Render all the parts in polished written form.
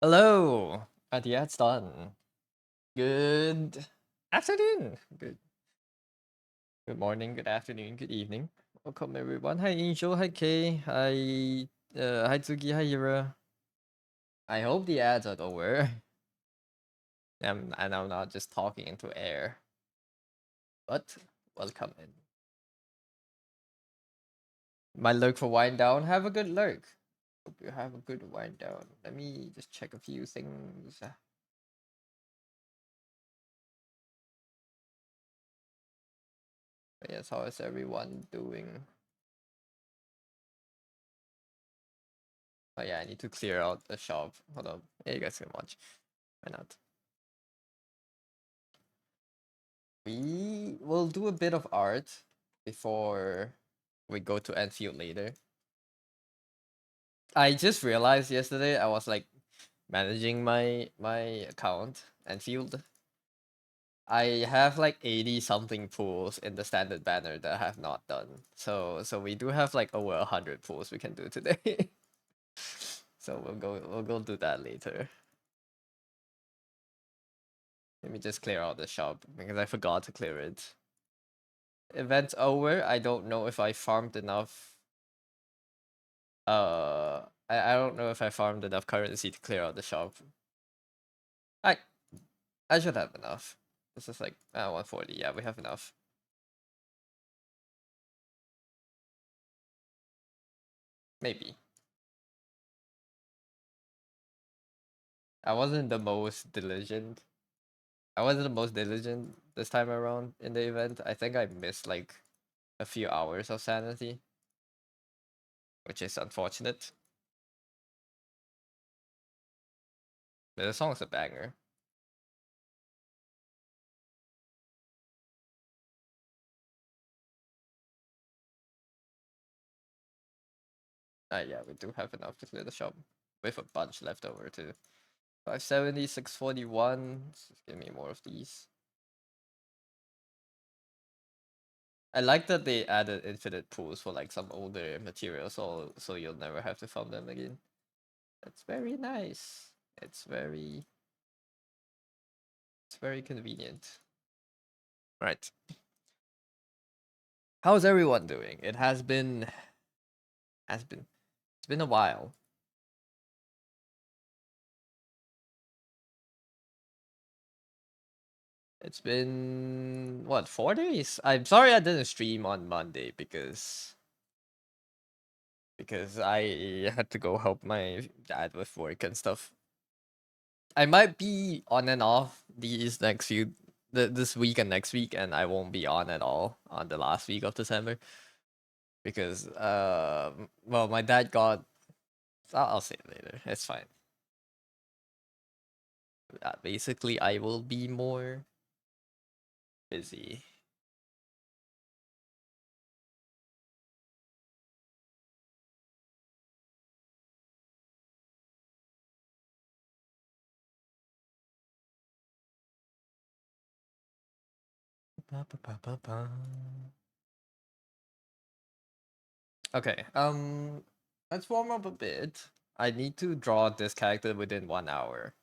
Hello. The ad's done. Good afternoon. Good morning, good afternoon, good evening. Welcome everyone. Hi Angel, hi Kay, hi Tsuki, hi Hira. I hope the ads are over. And I'm not just talking into air. But welcome in. My lurk for wind down. Have a good lurk. Hope you have a good wind down. Let me just check a few things. Yes, how is everyone doing? Oh yeah, I need to clear out the shop. Hold on. Yeah, you guys can watch. Why not? We will do a bit of art before we go to Endfield later. I just realized yesterday I was like managing my account Endfield. I have like 80 something pools in the standard banner that I have not done. So we do have like over 100 pools we can do today. So we'll go do that later. Let me just clear out the shop because I forgot to clear it. Event's over. I don't know if I farmed enough. I don't know if I farmed enough currency to clear out the shop. I I should have enough. This is like 140. Yeah, we have enough. Maybe. I wasn't the most diligent. I wasn't the most diligent this time around in the event. I think I missed like a few hours of sanity, which is unfortunate. But the song's a banger. Yeah, we do have enough to clear the shop. With a bunch left over too. 570, 641. Just give me more of these. I like that they added infinite pools for like some older materials, so you'll never have to farm them again. That's very nice. It's very convenient. Right. How's everyone doing? It it's been a while. It's been what, 4 days? I'm sorry I didn't stream on Monday because I had to go help my dad with work and stuff. I might be on and off this week and next week, and I won't be on at all on the last week of December because well, my dad got. I'll say it later. It's fine. Basically, I will be more busy. Ba, ba, ba, ba, ba. Okay. Let's warm up a bit. I need to draw this character within 1 hour.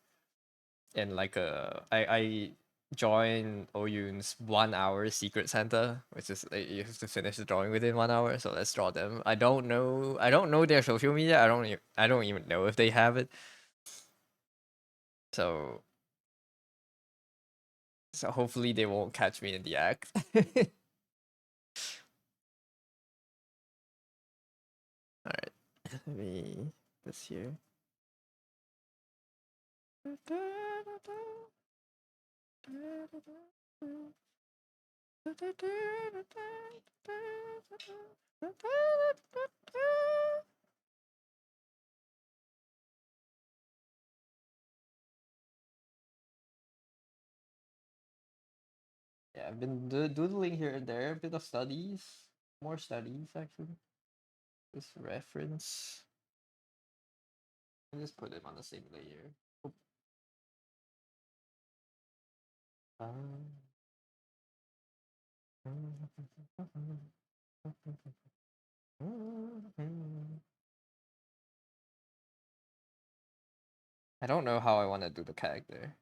In like I join Oyun's 1 hour secret Santa, which is you have to finish the drawing within 1 hour. So let's draw them. I don't know their social media. I don't even know if they have it. So so hopefully they won't catch me in the act. All right, let me this here. Yeah, I've been doodling here and there, a bit of studies, more studies actually. This reference. I just put them on the same layer. Oop. Um, I don't know how I want to do the character.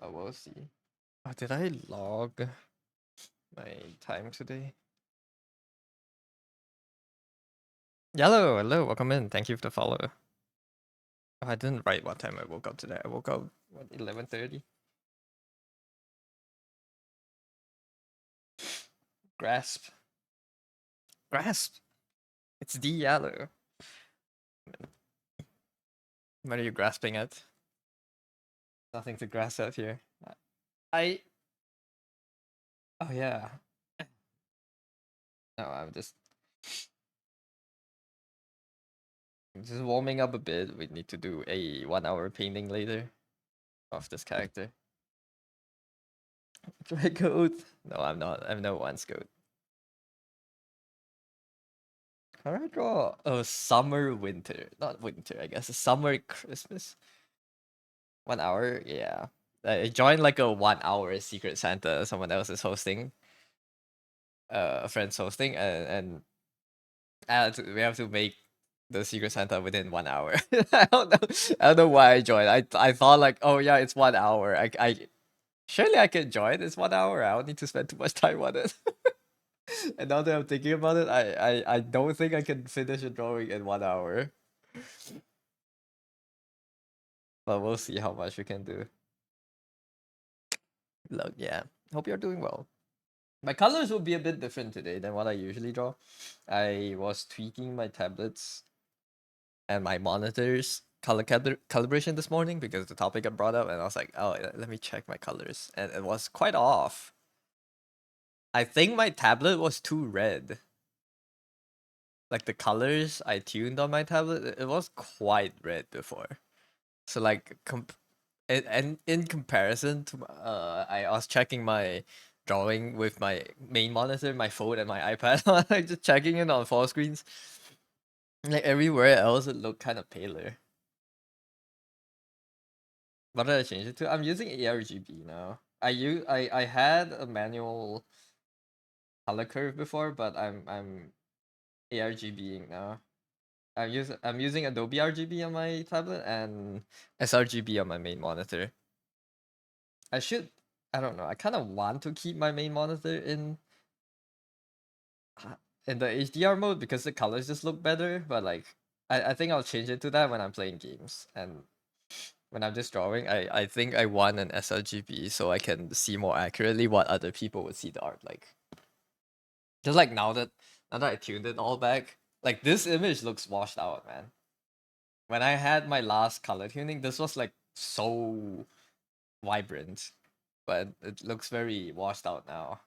Oh, we'll see. Oh, did I log my time today? Hello, hello, welcome in. Thank you for the follow. Oh, I didn't write what time I woke up today. I woke up what 11:30. Grasp, grasp. It's the yellow. What are you grasping at? Nothing to grasp at here. I. Oh yeah. No, I'm just warming up a bit. We need to do a 1 hour painting later of this character. Try code. No, I'm not. I'm no one goat. How do I draw? Oh, summer, winter. Not winter, I guess. Summer, Christmas. 1 hour, yeah. I joined like a 1 hour Secret Santa. Someone else is hosting. A friend's hosting, and we have to make the Secret Santa within 1 hour. I don't know. I don't know why I joined. I thought like, oh yeah, it's 1 hour. I surely I can join. It's 1 hour. I don't need to spend too much time on it. And now that I'm thinking about it, I don't think I can finish a drawing in 1 hour. But we'll see how much we can do. Look, yeah. Hope you're doing well. My colors will be a bit different today than what I usually draw. I was tweaking my tablets and my monitors calibration this morning because the topic got brought up, and I was like, oh, let me check my colors, and it was quite off. I think my tablet was too red. Like the colors I tuned on my tablet, it was quite red before. So like and in comparison to I was checking my drawing with my main monitor, my phone, and my iPad. Like just checking it on full screens. Like everywhere else, it looked kind of paler. What did I change it to? I'm using ARGB now. I had a manual color curve before, but I'm ARGBing now. I'm using Adobe RGB on my tablet and sRGB on my main monitor. I should I don't know. I kind of want to keep my main monitor in the HDR mode because the colors just look better, but like I think I'll change it to that when I'm playing games. And when I'm just drawing, I think I want an sRGB so I can see more accurately what other people would see the art like. Just like now that I tuned it all back, like this image looks washed out, man. When I had my last color tuning, this was like so vibrant, but it looks very washed out now.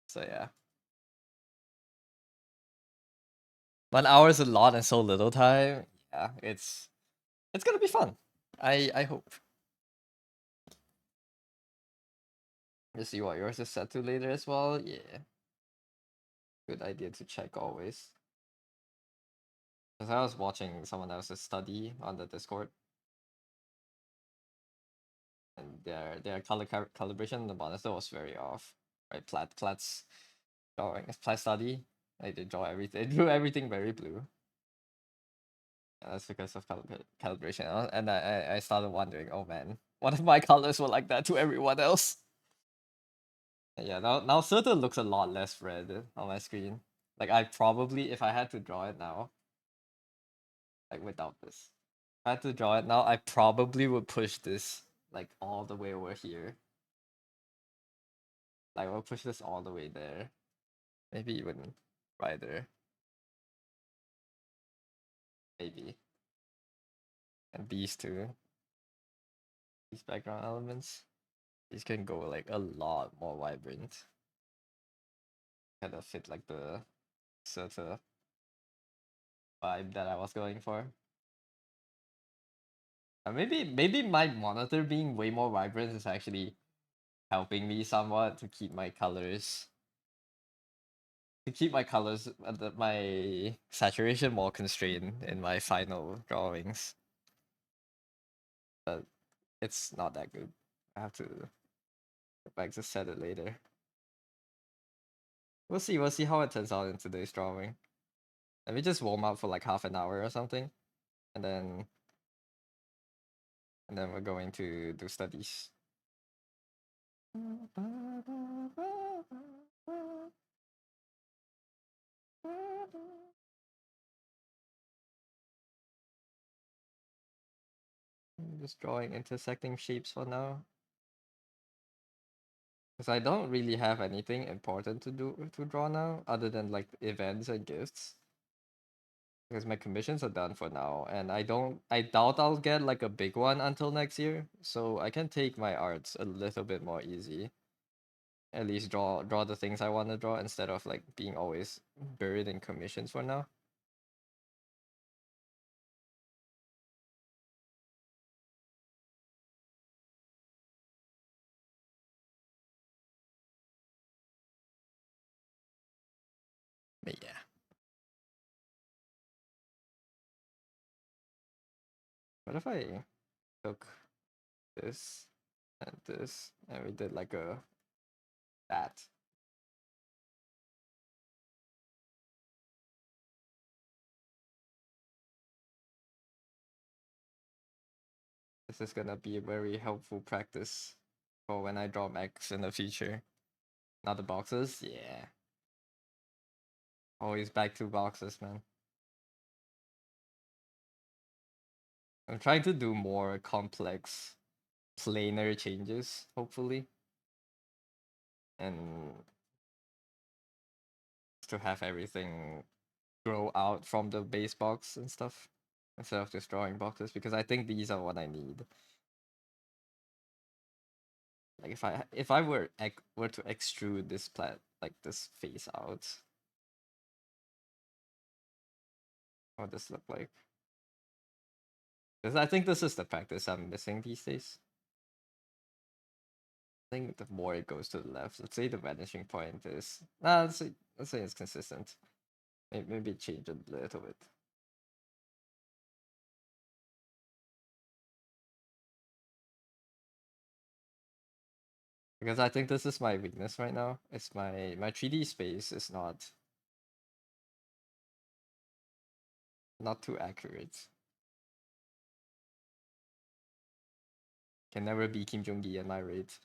So yeah. 1 hour is a lot and so little time. Yeah, it's gonna be fun. I hope. Let's see what yours is set to later as well. Yeah, good idea to check always. Because I was watching someone else's study on the Discord, and their calibration on the monitor was very off. Right, Plat's drawing, Plat study. Like they draw everything, they drew everything very blue. And that's because of calibration. And I started wondering, oh man, what if my colors were like that to everyone else? Yeah, now Surtur looks a lot less red on my screen. Like I probably, if I had to draw it now, like without this, if I had to draw it now, I probably would push this like all the way over here. Like we'll push this all the way there. Maybe even right there. Maybe. And these two, these background elements, these can go like a lot more vibrant. Kind of fit like the Surtur vibe that I was going for. Maybe my monitor being way more vibrant is actually helping me somewhat to keep my colors my saturation more constrained in my final drawings. But it's not that good. I have to Back to set it later. We'll see. We'll see how it turns out in today's drawing. Let me just warm up for like half an hour or something, and then we're going to do studies. Just drawing intersecting shapes for now. Because I don't really have anything important to draw now, other than like events and gifts. Because my commissions are done for now, and I doubt I'll get like a big one until next year, so I can take my arts a little bit more easy. At least draw the things I want to draw instead of like being always buried in commissions for now. But yeah. What if I took this and this and we did like a that? This is gonna be a very helpful practice for when I draw mechs in the future. Not the boxes, yeah. Always back to boxes, man. I'm trying to do more complex planar changes, hopefully. And to have everything grow out from the base box and stuff. Instead of just drawing boxes, because I think these are what I need. Like if I were to extrude this like this face out, what would this look like? Because I think this is the practice I'm missing these days. I think the more it goes to the left, let's say the vanishing point is let's say it's consistent. Maybe change a little bit. Because I think this is my weakness right now. It's my 3D space is not too accurate. Can never be Kim Jong Gi at my rate.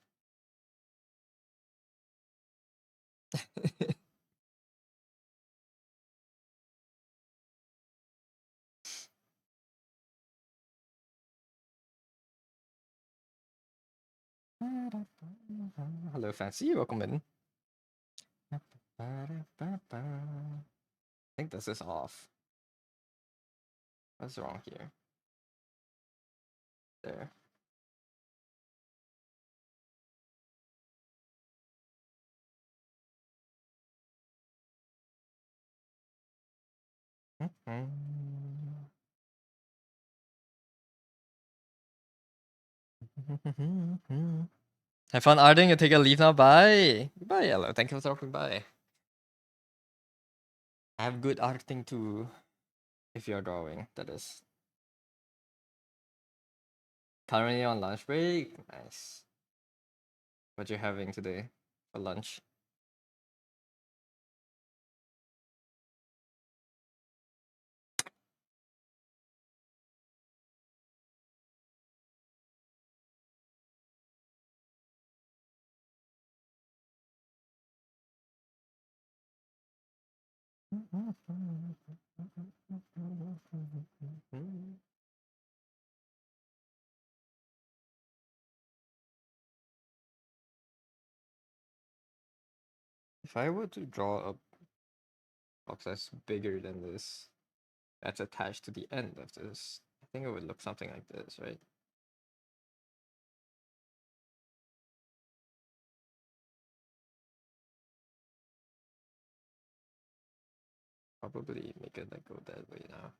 Hello, Fancy. Welcome in. I think this is off. What's wrong here? There. Have fun arting and take a leave now. Bye. Bye, Yellow. Thank you for stopping by. Have good arting too. If you're drawing, that is. Currently on lunch break. Nice. What you having today for lunch? If I were to draw a box that's bigger than this, that's attached to the end of this, I think it would look something like this, right? Probably make it like go that way now.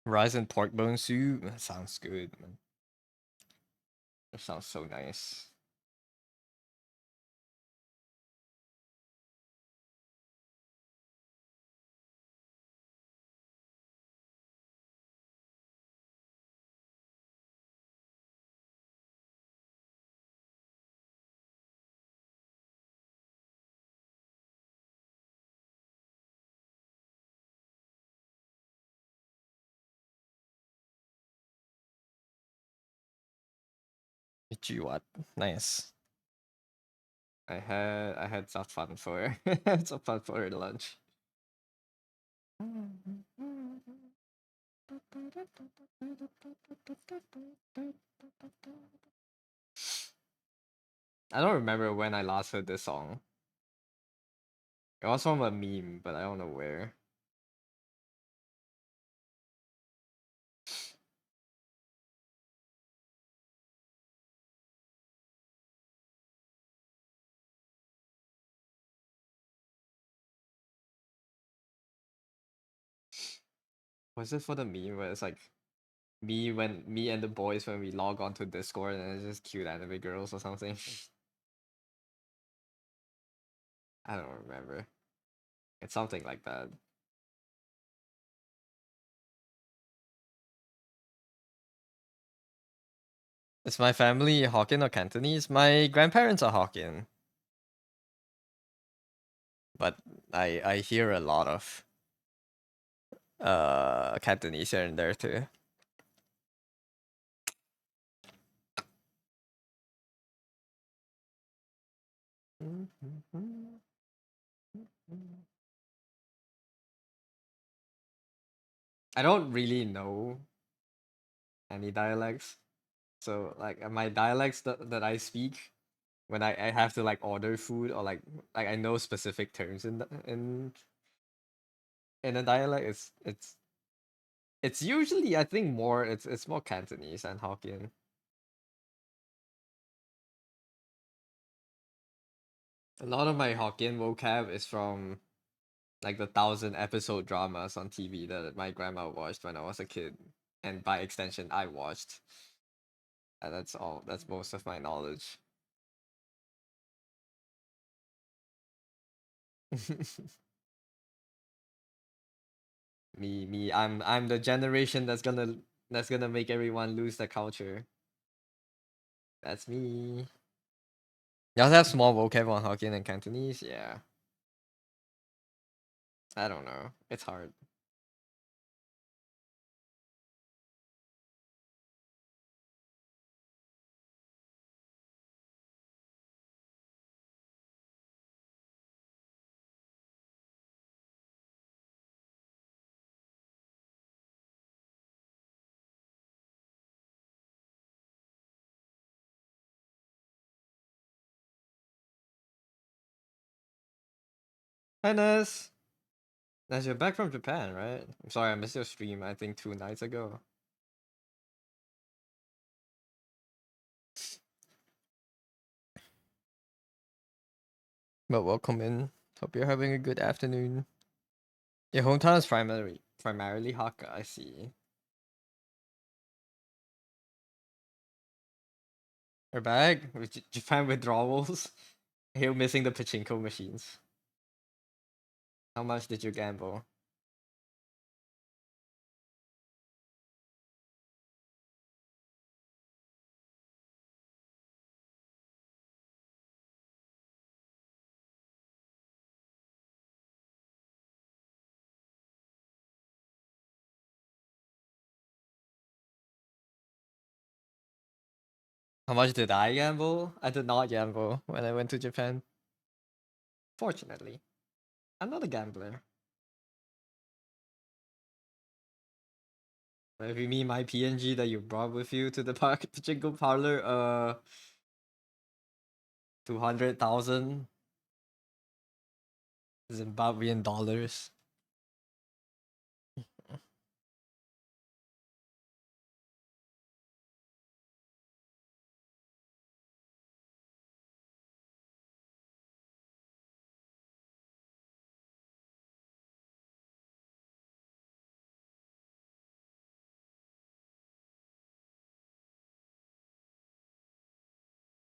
Rice and pork bone soup. That sounds good, man. That sounds so nice. what? Nice. I had some fun for some fun for lunch. I don't remember when I last heard this song. It was from a meme, but I don't know where. Was it for the meme where it's like me and the boys when we log on to Discord and it's just cute anime girls or something? I don't remember. It's something like that. Is my family Hokkien or Cantonese? My grandparents are Hokkien, but I hear a lot of Cantonese here and there too. I don't really know any dialects. So like my dialects that I speak when I have to like order food or like I know specific terms in a dialect, it's usually I think more it's more Cantonese and Hokkien. A lot of my Hokkien vocab is from like the 1,000 episode dramas on TV that my grandma watched when I was a kid, and by extension I watched. And that's all. That's most of my knowledge. I'm the generation that's gonna make everyone lose their culture. That's me. Y'all have small vocab on Hokkien and Cantonese? Yeah. I don't know. It's hard. Hi Ness. Ness, you're back from Japan, right? I'm sorry I missed your stream, I think 2 nights ago. But welcome in. Hope you're having a good afternoon. Your hometown is primarily Hakka, I see. You're back with Japan withdrawals. You're missing the pachinko machines. How much did you gamble? How much did I gamble? I did not gamble when I went to Japan. Fortunately, I'm not a gambler. But if you mean my PNG that you brought with you to the pachinko parlor, 200,000 Zimbabwean dollars.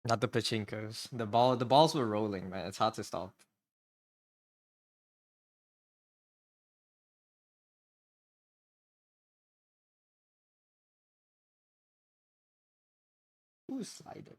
Not the pachinkos. The balls were rolling, man. It's hard to stop. Who's sliding?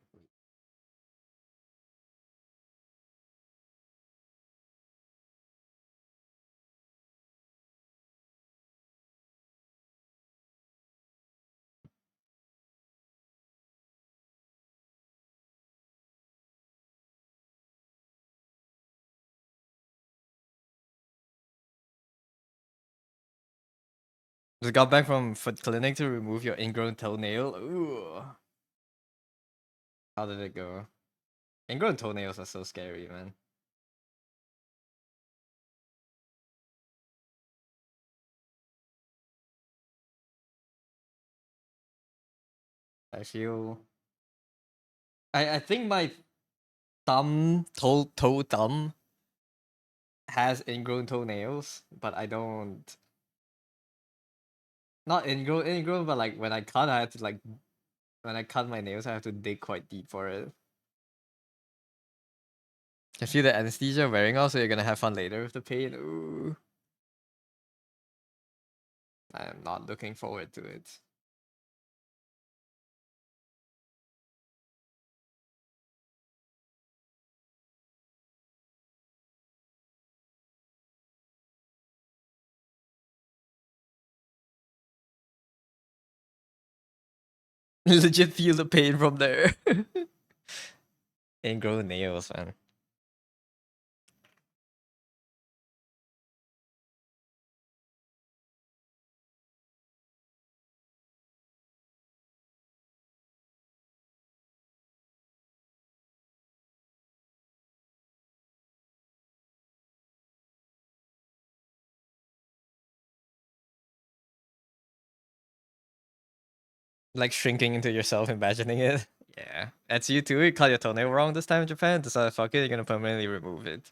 Just got back from foot clinic to remove your ingrown toenail. Ooh. How did it go? Ingrown toenails are so scary, man. I feel I think my toe thumb has ingrown toenails, but I don't, not ingrown, but like when I cut, I have to like when I cut my nails, I have to dig quite deep for it. I feel the anesthesia wearing off, so you're gonna have fun later with the pain. Ooh, I am not looking forward to it. Legit feel the pain from there. Ingrown nails, man. Like shrinking into yourself, imagining it. Yeah, that's you too. You cut your toenail wrong this time in Japan. Decided fuck it, you're gonna permanently remove it.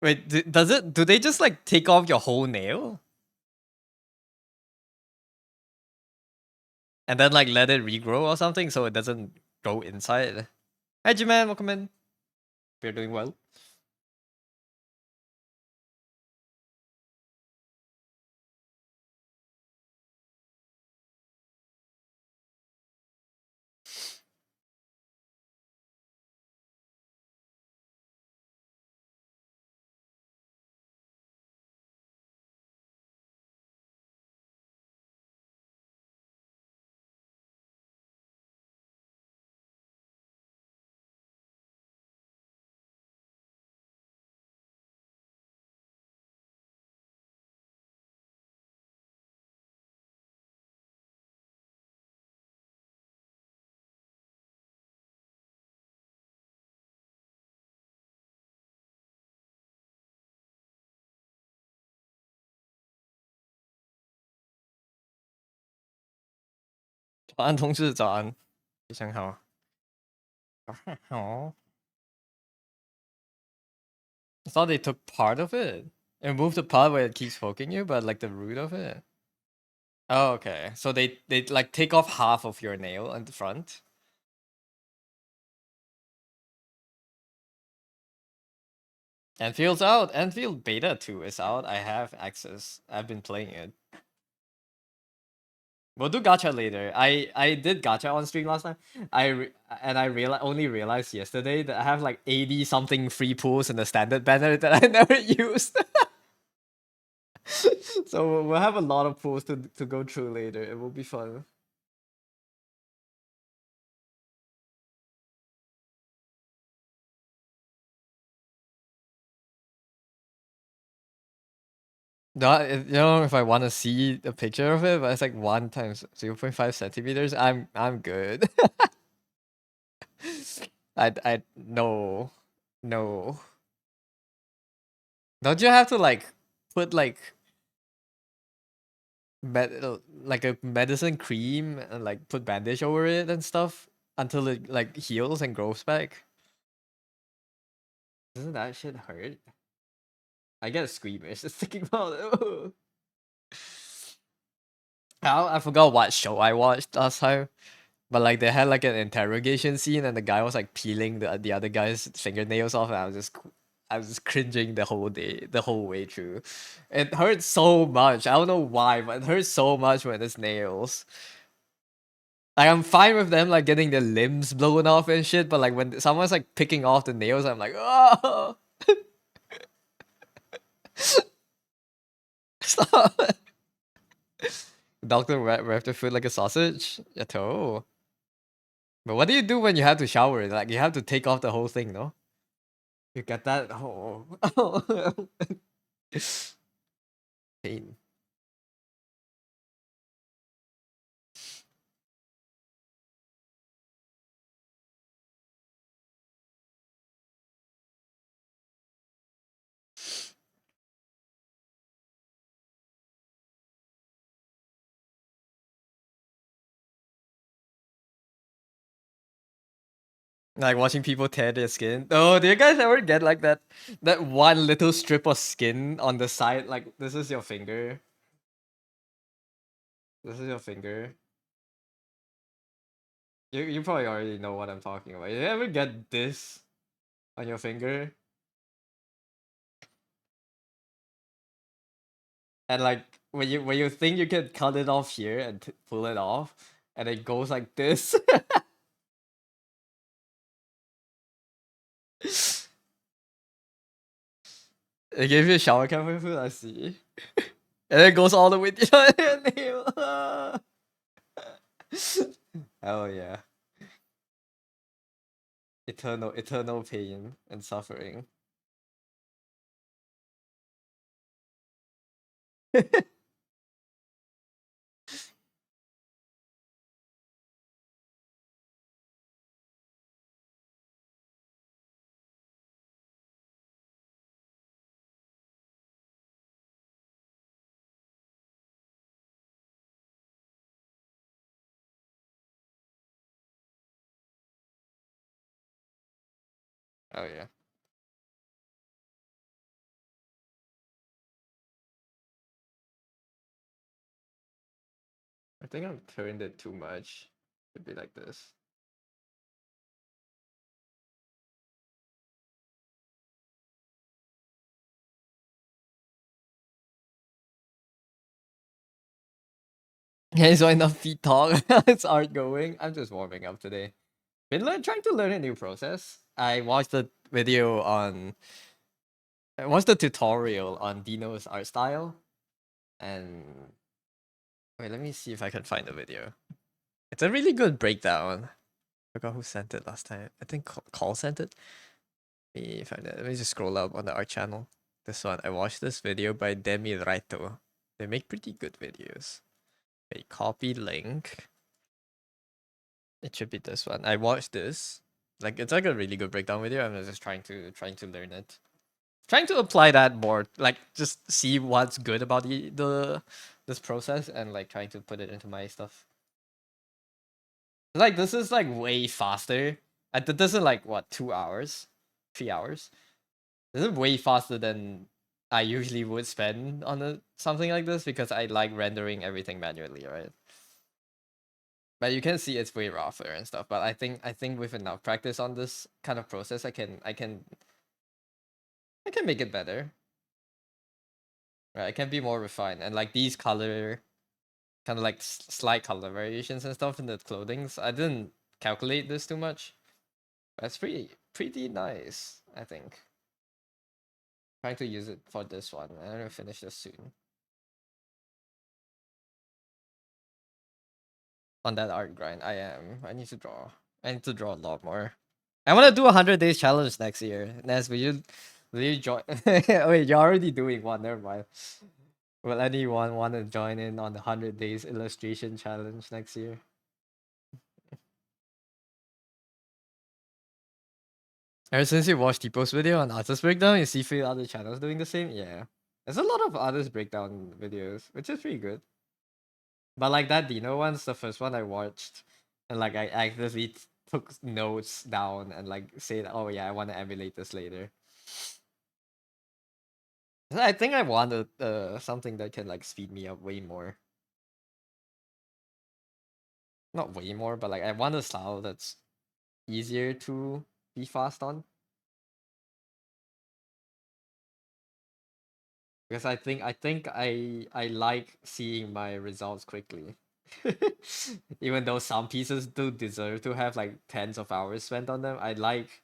Wait, does it? Do they just like take off your whole nail and then like let it regrow or something so it doesn't go inside? Hi, G-Man, welcome in. We're doing well. I thought they took part of it and removed the part where it keeps poking you, but like the root of it. Oh, okay. So they like take off half of your nail in the front. Enfield's out. Enfield Beta 2 is out. I have access. I've been playing it. We'll do gacha later. I did gacha on stream last time. I only realized yesterday that I have like 80 something free pools in the standard banner that I never used. So we'll have a lot of pools to go through later. It will be fun. Not, you know, if I want to see a picture of it, but it's like 1 times 0.5 centimeters. I'm good. I no, no. Don't you have to like put like like a medicine cream and like put bandage over it and stuff until it like heals and grows back? Doesn't that shit hurt? I get squeamish just thinking about it. I forgot what show I watched last time, but like they had like an interrogation scene and the guy was like peeling the other guy's fingernails off, and I was just cringing the whole day, the whole way through. It hurts so much. I don't know why, but it hurts so much when it's nails. Like I'm fine with them like getting their limbs blown off and shit, but like when someone's like picking off the nails, I'm like, oh, stop. Doctor wrapped the foot like a sausage. Yeah, toe. But what do you do when you have to shower? Like you have to take off the whole thing, no? You get that? Oh, pain. Like watching people tear their skin. Oh, do you guys ever get like that one little strip of skin on the side? Like this is your finger. This is your finger. You probably already know what I'm talking about. You ever get this on your finger? And like when you think you can cut it off here and pull it off, and it goes like this. They gave you a shower cap for food, I see. And it goes all the way down your nail. Oh yeah. Eternal pain and suffering. Oh yeah. I think I've turned it too much to be like this. Yeah, so enough feet talk. It's art going. I'm just warming up today. Trying to learn a new process. I watched the tutorial on Dino's art style, and wait, let me see if I can find the video. It's a really good breakdown. I forgot who sent it last time. I think Call sent it. Let me find it. Let me just scroll up on the art channel. This one. I watched this video by Demi Raito. They make pretty good videos. Okay, copy link. It should be this one. I watched this. Like it's like a really good breakdown video. I'm just trying to learn it. Trying to apply that more. Like just see what's good about the this process and like trying to put it into my stuff. Like this is like way faster. I did this in like what 2 hours, 3 hours. This is way faster than I usually would spend on something like this because I like rendering everything manually, right? But you can see it's way rougher and stuff. But I think with enough practice on this kind of process, I can make it better. Right, I can be more refined and like these color kind of like slight color variations and stuff in the clothings. I didn't calculate this too much. But it's pretty nice, I think. Trying to use it for this one. I'm gonna finish this soon. On that art grind, I am. I need to draw. I need to draw a lot more. I want to do 100 days challenge next year. Nes, will you join? Wait, you're already doing one. Never mind. Will anyone want to join in on the 100 days illustration challenge next year? Ever since you watched Tipo's video on artist breakdown, you see few other channels doing the same. Yeah, there's a lot of artist breakdown videos, which is pretty good. But like that Dino one's the first one I watched, and like I actively took notes down and like said, "Oh yeah, I want to emulate this later." I think I wanted something that can like speed me up way more. Not way more, but like I want a style that's easier to be fast on. Because I think I like seeing my results quickly. Even though some pieces do deserve to have like tens of hours spent on them, I like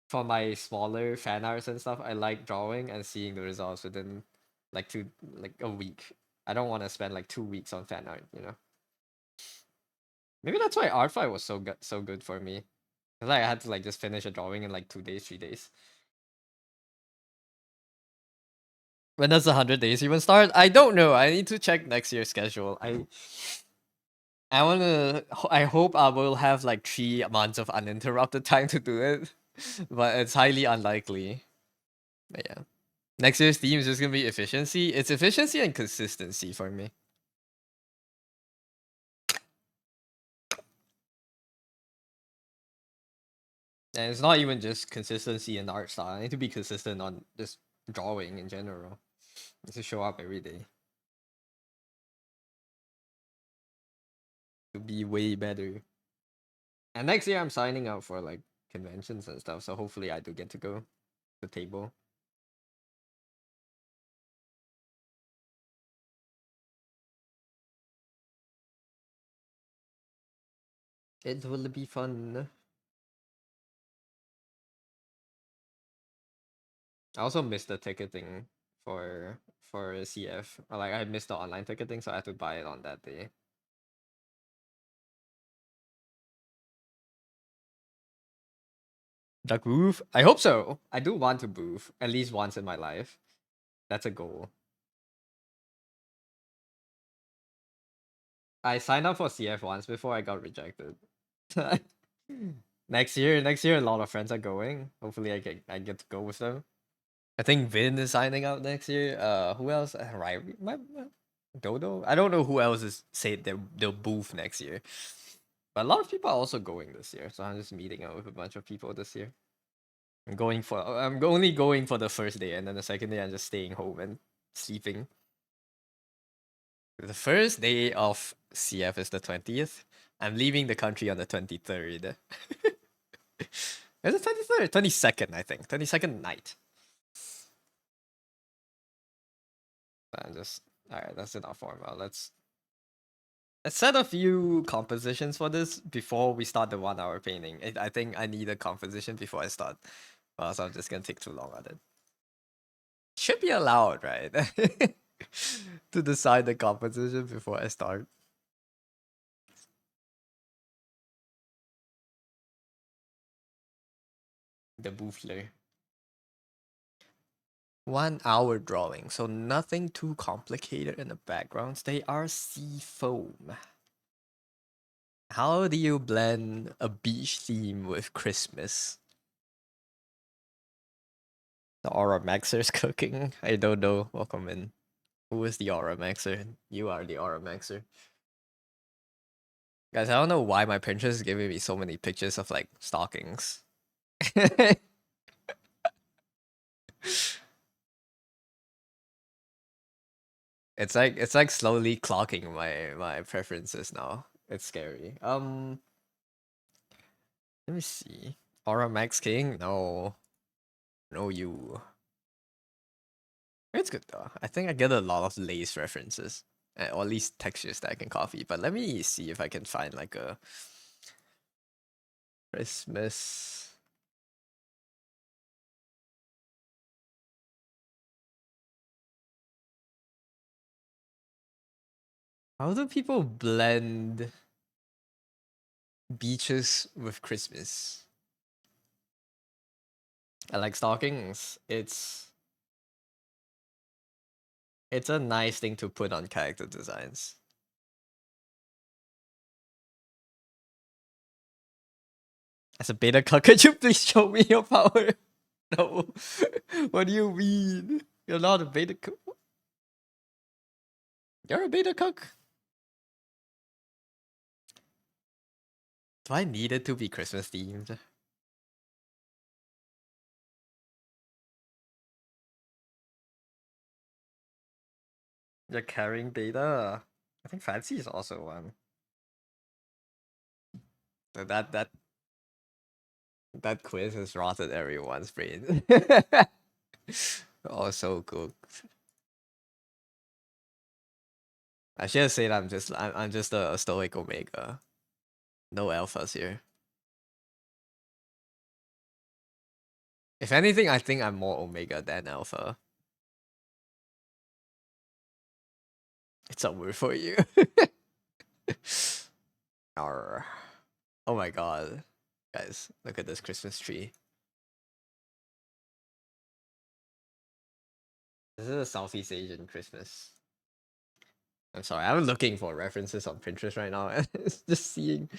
for my smaller fan arts and stuff, I like drawing and seeing the results within like a week. I don't want to spend like 2 weeks on fan art. Maybe that's why art fight was so good for me. Cause I had to like just finish a drawing in like 2 days, 3 days. When does the 100 days even start? I don't know. I need to check next year's schedule. I hope I will have like 3 months of uninterrupted time to do it, but it's highly unlikely. But yeah, next year's theme is just gonna be efficiency. It's efficiency and consistency for me. And it's not even just consistency in art style. I need to be consistent on just drawing in general. Need to show up every day to be way better. And next year I'm signing up for like conventions and stuff, so hopefully I do get to go to the table. It will be fun. I also missed the ticketing for CF. Like I missed the online ticketing, so I had to buy it on that day. Duck booth? I hope so. I do want to booth at least once in my life. That's a goal. I signed up for CF once before I got rejected. Next year, a lot of friends are going. Hopefully, I get to go with them. I think Vin is signing up next year. Who else? Right, Dodo. I don't know who else is say they'll booth next year. But a lot of people are also going this year, so I'm just meeting up with a bunch of people this year. I'm only going for the first day, and then the second day I'm just staying home and sleeping. The first day of CF is the 20th. I'm leaving the country on the 23rd. Is it 23rd? 22nd, I think. 22nd night. I'm just alright, that's enough formal. Let's set a few compositions for this before we start the 1 hour painting. I think I need a composition before I start. Or else I'm just gonna take too long on it. Should be allowed, right? To decide the composition before I start. The Buffler. 1 hour drawing, so nothing too complicated in the backgrounds. They are sea foam. How do you blend a beach theme with Christmas? The Aura Maxer's cooking. I don't know. Welcome in. Who is the Aura Maxer? You are the Aura Maxer. Guys, I don't know why my Pinterest is giving me so many pictures of like stockings. It's like slowly clocking my preferences now. It's scary. Let me see. Aura Max King? No. No you. It's good though. I think I get a lot of lace references. Or at least textures that I can copy. But let me see if I can find like a Christmas. How do people blend beaches with Christmas? I like stockings. It's a nice thing to put on character designs. As a beta cuck, could you please show me your power? No. What do you mean? You're not a beta cuck. You're a beta cuck. Do I need it to be Christmas themed? You're carrying beta. I think fancy is also one. That quiz has rotted everyone's brain. Oh, so good. I should have said I'm just a stoic omega. No alphas here. If anything, I think I'm more omega than alpha. It's a word for you. Arr. Oh my god. Guys, look at this Christmas tree. This is a Southeast Asian Christmas. I'm sorry, I'm looking for references on Pinterest right now and it's just seeing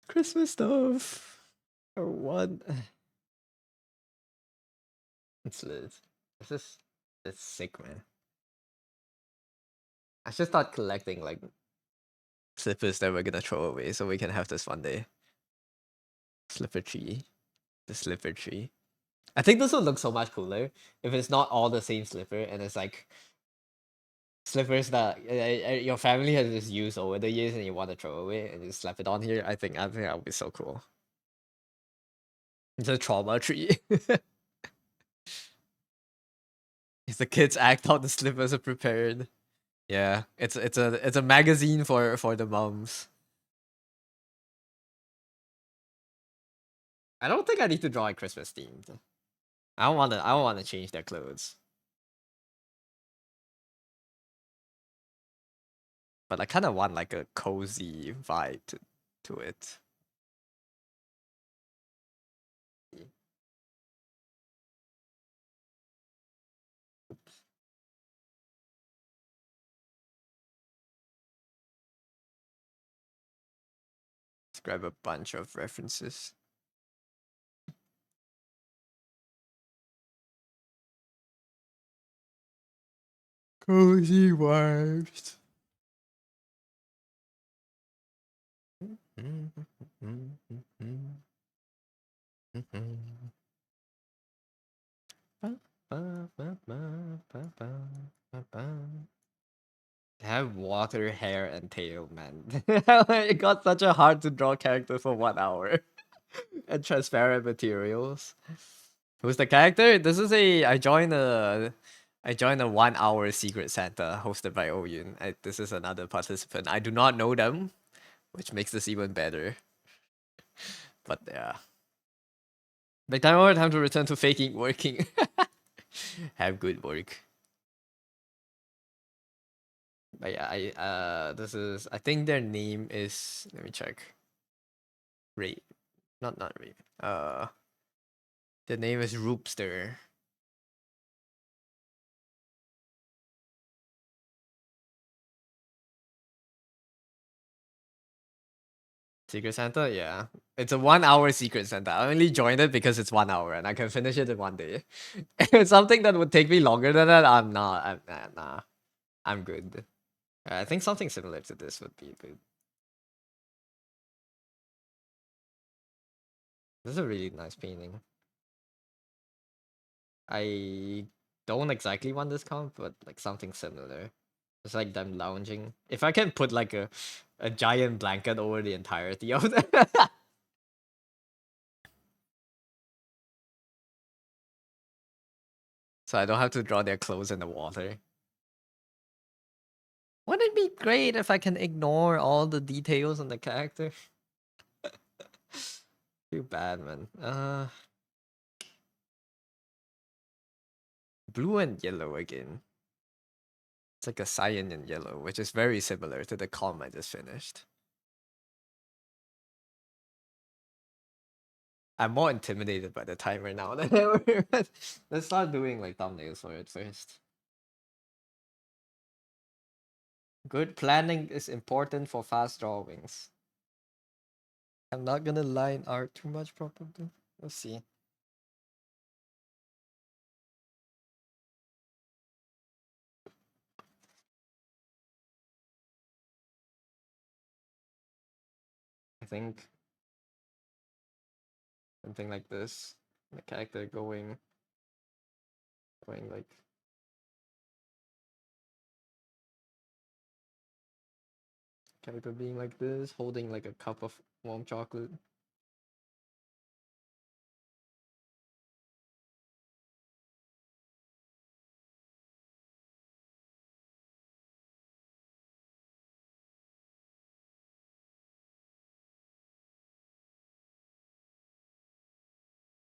Christmas stuff. Or what? It's lit. This is it's sick, man. I should start collecting like slippers that we're gonna throw away so we can have this one day. Slipper tree. The slipper tree. I think this would look so much cooler if it's not all the same slipper and it's like slippers that your family has just used over the years and you want to throw away and you slap it on here. I think that would be so cool. It's a trauma tree. If the kids act out, the slippers are prepared. Yeah, it's a magazine for the moms. I don't think I need to draw a Christmas themed. I don't wanna change their clothes. But I kinda want like a cozy vibe to it. Let's grab a bunch of references. Cozy vibes. Have water, hair, and tail, man. It got such a hard to draw character for 1 hour. And transparent materials. Who's the character? This is a I joined a 1 hour Secret Santa hosted by Oyun. This is another participant. I do not know them, which makes this even better. But yeah. Big time over, time to return to faking working. Have good work. But yeah, I think their name is, let me check. Ray. Not Ray. The name is Roopster. Secret Santa, yeah. It's a 1 hour Secret Santa. I only joined it because it's 1 hour and I can finish it in one day. It's something that would take me longer than that. I'm not. Nah. I'm good. I think something similar to this would be good. This is a really nice painting. I don't exactly want this count, but like something similar. It's like them lounging. If I can put like a giant blanket over the entirety of it. So I don't have to draw their clothes in the water. Wouldn't it be great if I can ignore all the details on the character? Too bad, man. Blue and yellow again. It's like a cyan and yellow, which is very similar to the calm I just finished. I'm more intimidated by the timer now than ever. Let's start doing like thumbnails for it first. Good planning is important for fast drawings. I'm not gonna line art too much probably. Let's see. I think something like this. The character going like character being like this, holding like a cup of warm chocolate.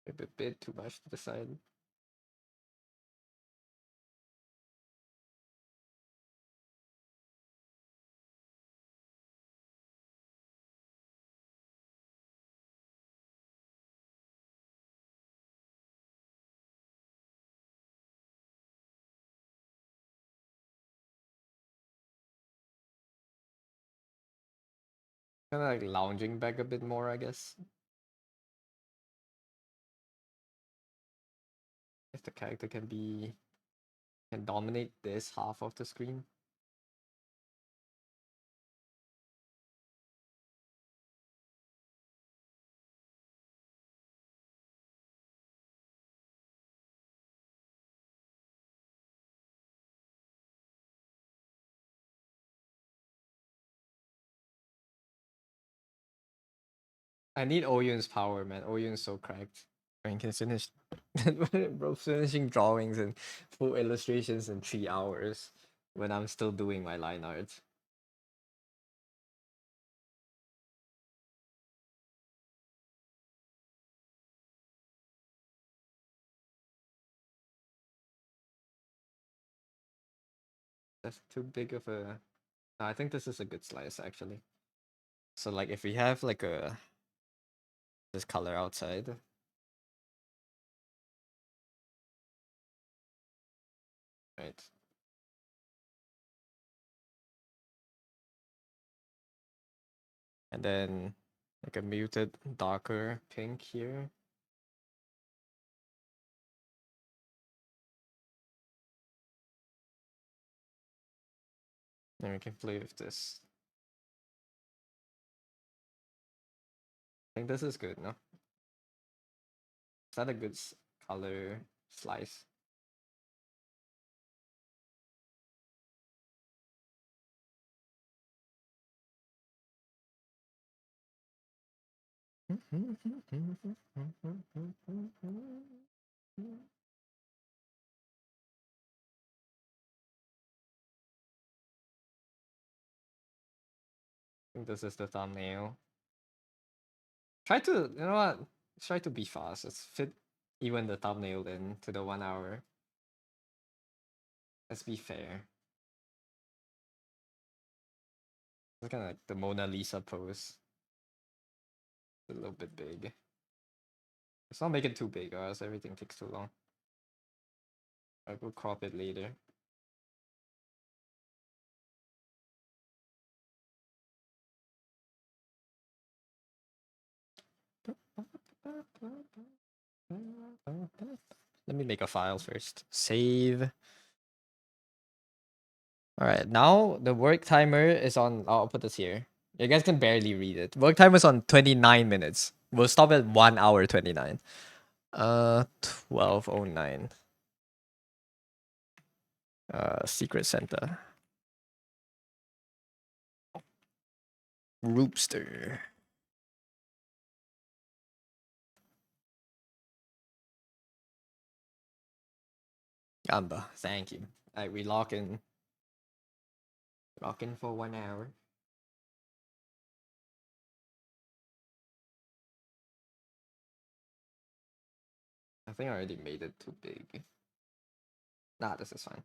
Maybe a bit too much to the side. Kind of like lounging back a bit more, I guess. If the character can dominate this half of the screen. I need Oyun's power, man. Oyun's so cracked. I mean, can finish, bro, finishing drawings and full illustrations in 3 hours when I'm still doing my line art. That's too big of a. No, I think this is a good slice actually. So like, if we have like a this color outside, right? And then like a muted darker pink here. Then we can play with this. I think this is good, no? Is that a good color slice? I think this is the thumbnail. Try to, you know what? Try to be fast. Let's fit even the thumbnail in to the 1 hour. Let's be fair. It's kind of like the Mona Lisa pose. A little bit big. Let's not make it too big, or else everything takes too long. I will crop it later. Let me make a file first. Save. All right, now the work timer is on. I'll put this here. You guys can barely read it. Work timer is on 29 minutes. We'll stop at 1 hour 29. 12:09. Secret Santa. Roopster. Gamba. Thank you. Alright, we lock in. Lock in for 1 hour. I think I already made it too big. Nah, this is fine.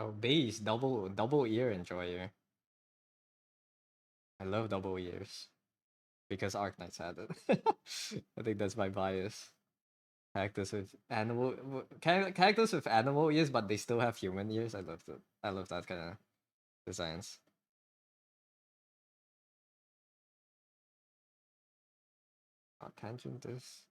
Oh, base double ear enjoyer. I love double ears because Arknights had it. I think that's my bias. Characters with animal ears, but they still have human ears. I love that. I love that kind of designs. Tangent this.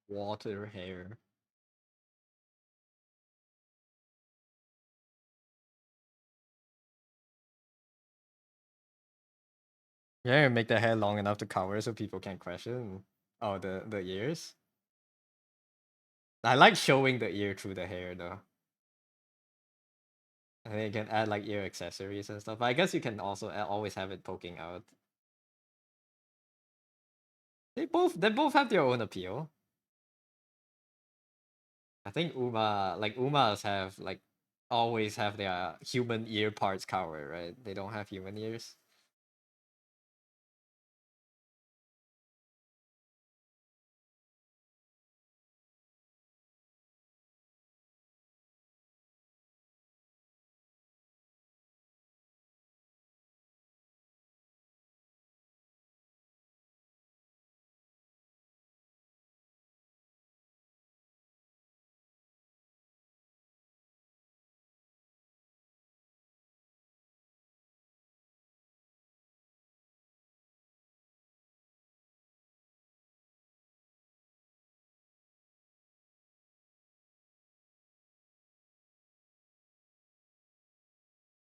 Water hair. Yeah, make the hair long enough to cover so people can question. Oh, the ears. I like showing the ear through the hair though. I think you can add like ear accessories and stuff. But I guess you can also always have it poking out. They both have their own appeal. I think Umas have like always have their human ear parts covered, right? They don't have human ears.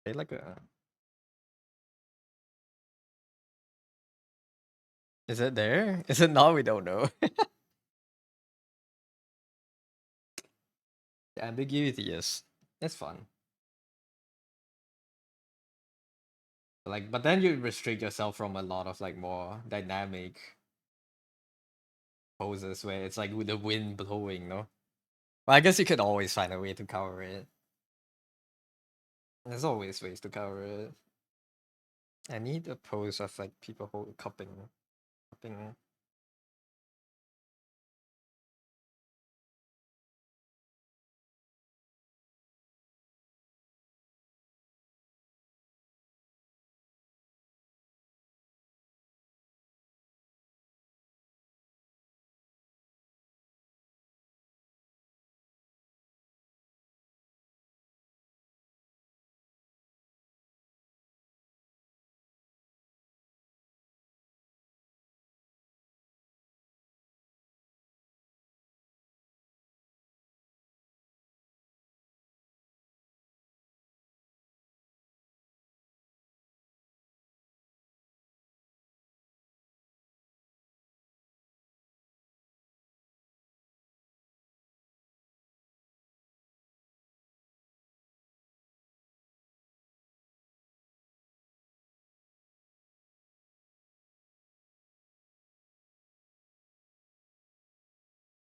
They like a. Is it there? Is it not? We don't know. The ambiguity is it's fun. Like, but then you restrict yourself from a lot of like more dynamic poses where it's like with the wind blowing, no? Well, I guess you could always find a way to cover it. There's always ways to cover it. I need a pose of like people cupping.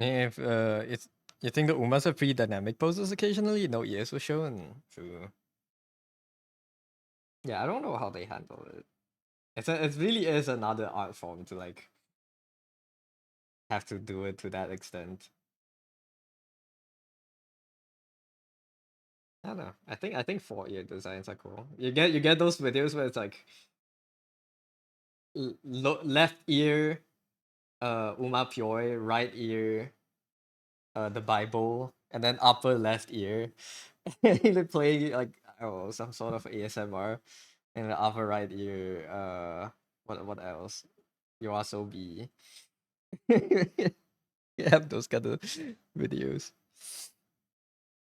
If it's you think the Umas have pretty dynamic poses occasionally, no ears were shown. True. Yeah, I don't know how they handle it. It really is another art form to like have to do it to that extent. I don't know. I think 4 ear designs are cool. You get those videos where it's like left ear, Uma Pyoy, right ear, the Bible, and then upper left ear. They're playing like oh some sort of ASMR, and the upper right ear. What else? You also be. You have those kind of videos.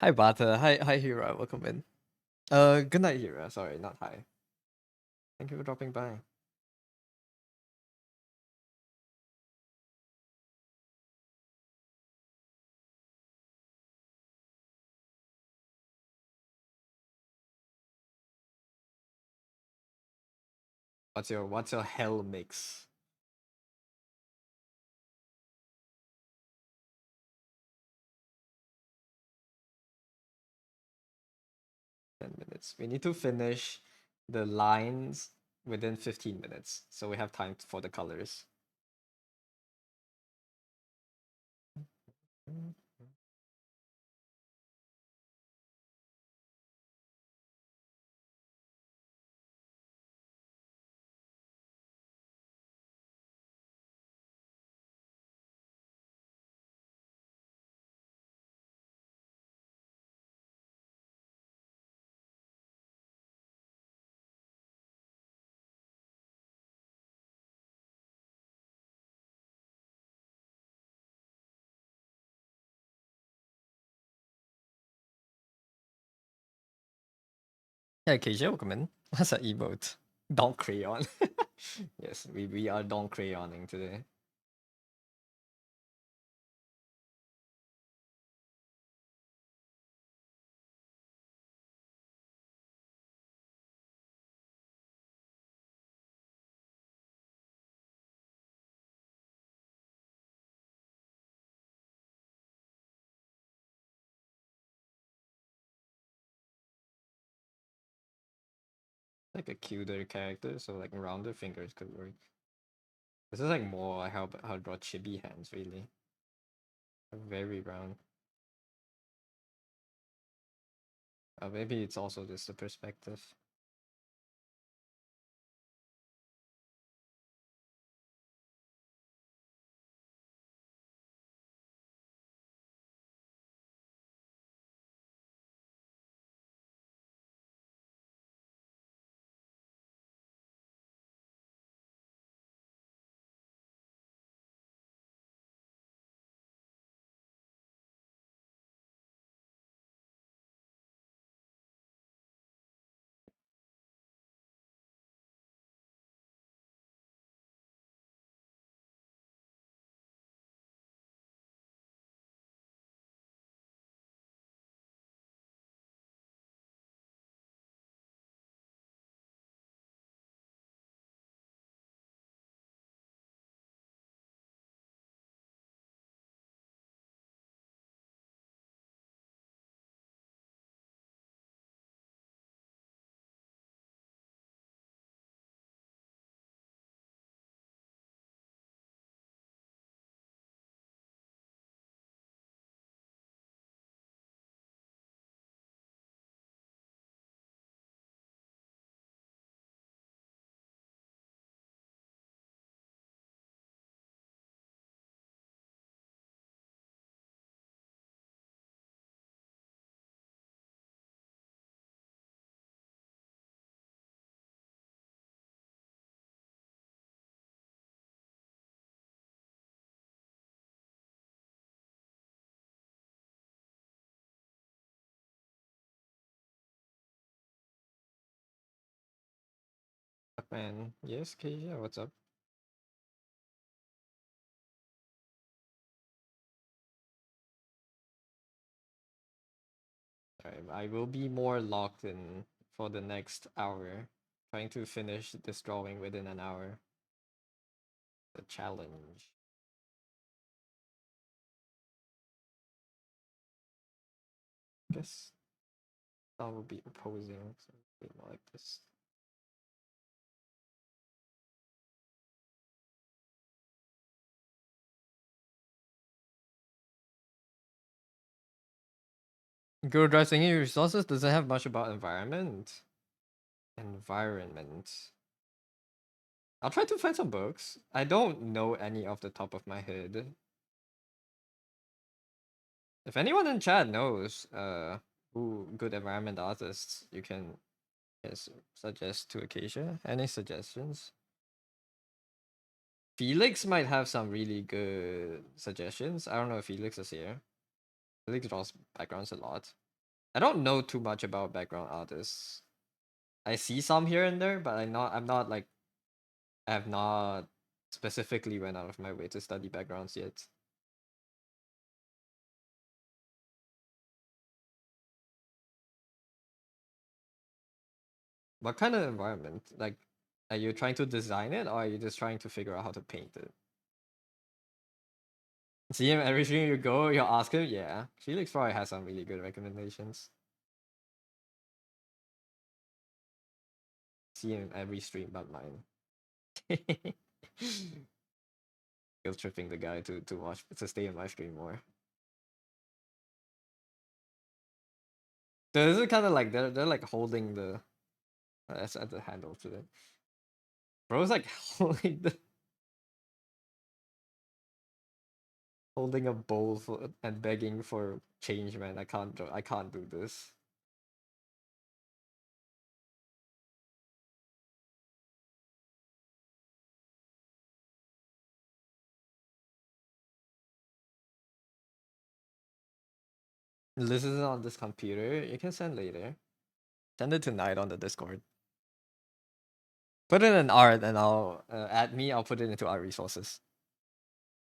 Hi Bata. Hi Hira. Welcome in. Good night Hira. Sorry, not hi. Thank you for dropping by. What's your hell mix? 10 minutes. We need to finish the lines within 15 minutes, so we have time for the colors. Yeah, KJ, welcome in. What's that emote? Don't crayon. Yes, we are don't crayoning today. Like a cuter character, so like rounder fingers could work. This is like more how I draw chibi hands really. Very round. Maybe it's also just the perspective. Man, yes, KJ, what's up? I will be more locked in for the next hour, trying to finish this drawing within an hour. The challenge. Guess I will be opposing, so more like this. Google Drive thingy resources doesn't have much about environment. Environment. I'll try to find some books. I don't know any off the top of my head. If anyone in chat knows who good environment artists, you can yes, suggest to Acacia. Any suggestions? Felix might have some really good suggestions. I don't know if Felix is here. Felix draws backgrounds a lot. I don't know too much about background artists. I see some here and there, but I'm not like I have not specifically went out of my way to study backgrounds yet. What kind of environment? Like Are you trying to design it, or are you just trying to figure out how to paint it? See him every stream you go, you'll ask him. Yeah, Felix probably has some really good recommendations. See him every stream but mine. Guilt tripping the guy to watch to stay in my stream more. So this is kind of like they're like holding the that's at the handle to it. Bro's like holding a bowl for, and begging for change, man. I can't do this. This isn't on this computer. You can send later. Send it tonight on the Discord. Put it in art, and I'll add me. I'll put it into our resources.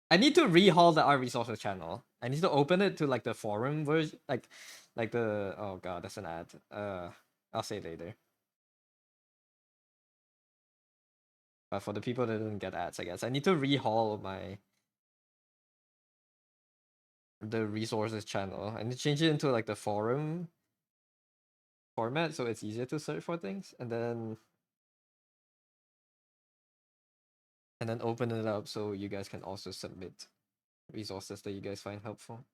I need to rehaul the art resources channel. I need to open it to like the forum version, like the oh god, that's an ad. I'll say it later. But for the people that didn't get ads, I guess I need to rehaul my the resources channel. I need to change it into like the forum format so it's easier to search for things, and then open it up so you guys can also submit resources that you guys find helpful.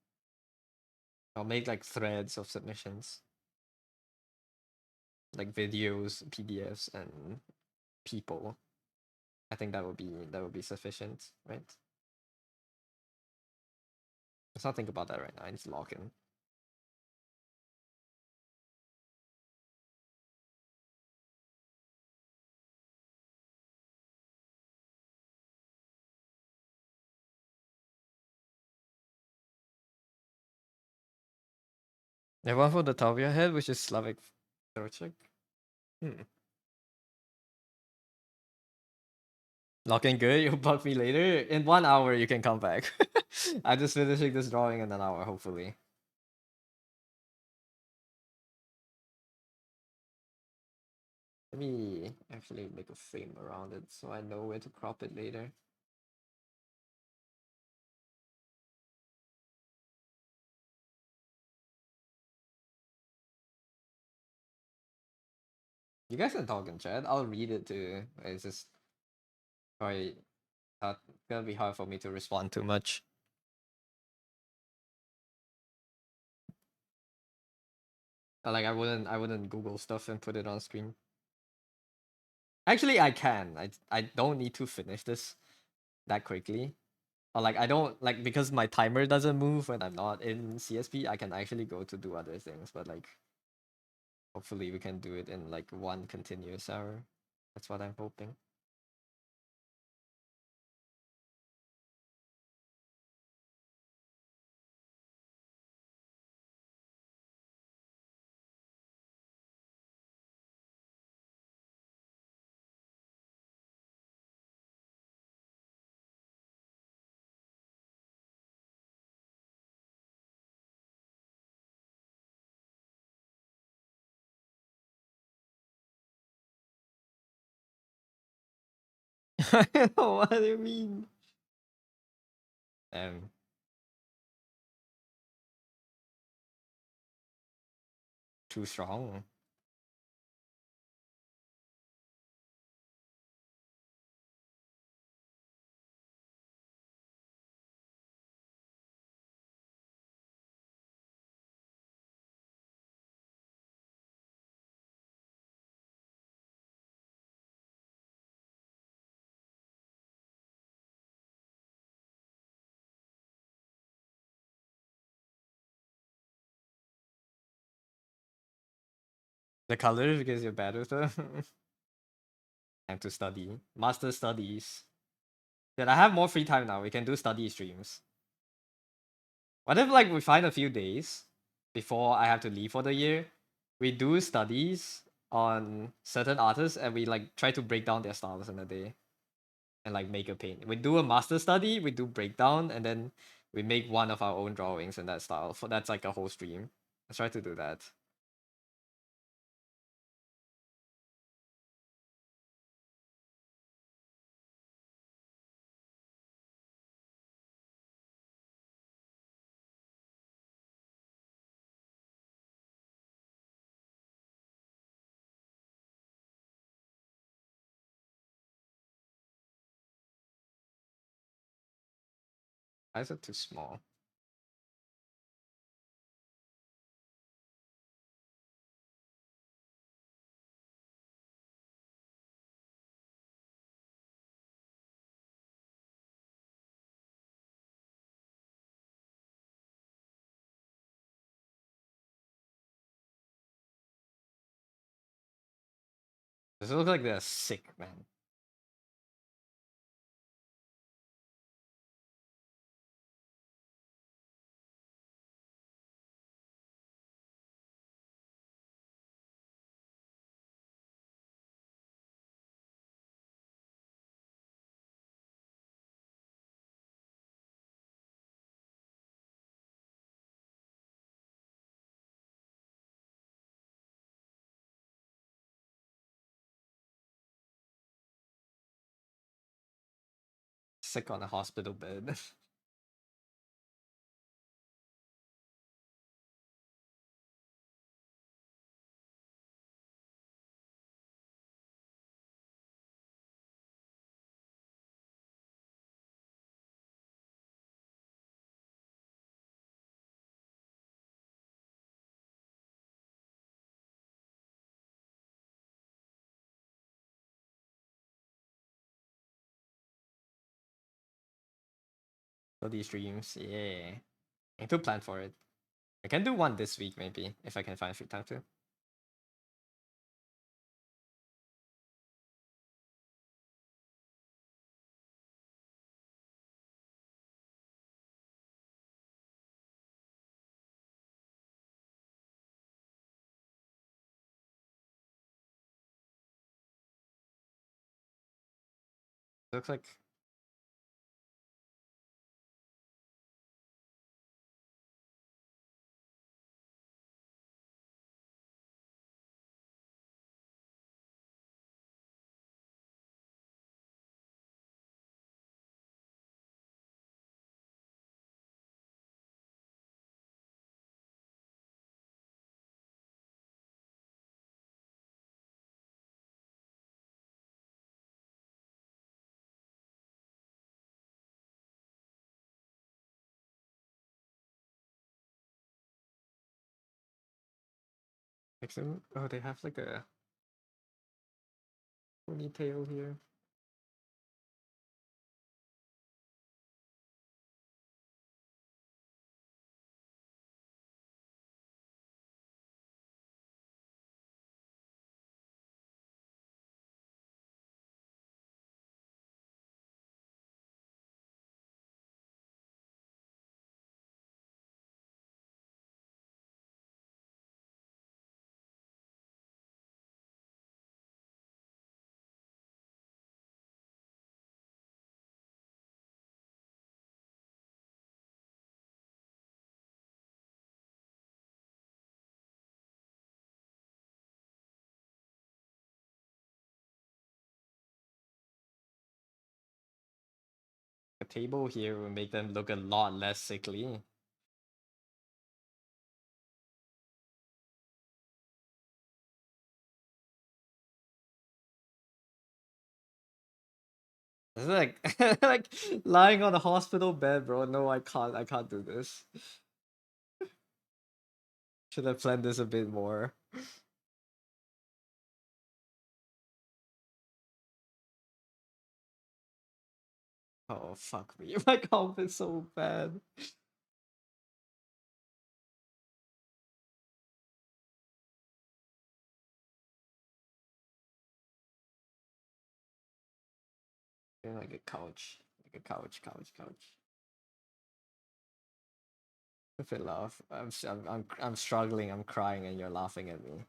I'll make like threads of submissions, like videos, PDFs, and people. I think that would be sufficient, right? Let's not think about that right now. I need to log in. They one for the top of your head, which is Slavic Turchik. Hmm. Looking good. You'll bug me later. In 1 hour, you can come back. I'm just finishing this drawing in an hour, hopefully. Let me actually make a frame around it so I know where to crop it later. You guys can talk in chat. I'll read it too. It's just probably gonna be hard for me to respond too much. Like I wouldn't Google stuff and put it on screen. Actually, I can. I don't need to finish this that quickly. Or like I don't like because my timer doesn't move when I'm not in CSP. I can actually go to do other things, but like hopefully we can do it in like one continuous hour. That's what I'm hoping. What do you mean? Um, too strong. The colors because you're bad with them. Time to study. Master studies. Dude, I have more free time now. We can do study streams. What if like we find a few days before I have to leave for the year? We do studies on certain artists and we like try to break down their styles in a day and like make a paint. We do a master study, we do breakdown, and then we make one of our own drawings in that style. For that's like a whole stream. Let's try to do that. Why is it too small? Does it look like they're sick, man? Sick on a hospital bed. For these streams, yeah. I need to plan for it. I can do one this week maybe if I can find free time to. Looks like oh, they have like a ponytail here. A table here will make them look a lot less sickly. It's like like lying on a hospital bed, bro. No, I can't do this. Should have planned this a bit more. Oh fuck me. My comp is so bad. Like a couch. Like a couch. If I laugh, I'm struggling, I'm crying, and you're laughing at me.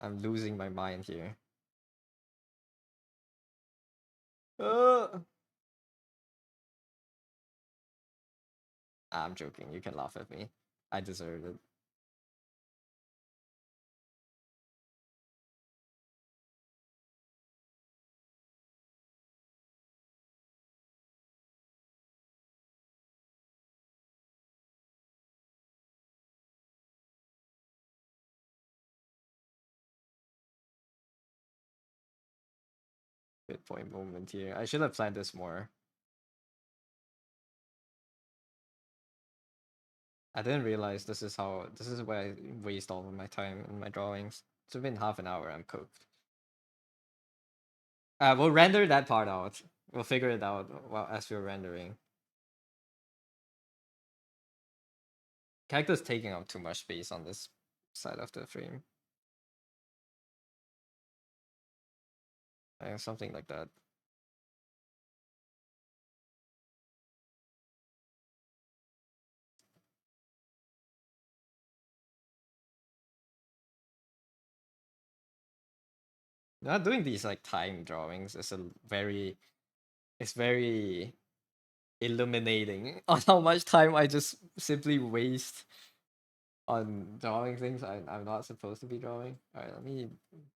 I'm losing my mind here. Uh, I'm joking. You can laugh at me. I deserve it. midpoint moment here. I should have planned this more. I didn't realize this is where I waste all of my time in my drawings. It's been half an hour, I'm cooked. We'll render that part out. We'll figure it out while as we're rendering. Character's taking up too much space on this side of the frame. Something like that. Not doing these like time drawings is it's very illuminating on how much time I just simply waste on drawing things I'm not supposed to be drawing. Alright, let me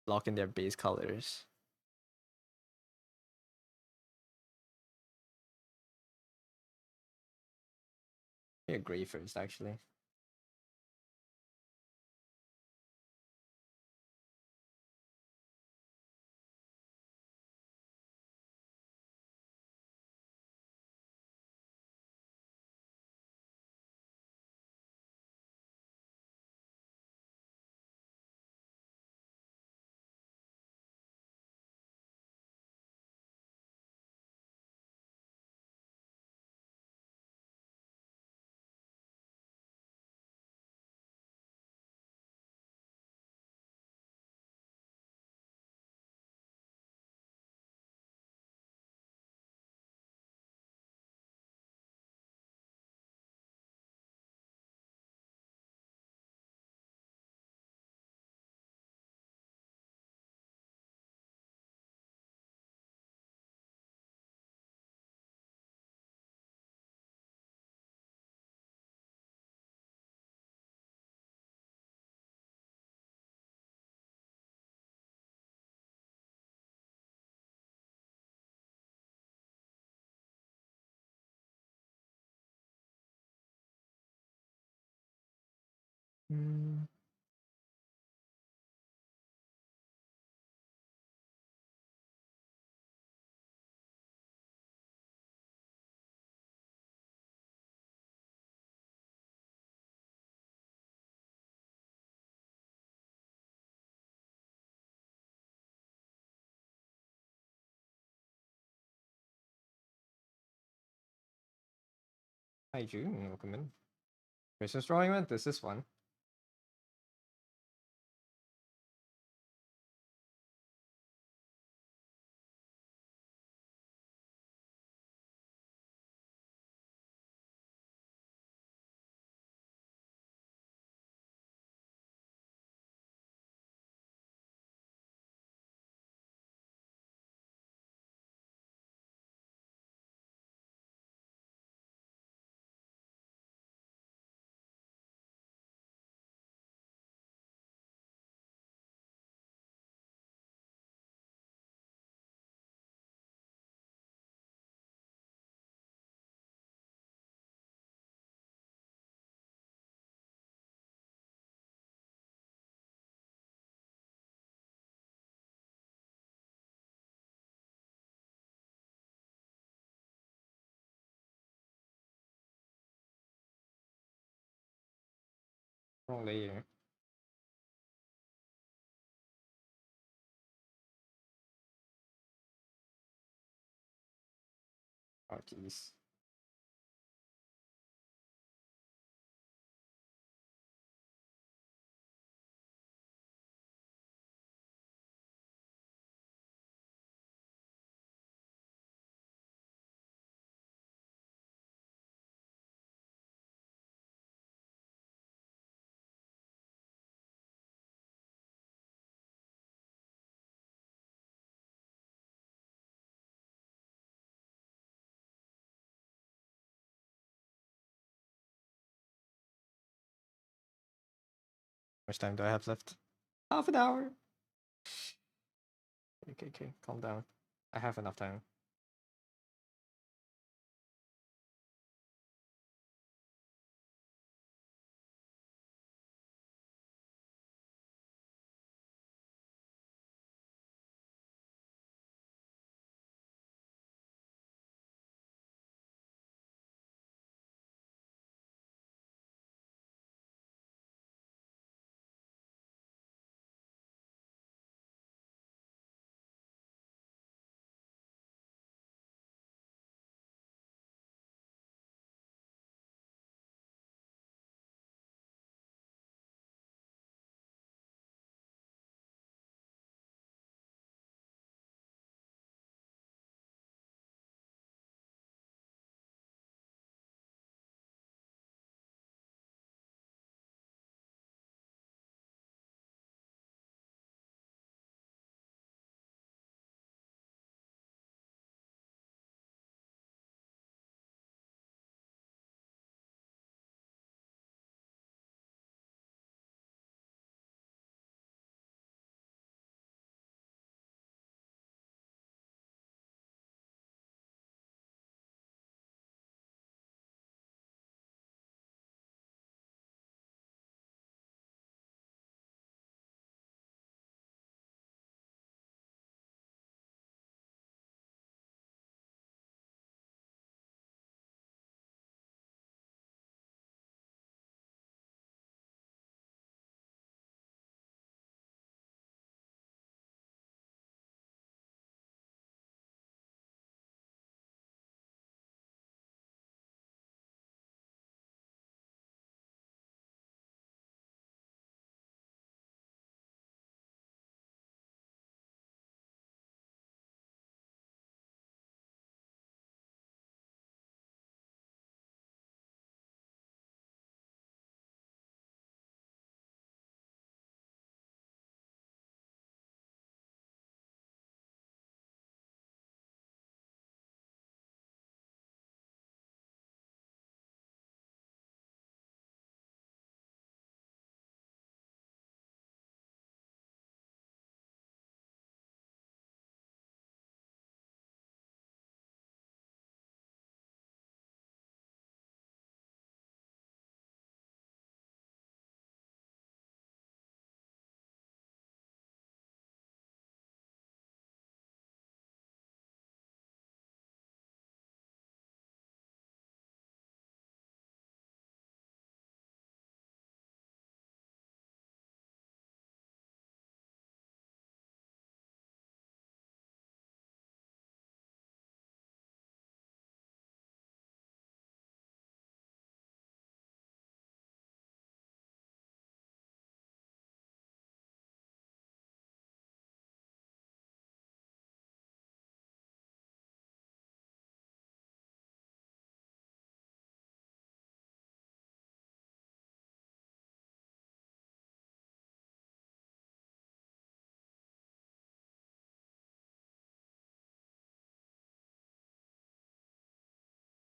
lock in their base colors. Maybe a gray first, actually. Mm. Hi June, welcome in. Christmas drawing event, this is one. Wrong layer. Oh jeez. How much time do I have left? Half an hour. Okay, calm down. I have enough time.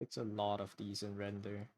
It's a lot of these in render.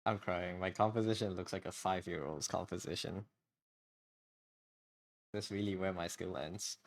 I'm crying. My composition looks like a 5-year-old's composition. That's really where my skill ends.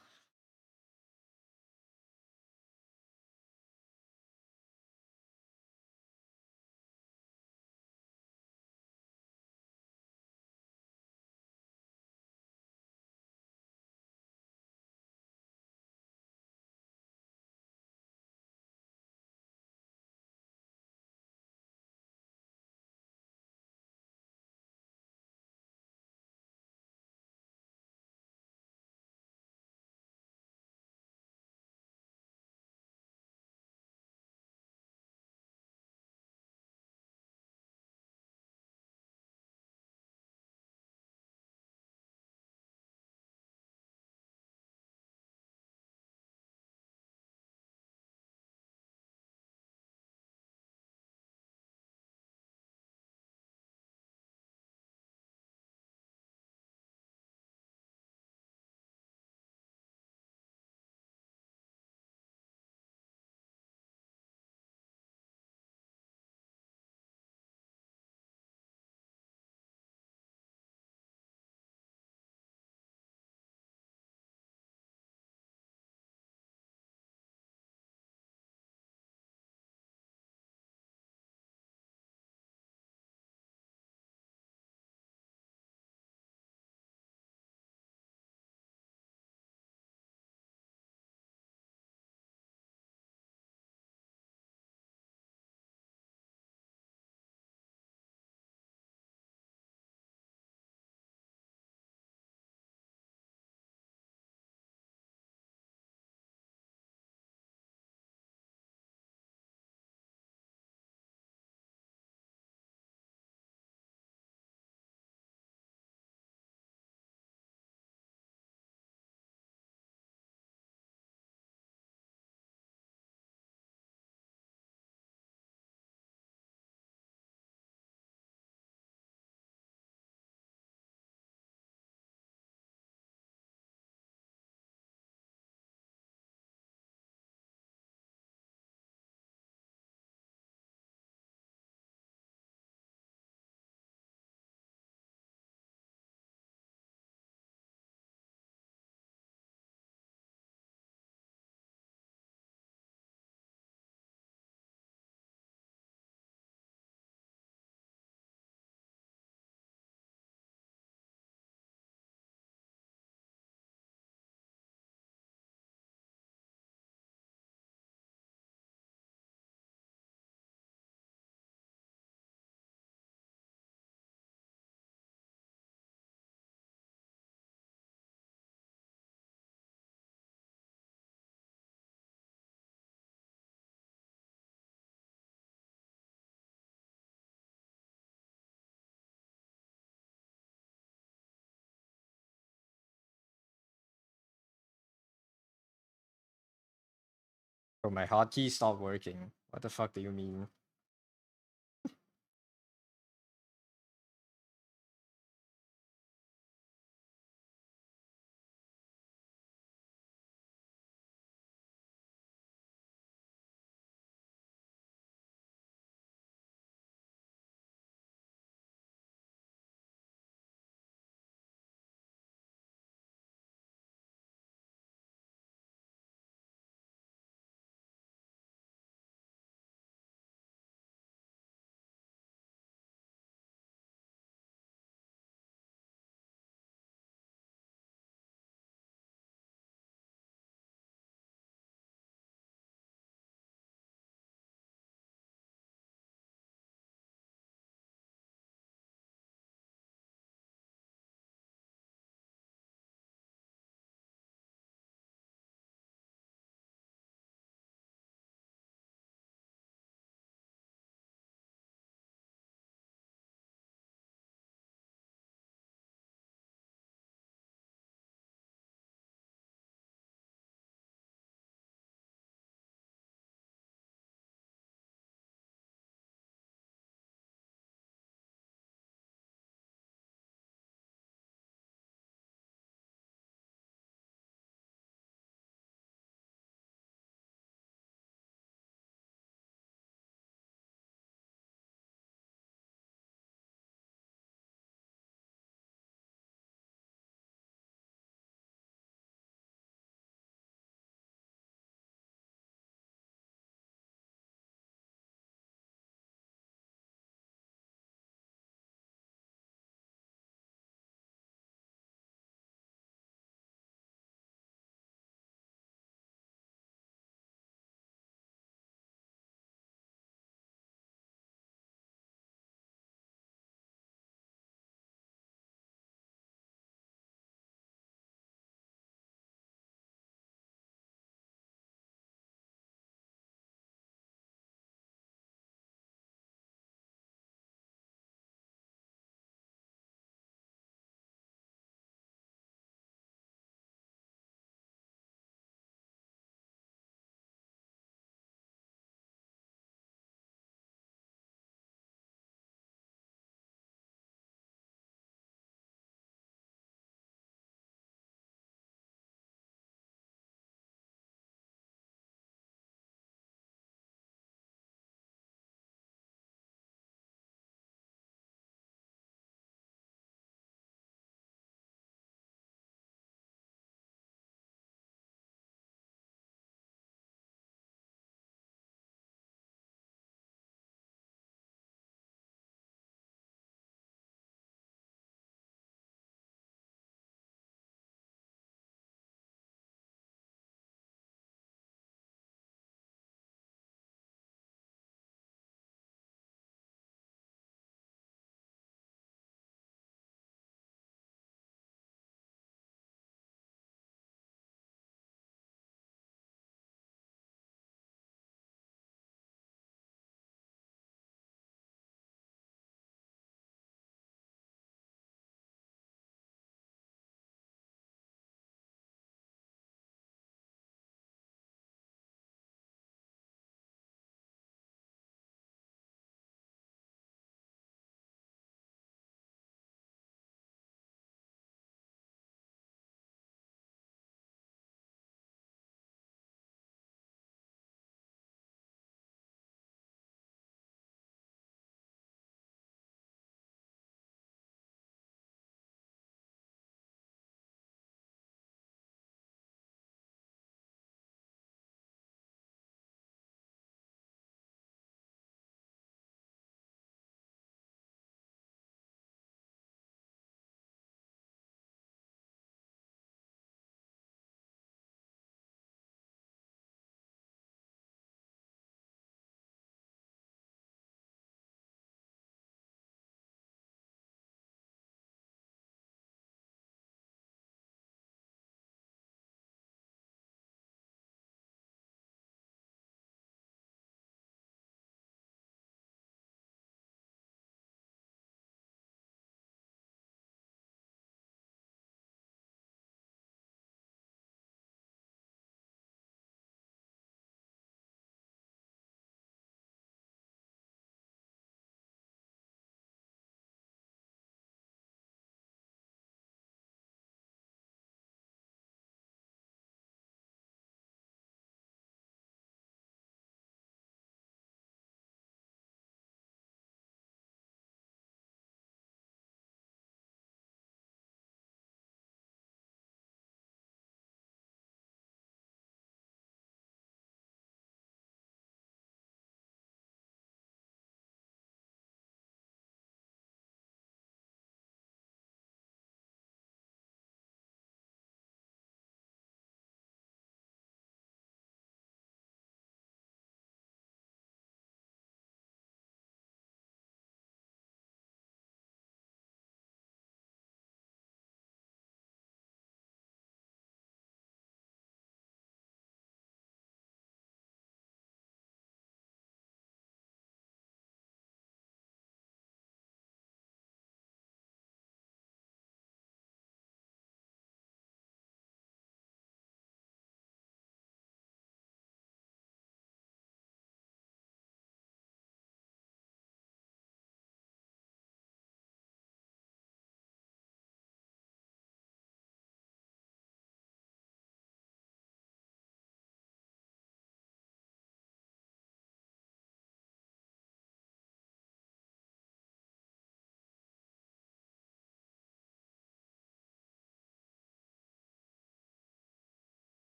Bro, my hotkey stopped working. What the fuck do you mean?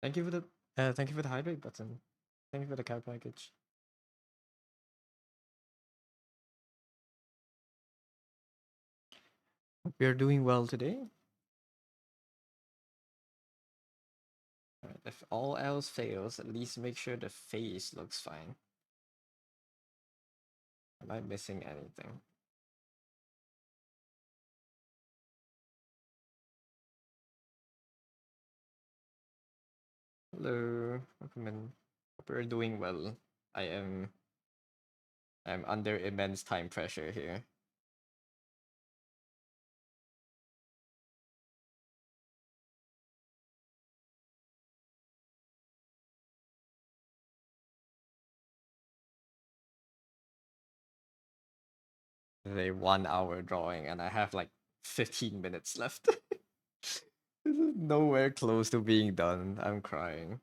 thank you for the hydrate button. Thank you for the care package. Hope you're doing well today. Alright, if all else fails, at least make sure the face looks fine. Am I missing anything? Hello, welcome in. Hope you're doing well. I am I'm under immense time pressure here. A 1 hour drawing and I have like 15 minutes left. This is nowhere close to being done. I'm crying.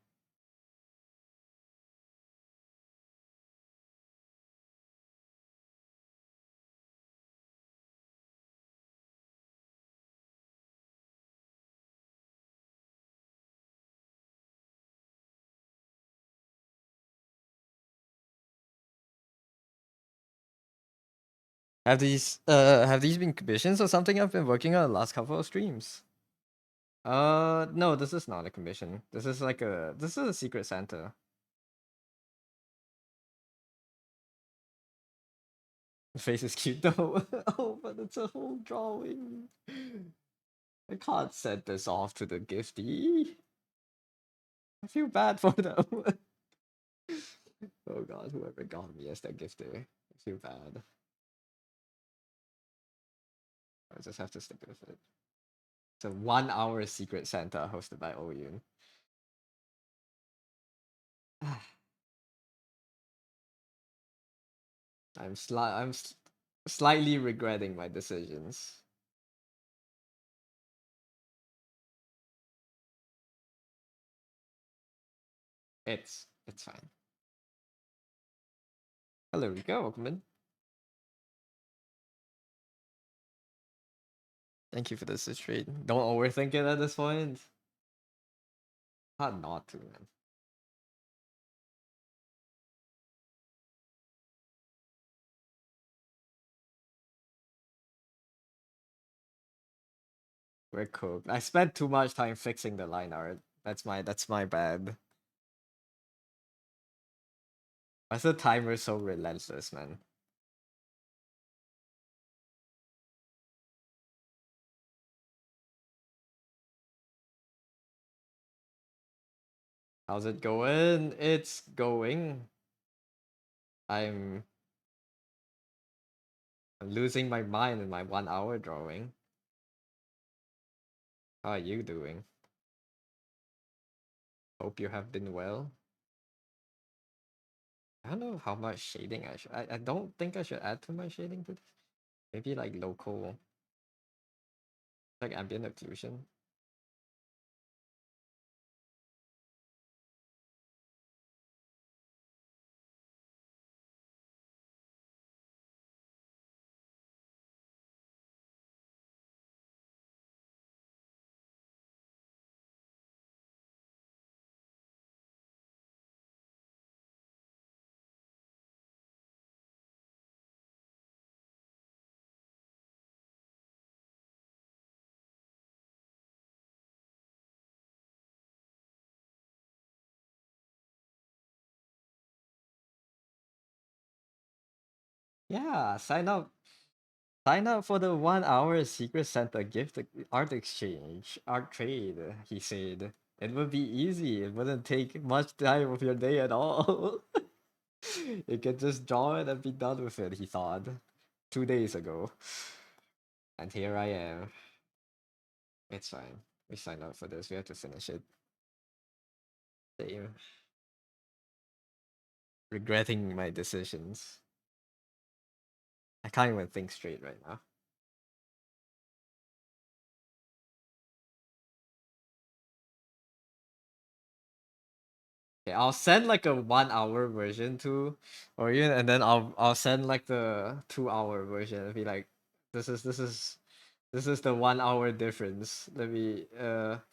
Have these been commissions or something I've been working on the last couple of streams? No, this is not a commission. This is a Secret Santa. The face is cute though. Oh, but it's a whole drawing. I can't send this off to the giftee. I feel bad for them. Oh god, whoever got me as that gifter. I feel bad. I just have to stick with it. It's a 1 hour Secret Santa hosted by Oyun. Slightly regretting my decisions. It's fine. Hello, Rika. Welcome in. Thank you for this trade. Don't overthink it at this point. Hard not to, man. We're cooked. I spent too much time fixing the line art. That's my bad. Why's the timer so relentless, man? How's it going? It's going. I'm I'm losing my mind in my 1 hour drawing. How are you doing? Hope you have been well. I don't know how much shading I should. I don't think I should add too much shading to this. Maybe like local, like ambient occlusion. Yeah, Sign up for the 1 hour Secret Santa art exchange, art trade, he said. It would be easy. It wouldn't take much time of your day at all. You could just draw it and be done with it, he thought. 2 days ago. And here I am. It's fine. We signed up for this. We have to finish it. Same. Regretting my decisions. I can't even think straight right now. Okay, I'll send like a 1 hour version to Orion, and then I'll send like the 2 hour version. It'll be like, this is This is the 1 hour difference. Let me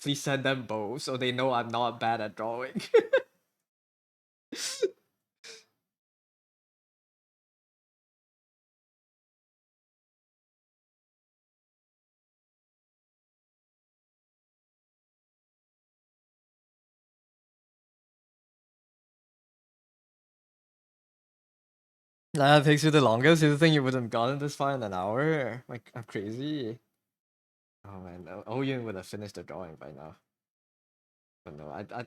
please send them both so they know I'm not bad at drawing. Nah, it takes you the longest. You think you would have gotten this far in an hour? Like I'm crazy. Oh man, Oyen would have finished the drawing by now. But no,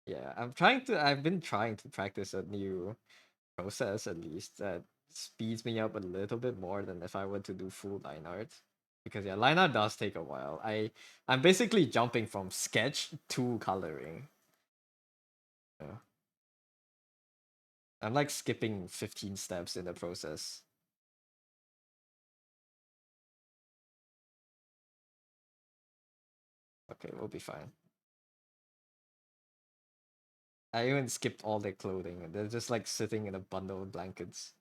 yeah, I've been trying to practice a new process at least that speeds me up a little bit more than if I were to do full line art. Because yeah, line art does take a while. I'm basically jumping from sketch to coloring. Yeah. I'm like skipping 15 steps in the process. Okay, we'll be fine. I even skipped all their clothing. They're just like sitting in a bundle of blankets.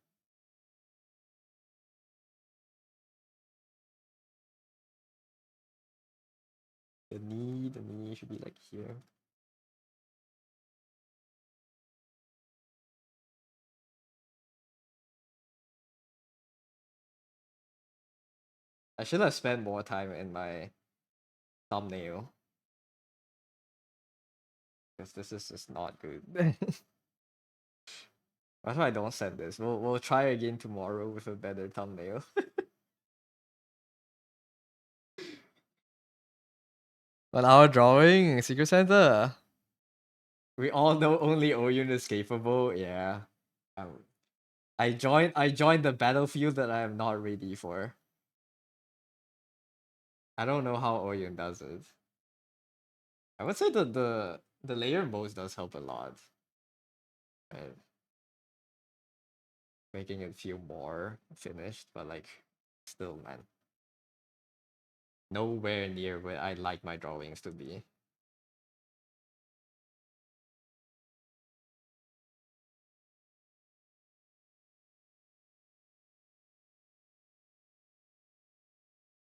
The knee should be like here. I should have spent more time in my thumbnail because this is just not good. That's why I don't send this. We'll try again tomorrow with a better thumbnail. 1 hour drawing, Secret Santa. We all know only Oyun is capable. Yeah. Um, I joined the battlefield that I am not ready for. I don't know how Oyun does it. I would say that the layer modes does help a lot. Right? Making it feel more finished, but like still man. Nowhere near where I like my drawings to be.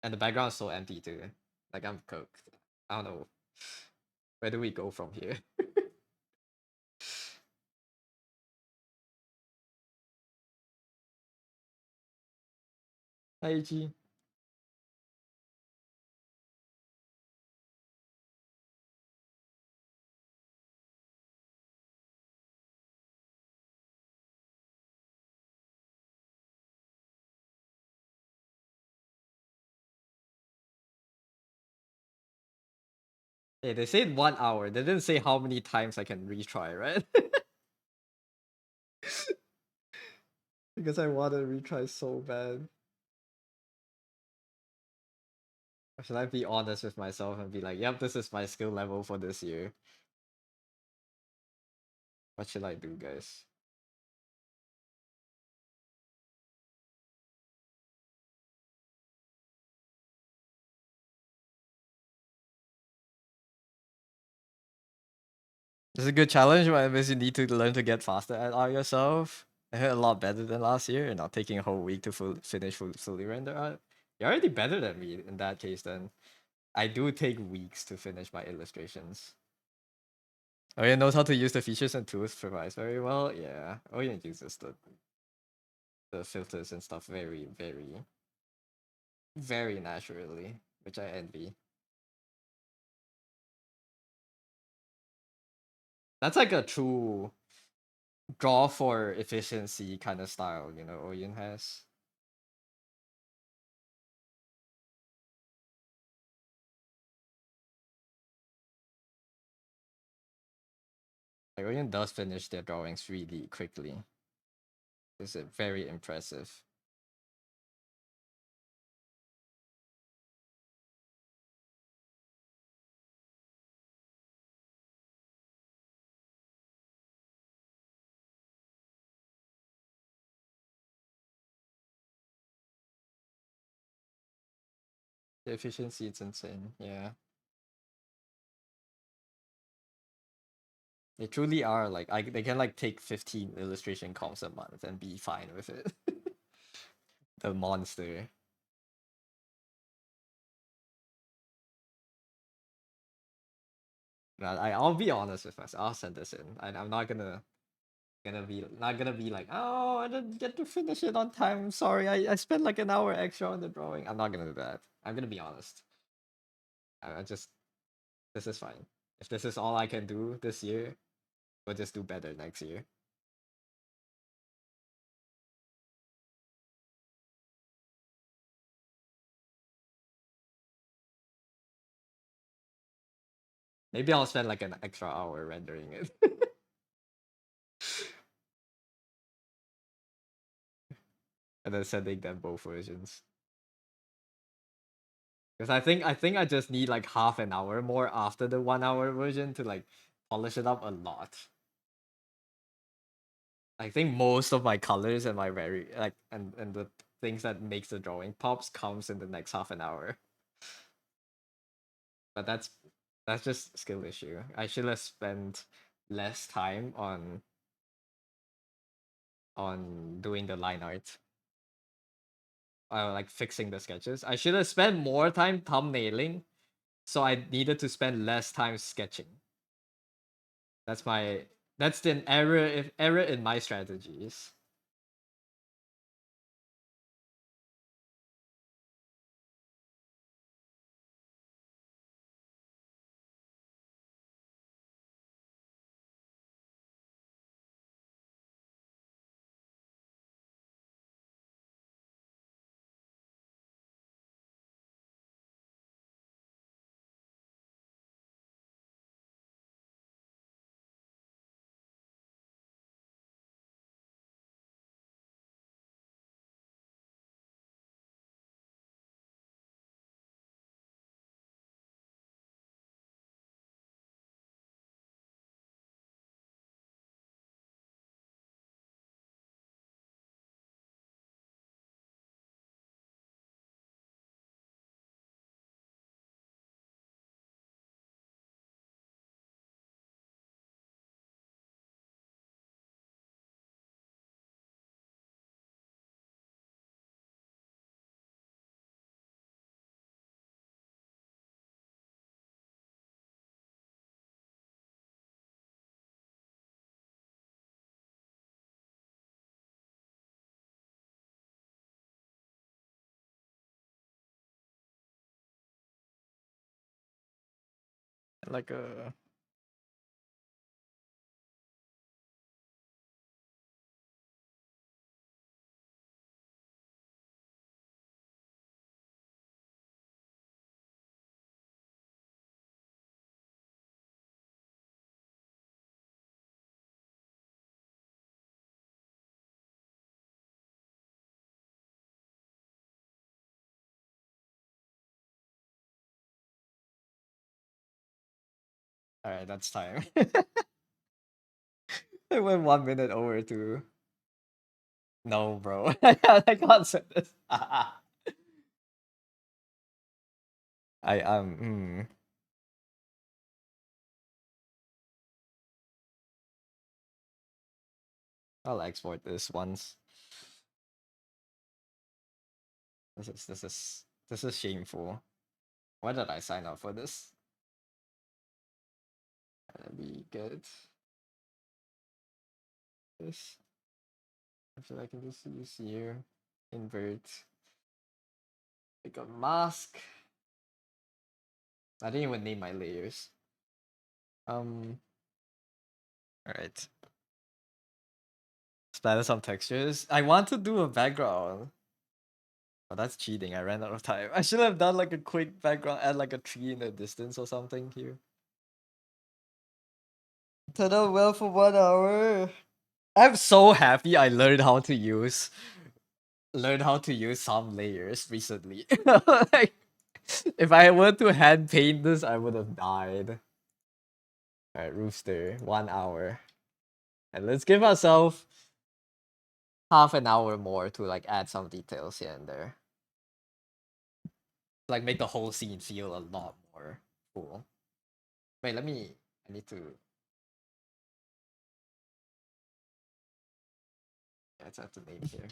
And the background is so empty too. Like I'm cooked. I don't know. Where do we go from here? Hi, Ichi. Hey, they said 1 hour. They didn't say how many times I can retry, right? Because I want to retry so bad. Or should I be honest with myself and be like, yep, this is my skill level for this year? What should I do, guys? It's a good challenge, but I guess you need to learn to get faster at art yourself. I heard a lot better than last year, and not taking a whole week to fully render art. You're already better than me in that case. Then I do take weeks to finish my illustrations. Oyen knows how to use the features and tools provides very well. Yeah, Oyen uses the filters and stuff very, very, very naturally, which I envy. That's like a true draw for efficiency kind of style, Oyen has. Like Oyen does finish their drawings really quickly. It's very impressive. The efficiency is insane. Yeah, they truly are like they can like take 15 illustration comps a month and be fine with it. The monster. I'll be honest with myself. I'll send this in. I'm not gonna be like, oh, I didn't get to finish it on time. I'm sorry. I spent like an hour extra on the drawing. I'm not gonna do that. I'm gonna be honest. I just this is fine. If this is all I can do this year, we'll just do better next year. Maybe I'll spend like an extra hour rendering it. And then sending them both versions. Because I think I just need like half an hour more after the 1 hour version to like polish it up a lot. I think most of my colors and my very like and the things that makes the drawing pops comes in the next half an hour. But that's just skill issue. I should have spent less time on doing the line art. Like fixing the sketches. I should have spent more time thumbnailing, so I needed to spend less time sketching. That's my that's the error in my strategies. Like a all right, that's time. I went 1 minute over too. No, bro. I can't say this. I. I'll export this once. This is shameful. Why did I sign up for this? Let me get this. I feel I can just use here. Invert. Make a mask. I didn't even name my layers. All right. Splatter some textures. I want to do a background. Oh, that's cheating. I ran out of time. I should have done like a quick background, add like a tree in the distance or something here. Turned out well for 1 hour. I'm so happy I learned how to use some layers recently. Like, if I were to hand paint this, I would have died. Alright, Rooster, 1 hour. And let's give ourselves half an hour more to like add some details here and there. Like make the whole scene feel a lot more cool. Wait, I need to yeah, I have to name here.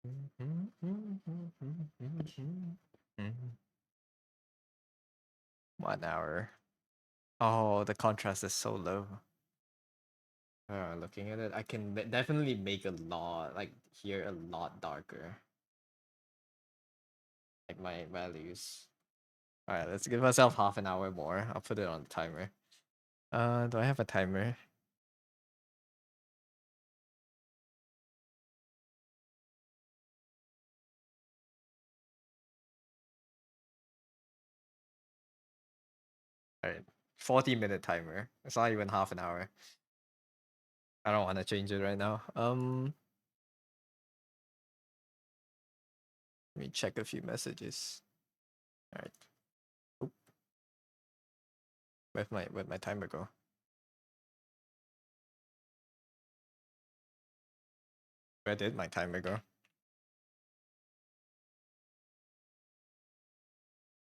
1 hour. Oh, the contrast is so low. Looking at it, I can definitely make a lot, like here a lot darker, like my values. All right, let's give myself half an hour more. I'll put it on the timer. Do I have a timer? All right, 40-minute timer. It's not even half an hour. I don't want to change it right now. Let me check a few messages. All right. Oop, where'd my timer go? Where did my timer go?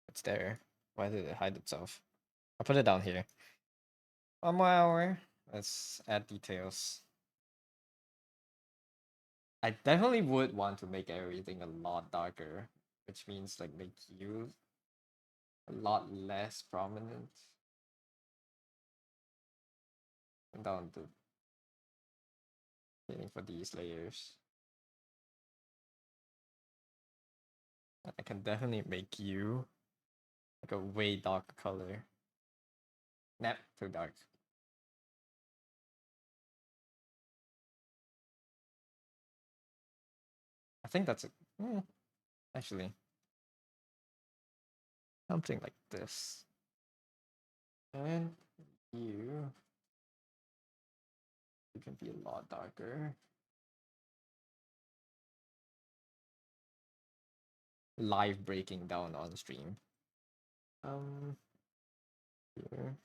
It's there. Why did it hide itself? I'll put it down here. 1 more hour. Let's add details. I definitely would want to make everything a lot darker, which means like make you a lot less prominent. And down to getting for these layers. I can definitely make you like a way darker color. Nah, too dark. I think that's it. Actually, something like this. And you can be a lot darker. Live breaking down on stream. Here.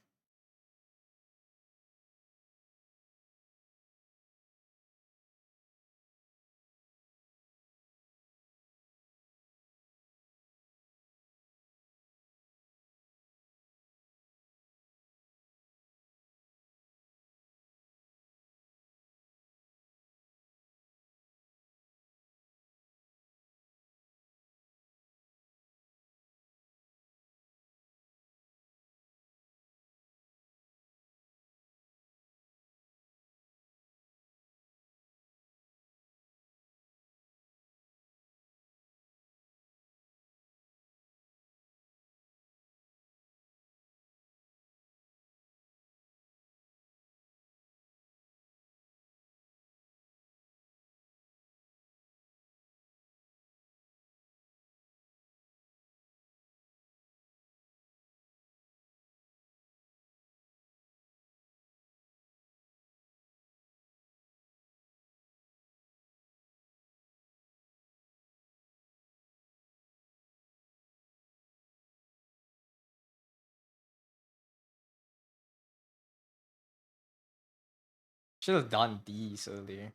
Should have done these earlier.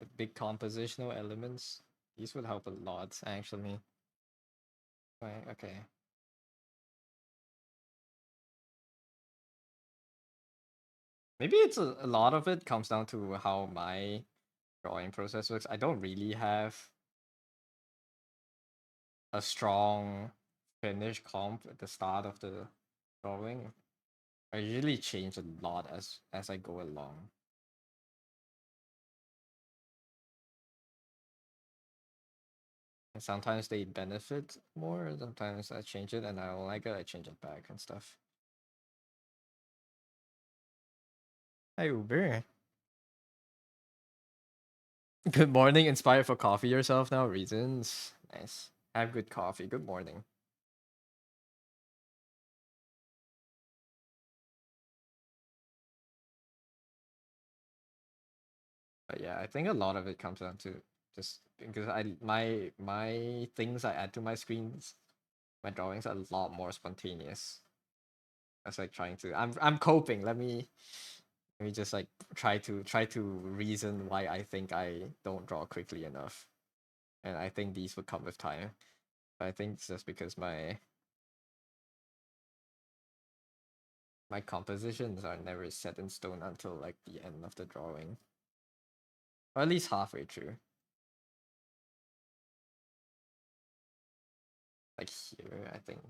The big compositional elements. These would help a lot, actually. Right, okay. Maybe it's a lot of it comes down to how my drawing process works. I don't really have a strong finish comp at the start of the drawing. I usually change a lot as I go along. And sometimes they benefit more, sometimes I change it and I don't like it, I change it back and stuff. Hi Uber. Good morning, inspired for coffee yourself now? Reasons. Nice. Have good coffee. Good morning. But yeah, I think a lot of it comes down to just because my things I add to my screens, my drawings are a lot more spontaneous. That's like trying to I'm coping. Let me just like try to reason why I think I don't draw quickly enough. And I think these would come with time. But I think it's just because my compositions are never set in stone until like the end of the drawing. Or at least halfway through. like here, I think.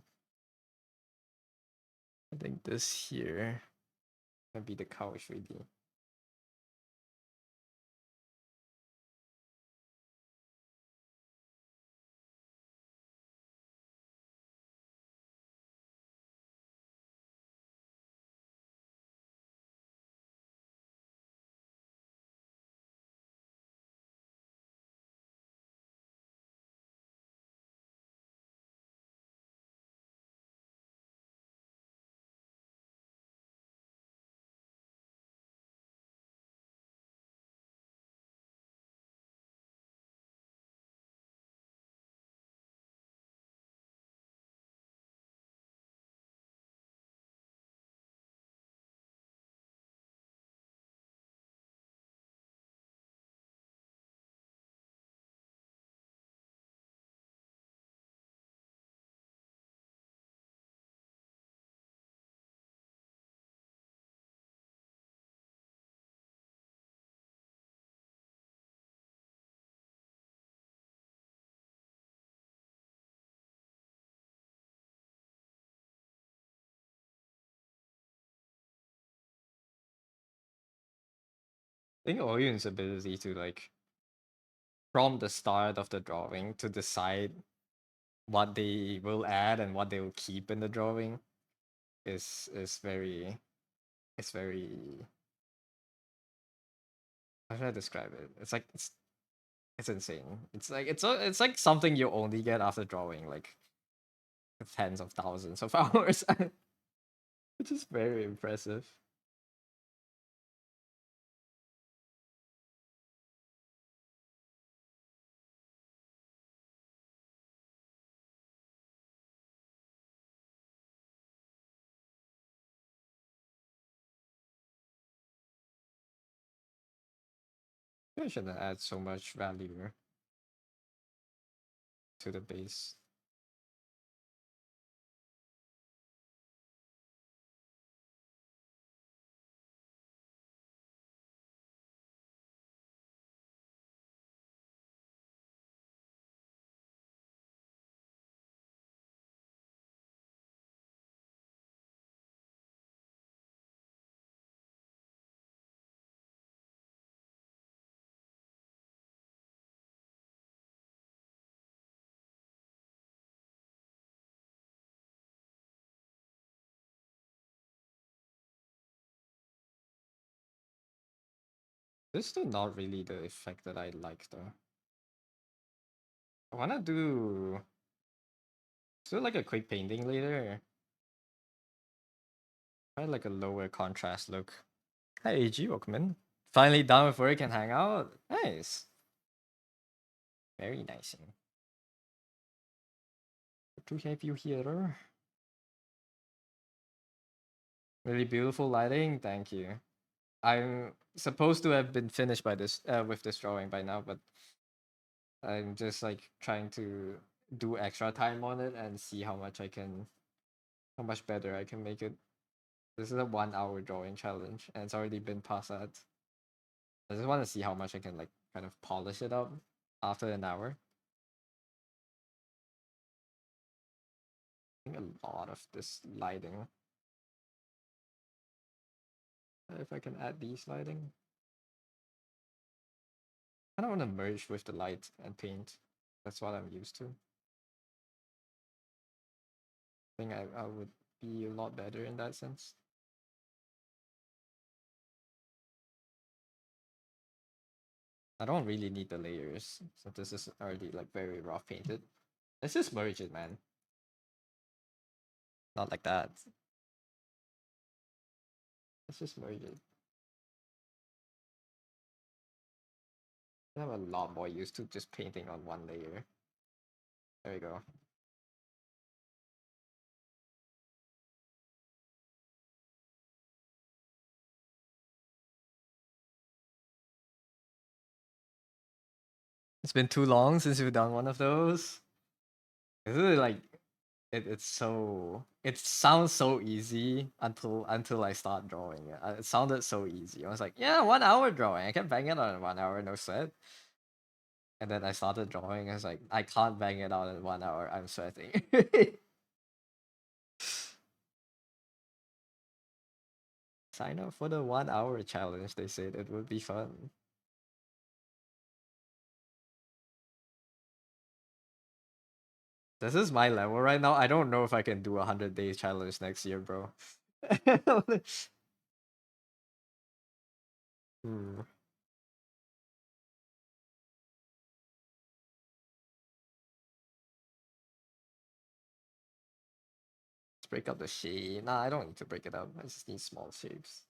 I think this here might be the couch really. I think Oyun's ability to like from the start of the drawing to decide what they will add and what they will keep in the drawing is very it's very how should I describe it? It's like it's insane. It's like something you only get after drawing like tens of thousands of hours. Which is very impressive. I shouldn't add so much value to the base. This is still not really the effect that I like though. I wanna do like a quick painting later. I like a lower contrast look. Hi AG, welcome in. Finally done before we can hang out. Nice. Very nice. Good to have you here. Really beautiful lighting. Thank you. I'm supposed to have been finished by this with this drawing by now, but I'm just like trying to do extra time on it and see how much better I can make it. This is a 1 hour drawing challenge, and it's already been past that. I just want to see how much I can like kind of polish it up after an hour. I think a lot of this lighting. If I can add these lighting, I don't want to merge with the light and paint. That's what I'm used to. I think I would be a lot better in that sense. I don't really need the layers, so this is already like very rough painted. Let's just merge it, man. Not like that. Let's just merge it. I'm a lot more used to just painting on one layer. There we go. It's been too long since we've done one of those. This is like it's so it sounds so easy until I start drawing it. It sounded so easy. I was like, yeah, 1 hour drawing. I can bang it on 1 hour, no sweat. And then I started drawing. I was like, I can't bang it out in 1 hour. I'm sweating. Sign up for the 1 hour challenge. They said it would be fun. This is my level right now. I don't know if I can do 100 days challenge next year, bro. Hmm. Let's break up the shape. Nah, I don't need to break it up. I just need small shapes.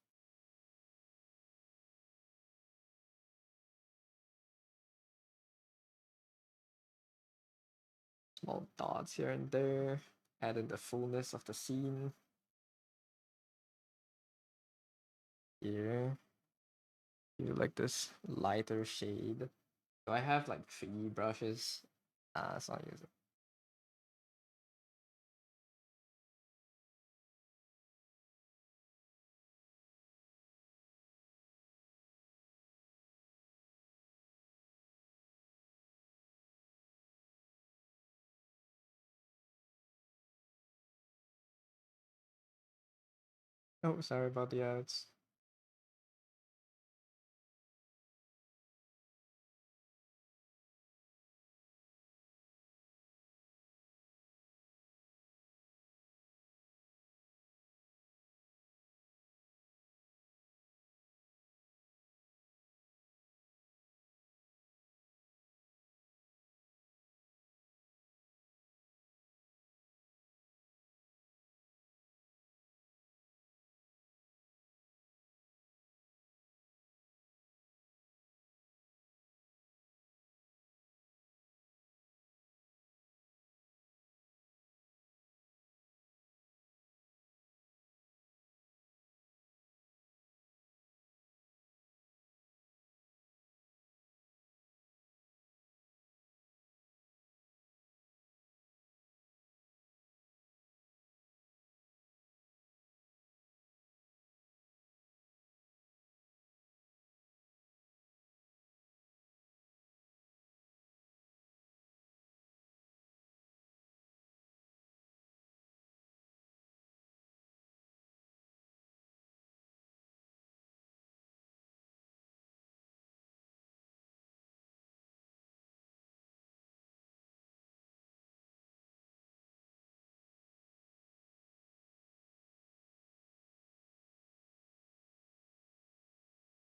Small dots here and there. Add in the fullness of the scene. Here. You like this lighter shade. Do I have like 3 brushes? Nah, it's not using. Oh, sorry about the ads.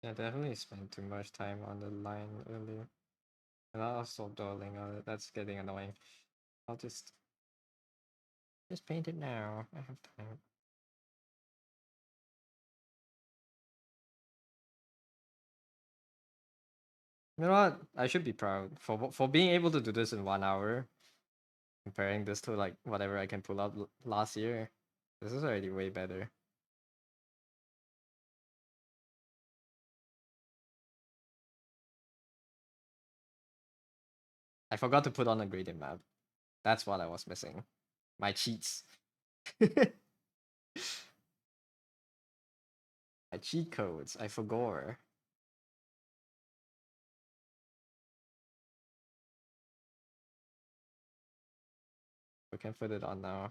Yeah, definitely spent too much time on the line earlier. And I'll stop dwelling on it. That's getting annoying. I'll just paint it now. I have time. You know what? I should be proud for being able to do this in 1 hour. Comparing this to like whatever I can pull out last year, this is already way better. I forgot to put on a gradient map. That's what I was missing. My cheats. My cheat codes. I forgot. We can put it on now.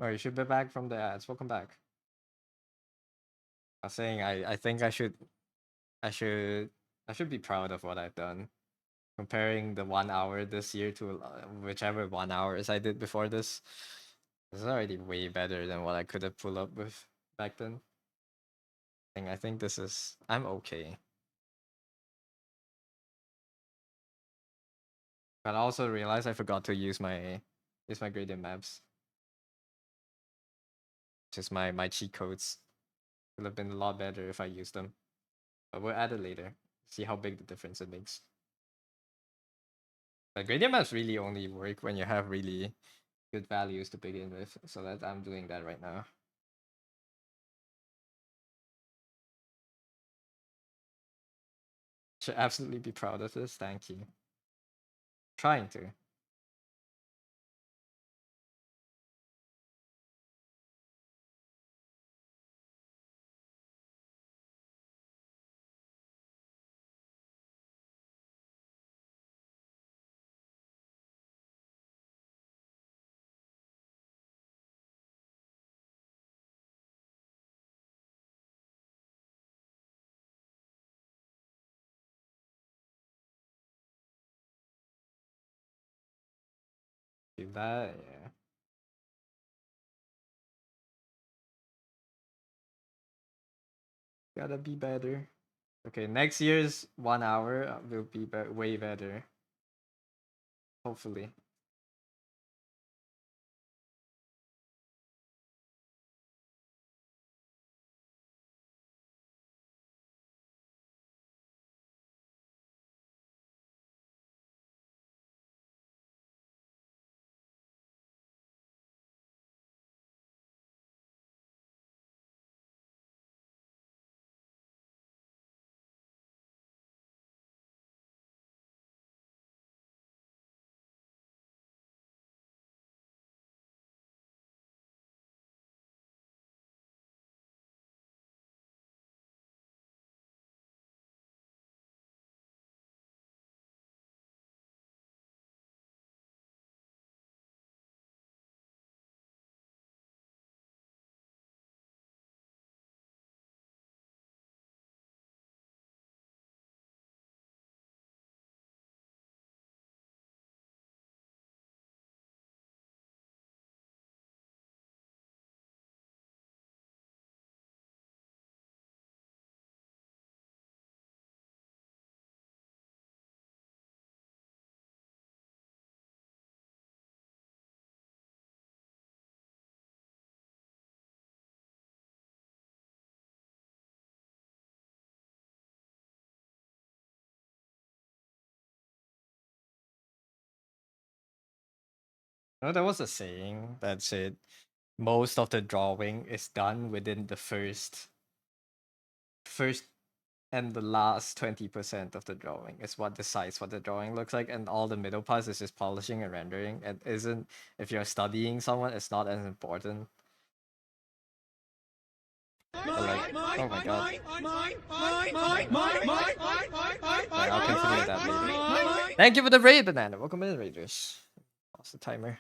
Oh, you should be back from the ads. Welcome back. I was saying I think I should I should be proud of what I've done. Comparing the 1 hour this year to whichever 1 hours I did before this, this is already way better than what I could have pulled up with back then. I think this is I'm okay. But I also realized I forgot to use my gradient maps. Just my cheat codes. Would have been a lot better if I used them. But we'll add it later. See how big the difference it makes. But gradient maps really only work when you have really good values to begin with. So that I'm doing that right now. Should absolutely be proud of this. Thank you. Trying to. Do that, yeah. Gotta be better. Okay, next year's 1 hour will be way better. Hopefully. No, there was a saying that said most of the drawing is done within the first and the last 20% of the drawing is what decides what the drawing looks like, and all the middle parts is just polishing and rendering. And isn't, if you're studying someone, it's not as important. But like, oh my god. Right, I'll continue with that later. Thank you for the raid, Banana. Welcome in, Raiders. Lost the timer.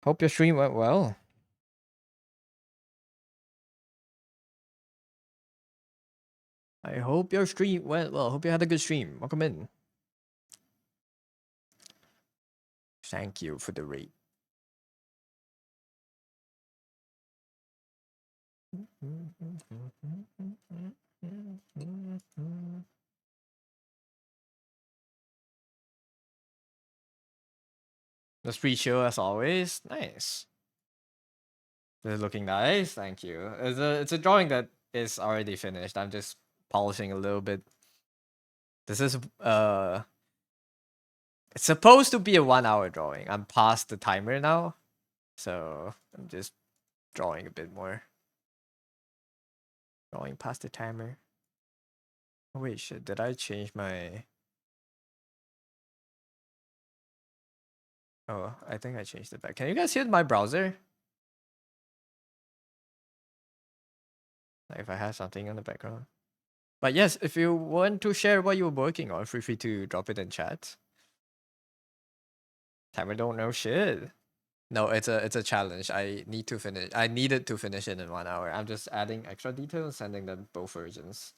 Hope your stream went well. I hope your stream went well. Hope you had a good stream. Welcome in. Thank you for the raid. The street show as always. Nice. This is looking nice. Thank you. It's a drawing that is already finished. I'm just polishing a little bit. This is it's supposed to be a 1 hour drawing. I'm past the timer now, so I'm just drawing a bit more. Drawing past the timer. Oh, wait, shit. Did I change my? Oh, I think I changed it back. Can you guys hear my browser? Like if I have something in the background. But yes, if you want to share what you're working on, feel free to drop it in chat. Timer don't know shit. No, it's a challenge. I need to finish. I needed to finish it in 1 hour. I'm just adding extra details, sending them both versions.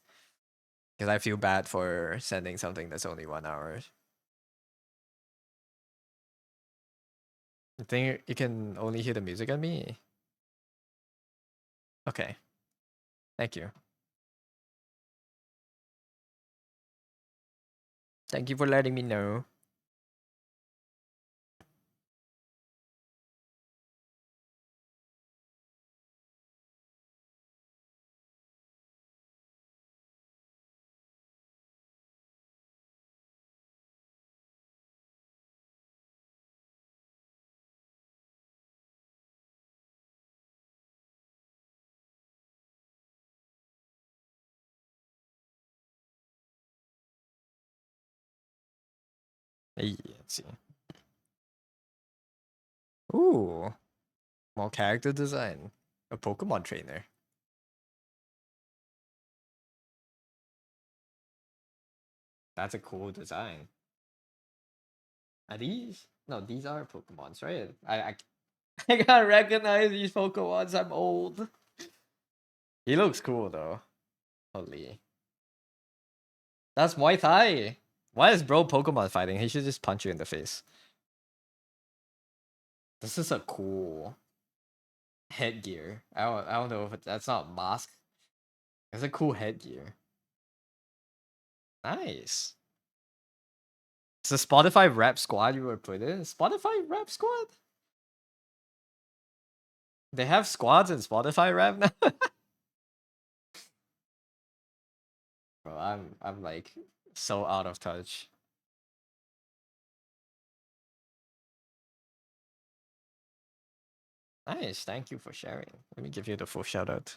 Because I feel bad for sending something that's only 1 hour. I think you can only hear the music on me. Okay. Thank you. Thank you for letting me know. Hey, let's see. Ooh, more character design. A Pokemon trainer. That's a cool design. Are these? No, these are Pokemons, right? I can't recognize these Pokemons. I'm old. He looks cool though. Holy. That's Muay Thai. Why is bro Pokemon fighting? He should just punch you in the face. This is a cool headgear. I don't know if that's not a mask. It's a cool headgear. Nice. It's a Spotify rap squad you were put in. Spotify rap squad? They have squads in Spotify rap now? Bro, I'm like so out of touch. Nice, thank you for sharing. Let me give you the full shout out.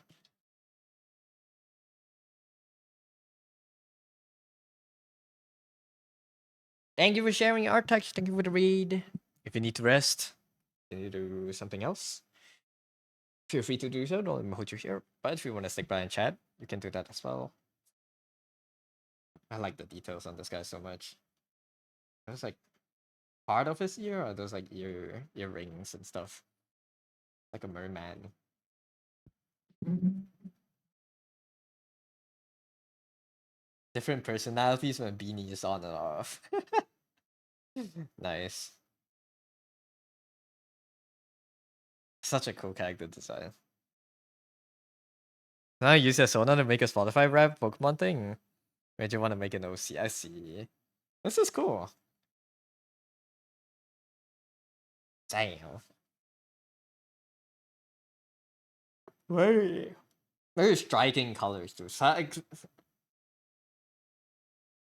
Thank you for sharing your art text. Thank you for the read. If you need to rest, you need to do something else, feel free to do so. Don't let me hold you here. But if you want to stick by and chat, you can do that as well. I like the details on this guy so much. There's like part of his ear, or those like earrings and stuff, like a merman. Different personalities when beanie is on and off. Nice. Such a cool character design. Now you use your Sona to make a Spotify rap Pokemon thing. Made you want to make an OC. I see. This is cool. Damn. Very, very striking colors too.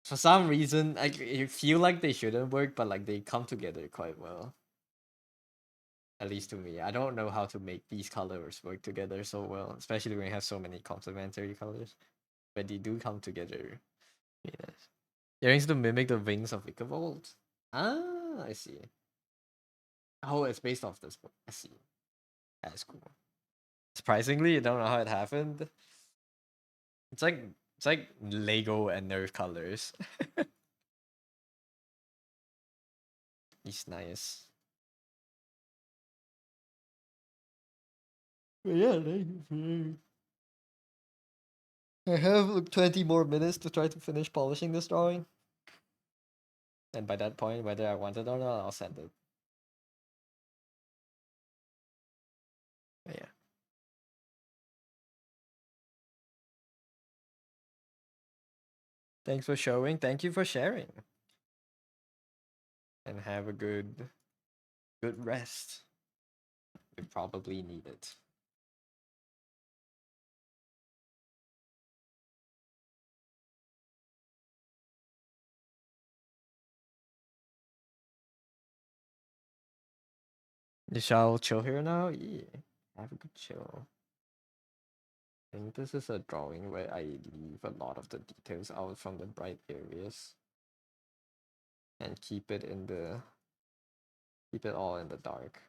For some reason, you feel like they shouldn't work, but like they come together quite well. At least to me. I don't know how to make these colors work together so well, especially when you have so many complementary colors. But they do come together. Yes. Earrings to mimic the wings of Icavolt. Ah, I see. Oh, it's based off this book. I see. That's cool. Surprisingly, you don't know how it happened. It's like it's like Lego and Nerf colors. It's nice. But yeah, thank you. I have like 20 more minutes to try to finish polishing this drawing. And by that point, whether I want it or not, I'll send it. But yeah. Thanks for showing. Thank you for sharing. And have a good rest. We probably need it. You shall chill here now? Yeah. Have a good chill. I think this is a drawing where I leave a lot of the details out from the bright areas and keep it all in the dark.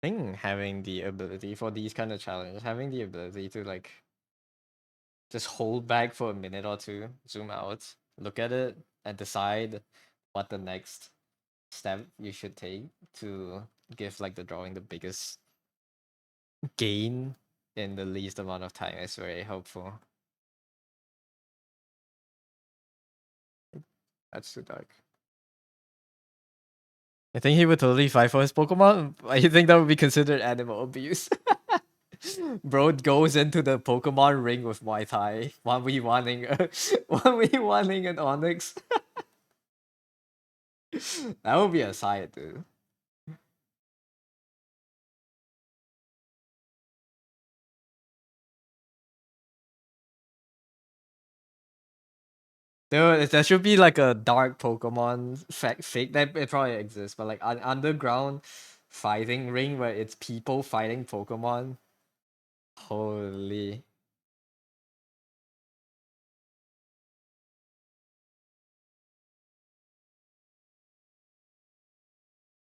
I think having the ability for these kind of challenges, having the ability to like just hold back for a minute or two, zoom out, look at it, and decide what the next step you should take to give like the drawing the biggest gain in the least amount of time is very helpful. That's too dark. I think he would totally fight for his Pokemon. I think that would be considered animal abuse. Bro goes into the Pokemon ring with Muay Thai. 1v1ing, 1v1ing an Onyx. That would be a sight, dude. There should be like a dark Pokemon fake that it probably exists, but like an underground fighting ring where it's people fighting Pokemon. Holy.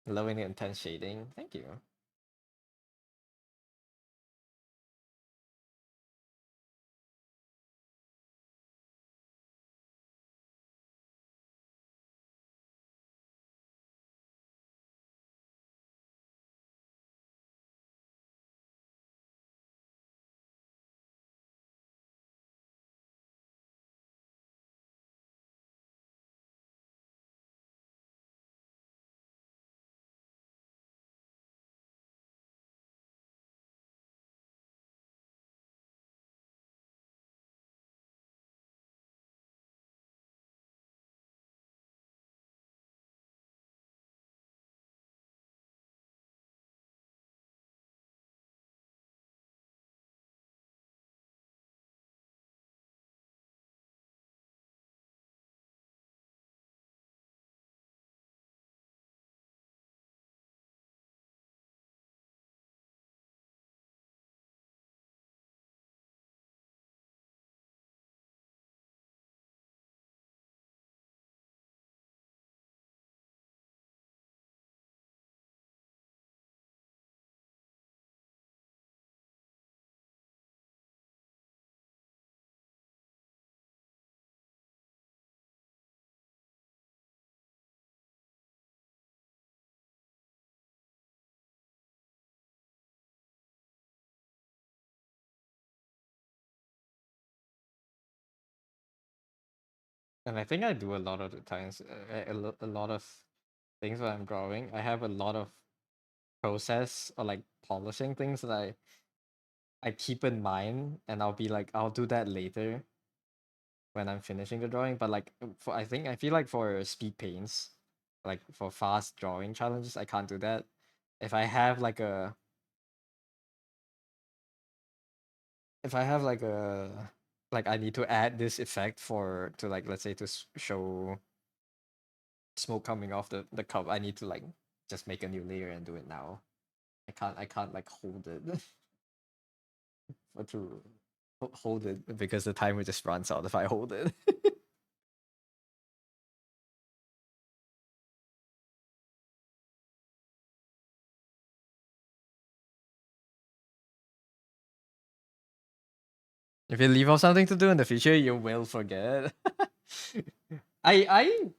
Loving the intense shading. Thank you. And I think I do a lot of the times, a lot of things that I'm drawing. I have a lot of process or like polishing things that I keep in mind, and I'll be like, I'll do that later when I'm finishing the drawing. But like, for I feel like for speed paints, like for fast drawing challenges, I can't do that. If I have like a, if I have like I need to add this effect for to like let's say to show smoke coming off the cup, I need to like just make a new layer and do it now. I can't like hold it or to hold it because the timer just runs out if I hold it. If you leave out something to do in the future, you will forget. I I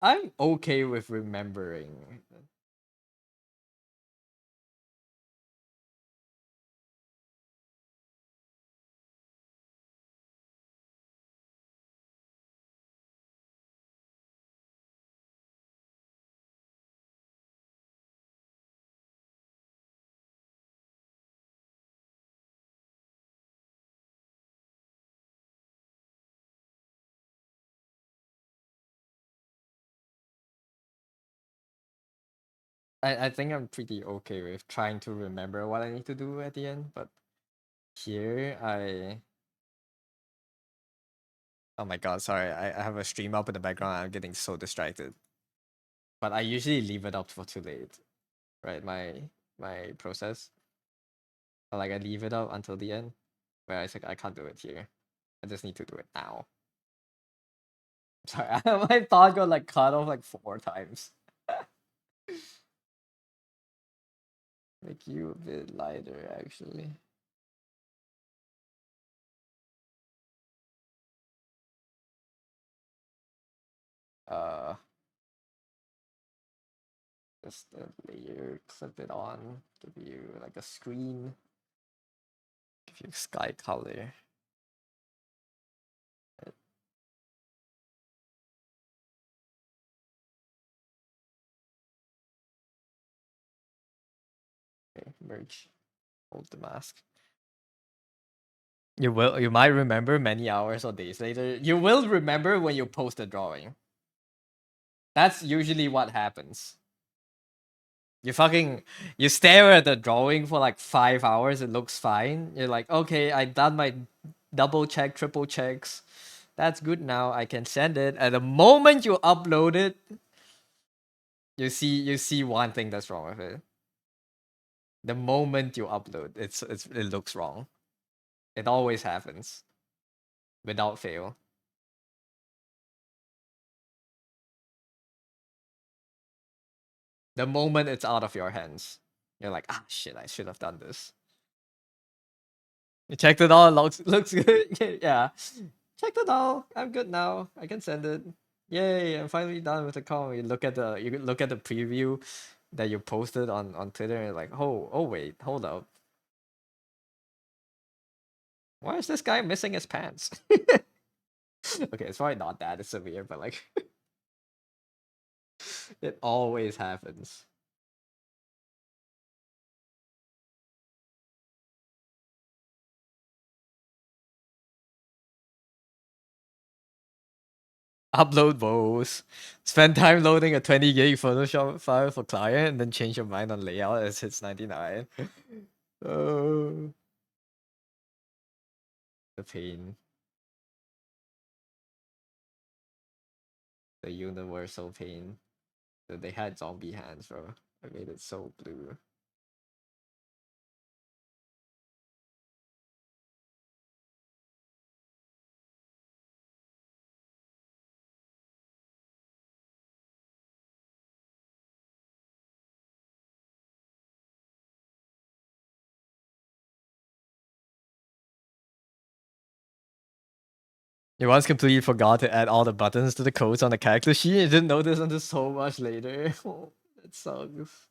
I'm okay with remembering. I think I'm pretty okay with trying to remember what I need to do at the end, but here I oh my god, sorry, I have a stream up in the background. I'm getting so distracted. But I usually leave it up for too late, right? My process. Like I leave it up until the end, where I say I can't do it here. I just need to do it now. Sorry, my thought got like cut off like 4 times. Make you a bit lighter, actually. Uh, just a layer, clip it on, give you like a screen, give you sky color. Merge. Hold the mask. You might remember many hours or days later. You will remember when you post a drawing. That's usually what happens. You fucking you stare at the drawing for like 5 hours, it looks fine. You're like, okay, I done my double check, triple checks. That's good now. I can send it. At the moment you upload it, you see one thing that's wrong with it. The moment you upload, it looks wrong. It always happens. Without fail. The moment it's out of your hands. You're like, ah shit, I should have done this. You checked it all, looks good. Yeah. Checked it all. I'm good now. I can send it. Yay, I'm finally done with the call. You look at the preview that you posted on Twitter and you're like, oh wait, hold up. Why is this guy missing his pants? Okay, it's probably not that severe, but like it always happens. Upload both. Spend time loading a 20 gig Photoshop file for client and then change your mind on layout as hits 99. Oh, the pain. The universal pain. That they had zombie hands, bro. I made it so blue. You once completely forgot to add all the buttons to the codes on the character sheet. You didn't notice until so much later. Oh, that sucks.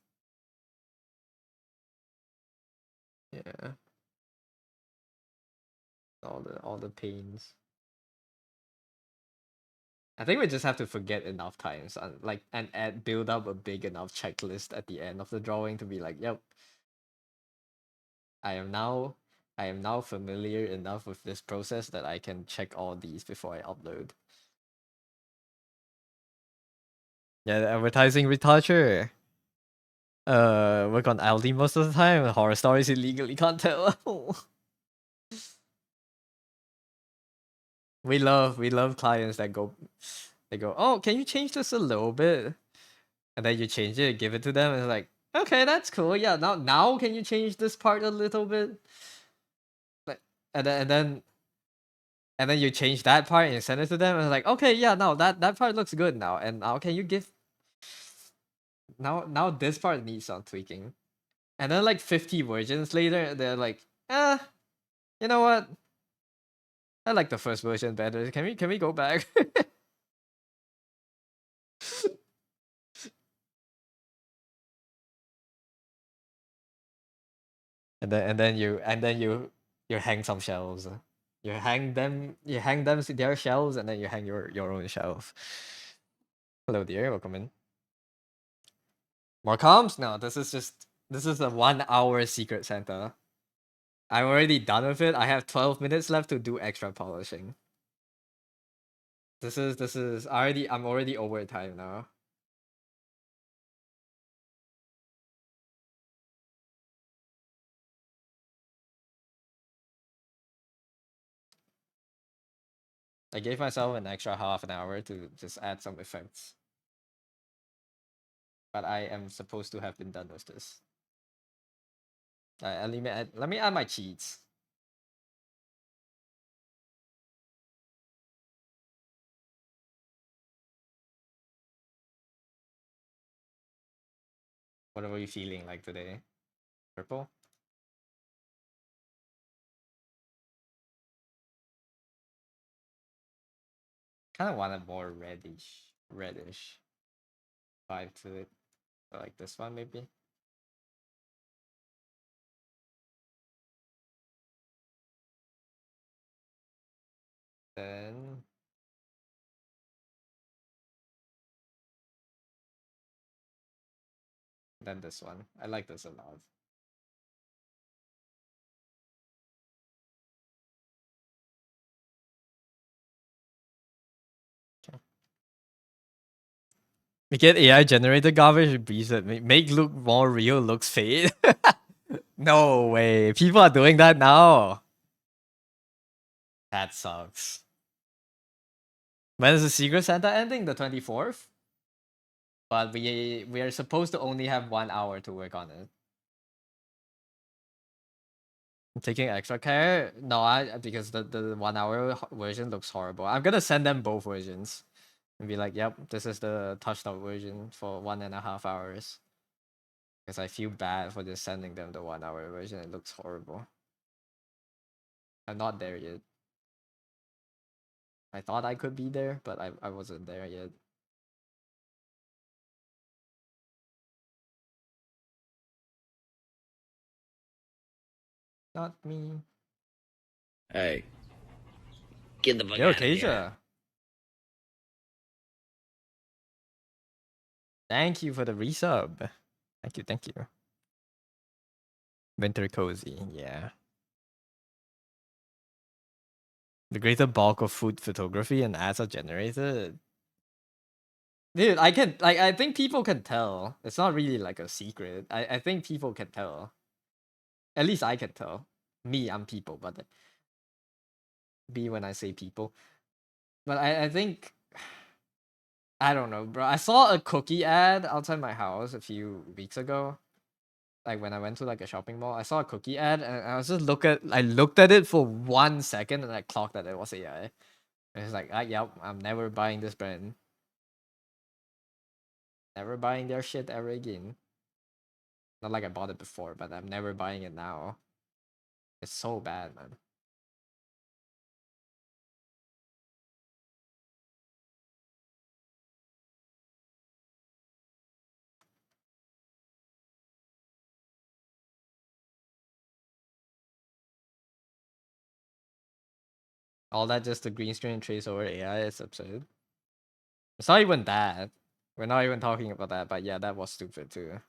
Yeah, all the pains. I think we just have to forget enough times and build up a big enough checklist at the end of the drawing to be like, yep, I am now I am now familiar enough with this process that I can check all these before I upload. Yeah, the advertising retoucher. Work on Aldi most of the time. Horror stories illegally can't tell. we love clients that go, oh, can you change this a little bit? And then you change it, give it to them, and it's like, okay, that's cool. Yeah, now can you change this part a little bit? Like, and then you change that part and you send it to them, and it's like, okay, yeah, now that part looks good now. And now can you give now this part needs some tweaking. And then like 50 versions later, they're like, you know what? I like the first version better. Can we go back? and then you hang some shelves. You hang them to their shelves and then you hang your own shelf. Hello dear, welcome in. More comms? No, this is a 1 hour secret Santa. I'm already done with it. I have 12 minutes left to do extra polishing. This is I'm already over time now. I gave myself an extra half an hour to just add some effects. But I am supposed to have been done with this. Let me add my cheats. What are you feeling like today? Purple? Kind of want a more reddish vibe to it. Like this one, maybe. Then this one. I like this a lot. We get AI generated garbage, breeze it. Make look more real, looks fake. No way. People are doing that now. That sucks. When is the Secret Santa ending? The 24th? But we are supposed to only have 1 hour to work on it. I'm taking extra care? No, because the 1 hour version looks horrible. I'm gonna send them both versions and be like, yep, this is the touched up version for 1.5 hours. Because I feel bad for just sending them the 1 hour version. It looks horrible. I'm not there yet. I thought I could be there, but I wasn't there yet. Not me. Hey, get the fuck Yo, out of here. Tasia. Thank you for the resub. Thank you, thank you. Winter cozy, yeah. The greater bulk of food photography and ads are generated. Dude, I think people can tell. It's not really like a secret. I think people can tell. At least I can tell. Me, I'm people, but be when I say people. But I think I don't know, bro. I saw a cookie ad outside my house a few weeks ago. Like when I went to like a shopping mall, I saw a cookie ad and I was just I looked at it for 1 second and I clocked that it was AI. And it's like, yep, I'm never buying this brand. Never buying their shit ever again. Not like I bought it before, but I'm never buying it now. It's so bad, man. All that just to green screen trace over AI is absurd. It's not even that. We're not even talking about that, but yeah, that was stupid too.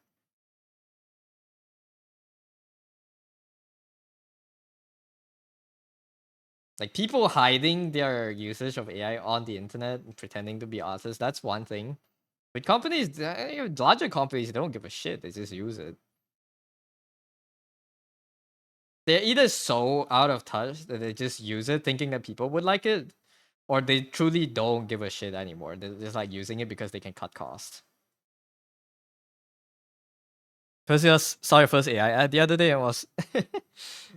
Like people hiding their usage of AI on the internet and pretending to be artists, that's one thing. With companies, larger companies, they don't give a shit. They just use it. They're either so out of touch that they just use it thinking that people would like it, or they truly don't give a shit anymore. They're just like using it because they can cut costs. Saw your first AI ad the other day and was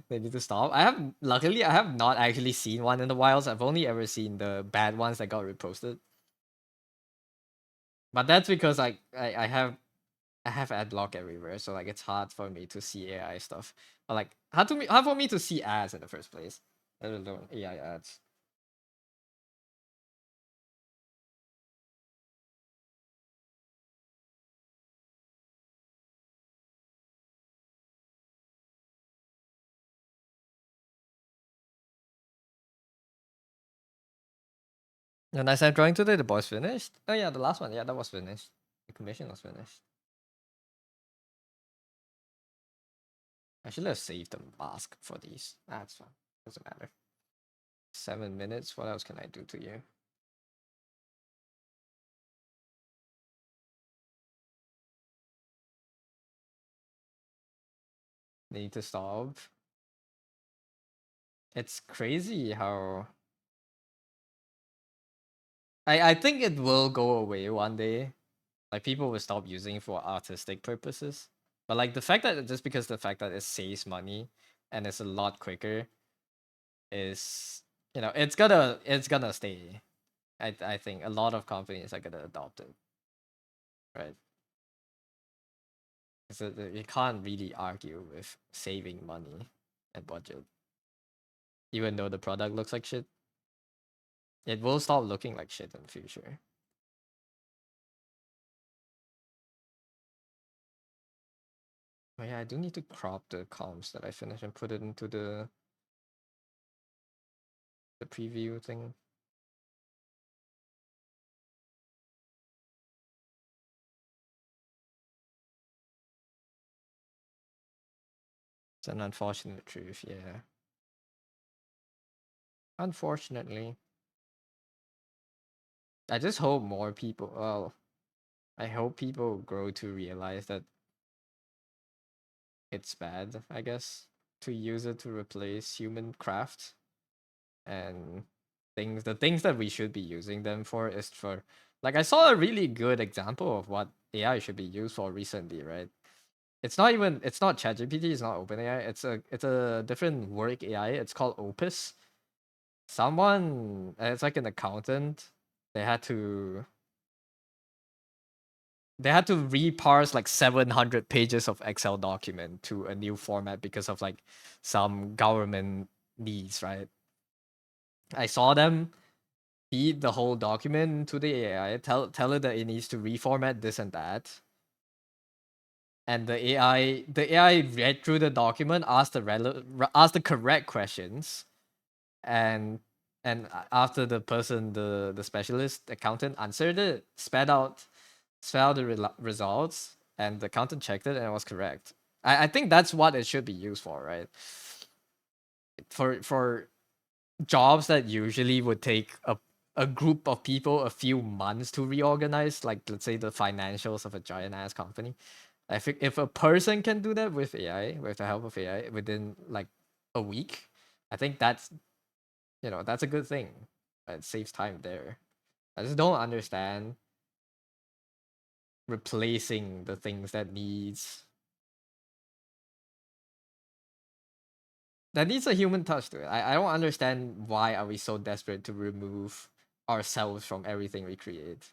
they need to stop. Luckily I have not actually seen one in the wilds. I've only ever seen the bad ones that got reposted. But that's because I have ad block everywhere, so like it's hard for me to see AI stuff. But like hard for me to see ads in the first place. Let alone AI ads. The nice I'm drawing today, the boys finished. Oh yeah, the last one, yeah, that was finished. The commission was finished. I should have saved the mask for these. That's fine. Doesn't matter. 7 minutes. What else can I do to you? Need to stop. It's crazy how I think it will go away one day. Like people will stop using it for artistic purposes. But like the fact that just because the fact that it saves money and it's a lot quicker is it's gonna stay. I think a lot of companies are gonna adopt it. Right. So you can't really argue with saving money and budget. Even though the product looks like shit. It will stop looking like shit in the future. Oh yeah, I do need to crop the comps that I finished and put it into the preview thing. It's an unfortunate truth, yeah. Unfortunately. I just hope more people well I hope people grow to realize that it's bad, I guess, to use it to replace human craft, and the things that we should be using them for is for, like, I saw a really good example of what AI should be used for recently, right? It's not ChatGPT, it's not OpenAI, it's a different work AI. It's called Opus. Someone, it's like an accountant. They had to they had to reparse like 700 pages of Excel document to a new format because of like some government needs, right? I saw them feed the whole document to the AI, tell it that it needs to reformat this and that. And the AI read through the document, asked the correct questions, and after the person, the specialist accountant answered it, spelled the results, and the accountant checked it and it was correct. I think that's what it should be used for, right? For jobs that usually would take a group of people a few months to reorganize, like let's say the financials of a giant ass company. I think if a person can do that with AI, with the help of AI, within like a week, I think that's a good thing. It saves time there. I just don't understand replacing the things that needs a human touch to it. I don't understand why are we so desperate to remove ourselves from everything we create.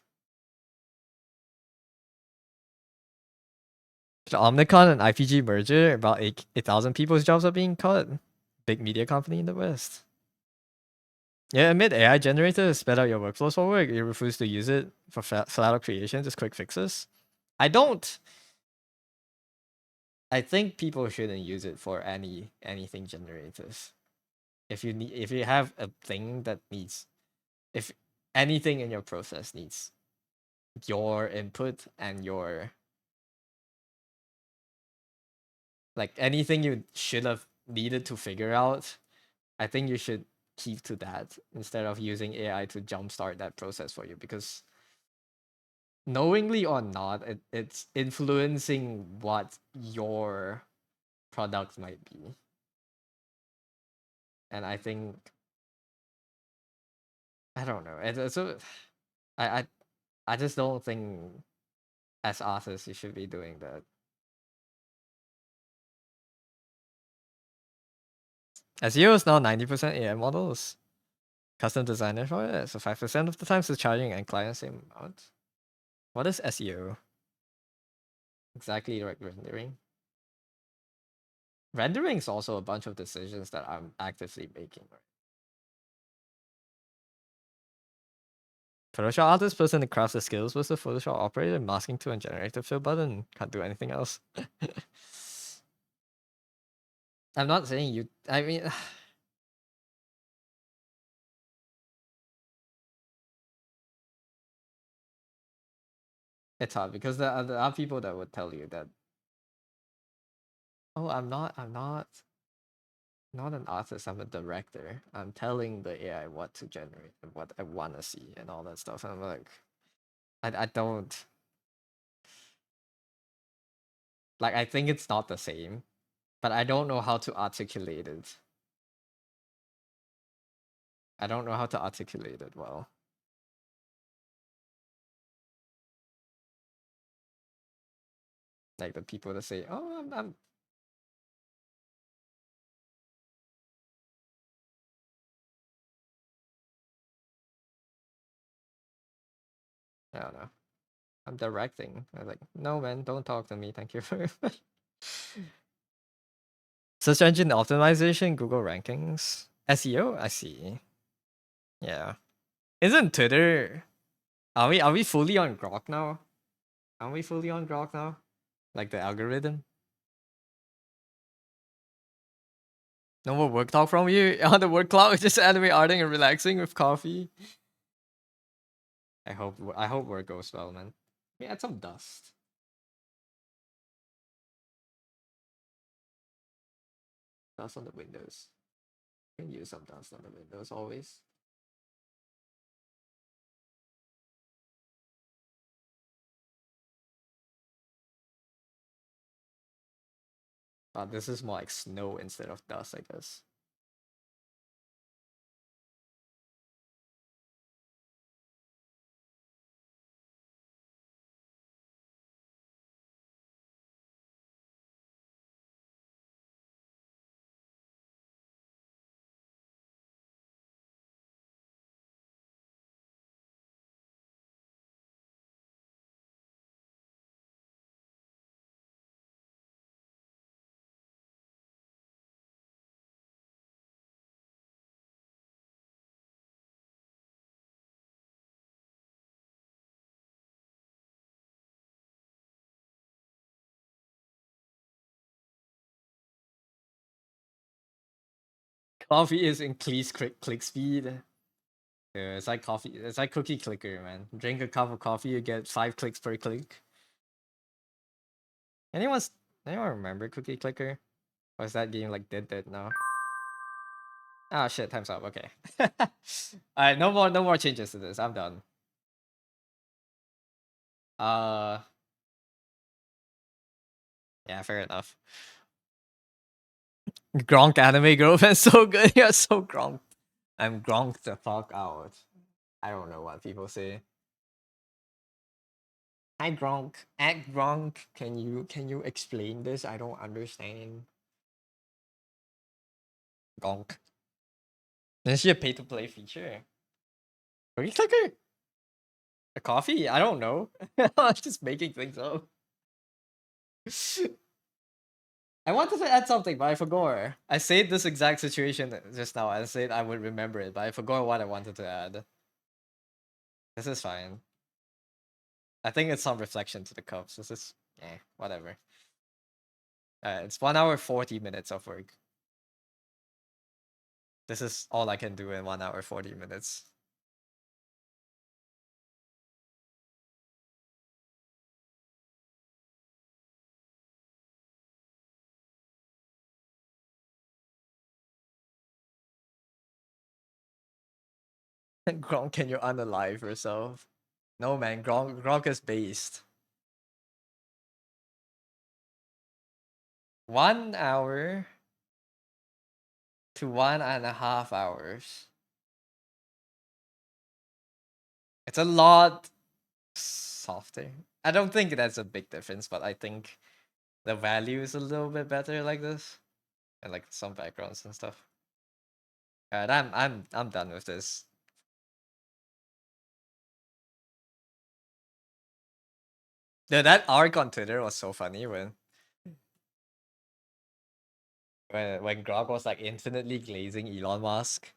The Omnicon and IPG merger, about 8,000 people's jobs are being cut. Big media company in the West. Yeah, admit AI generators sped out your workflows for work. You refuse to use it for flat out creation, just quick fixes. I don't. I think people shouldn't use it for anything generators. If you have a thing that needs, if anything in your process needs your input and your, like, anything you should have needed to figure out, I think you should keep to that instead of using AI to jumpstart that process for you, because knowingly or not, it's influencing what your product might be. And I think, I don't know. I, I I just don't think as artists you should be doing that. SEO is now 90% AI models. Custom designer for it, so 5% of the time it's charging and client same amount. What is SEO? Exactly, like rendering. Rendering is also a bunch of decisions that I'm actively making. Photoshop artist person that crafts the skills with the Photoshop operator, masking tool and generator fill button. Can't do anything else. I'm not saying you. I mean, it's hard because there are people that would tell you that, oh, I'm not an artist. I'm a director. I'm telling the AI what to generate and what I want to see and all that stuff. And I'm like, I don't like. I think it's not the same, but I don't know how to articulate it. I don't know how to articulate it well. Like the people that say, "Oh, I'm I don't know. I'm directing." I was like, "No, man, don't talk to me. Thank you very much." Search engine optimization, Google rankings, SEO. I see. Yeah. Isn't Twitter? Are we fully on Grok now? Are we fully on Grok now? Like the algorithm? No more work talk from you on the work clock. Just anime arting and relaxing with coffee. I hope work goes well, man. Yeah, add some dust. Dust on the windows. You can use some dust on the windows always. This is more like snow instead of dust, I guess. Coffee is increased click speed. Yeah, it's like coffee. It's like cookie clicker, man. Drink a cup of coffee, you get 5 clicks per click. Anyone's anyone remember cookie clicker? Or is that game like dead now? Ah shit, time's up. Okay. Alright, no more changes to this. I'm done. Uh yeah, fair enough. Gronk anime girlfriend so good. You're so Gronk. I'm Gronk the fuck out. I don't know what people say. Hi Gronk. At Gronk. Can you explain this? I don't understand. Gronk. Is she a pay to play feature? Cookie clicker? A coffee? I don't know. I'm just making things up. I wanted to add something, but I forgot. I said this exact situation just now. I said I would remember it, but I forgot what I wanted to add. This is fine. I think it's some reflection to the Cubs. This is whatever. It's 1 hour 40 minutes of work. This is all I can do in 1 hour 40 minutes. Gronk, can you unalive yourself? No man, Gronk is based. 1 hour to 1.5 hours. It's a lot softer. I don't think that's a big difference, but I think the value is a little bit better like this, and like some backgrounds and stuff. Alright, I'm done with this. Yeah, that arc on Twitter was so funny when Grog was like infinitely glazing Elon Musk.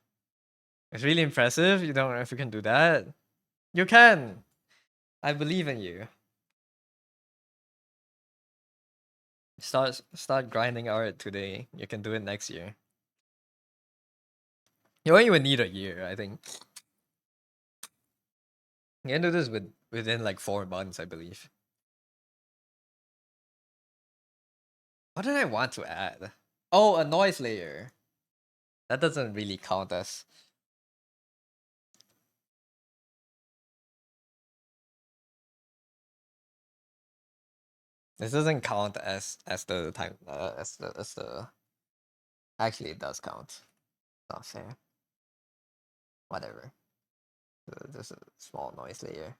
It's really impressive. You don't know if you can do that. You can. I believe in you. Start grinding art today. You can do it next year. You don't even need a year, I think. You can do this within like 4 months, I believe. What did I want to add? Oh, a noise layer. That doesn't really count as. This doesn't count as the time as the. Actually, it does count. Not fair. Whatever. Just a small noise layer.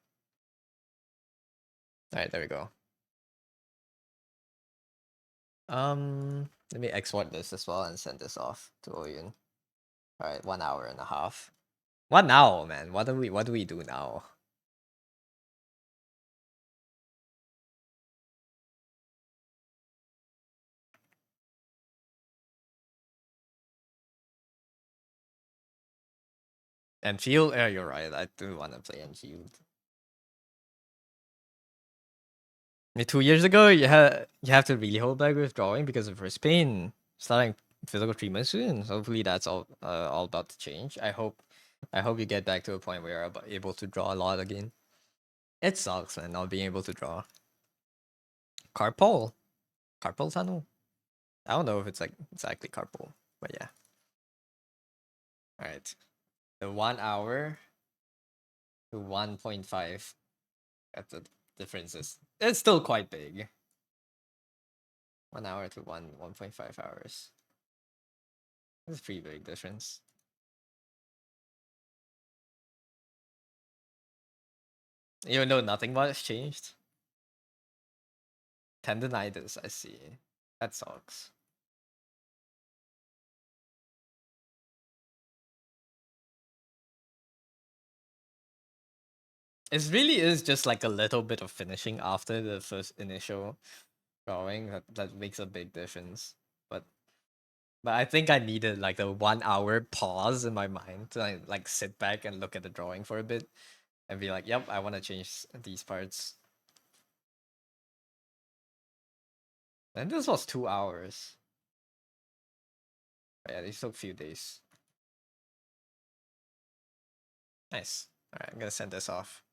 All right, there we go. Let me export this as well and send this off to Oyun. All right, 1 hour and a half. What now, man? What do we do now? Enfield? Yeah, you're right. I do want to play Enfield. 2 years ago, you have to really hold back with drawing because of first pain starting physical treatment soon. So hopefully that's all about to change. I hope you get back to a point where you're able to draw a lot again. It sucks, man, not being able to draw. Carpal, carpal tunnel. I don't know if it's like exactly carpal, but yeah. All right, the 1 hour to 1.5 at the differences. It's still quite big. 1 hour to 1.5 hours. That's a pretty big difference. Even though nothing much changed. Tendonitis, I see. That sucks. It really is just like a little bit of finishing after the first initial drawing that makes a big difference. But but I think I needed like a 1 hour pause in my mind to like sit back and look at the drawing for a bit and be like, yep, I want to change these parts. And this was 2 hours. Yeah, these took a few days. Nice. Alright, I'm gonna send this off.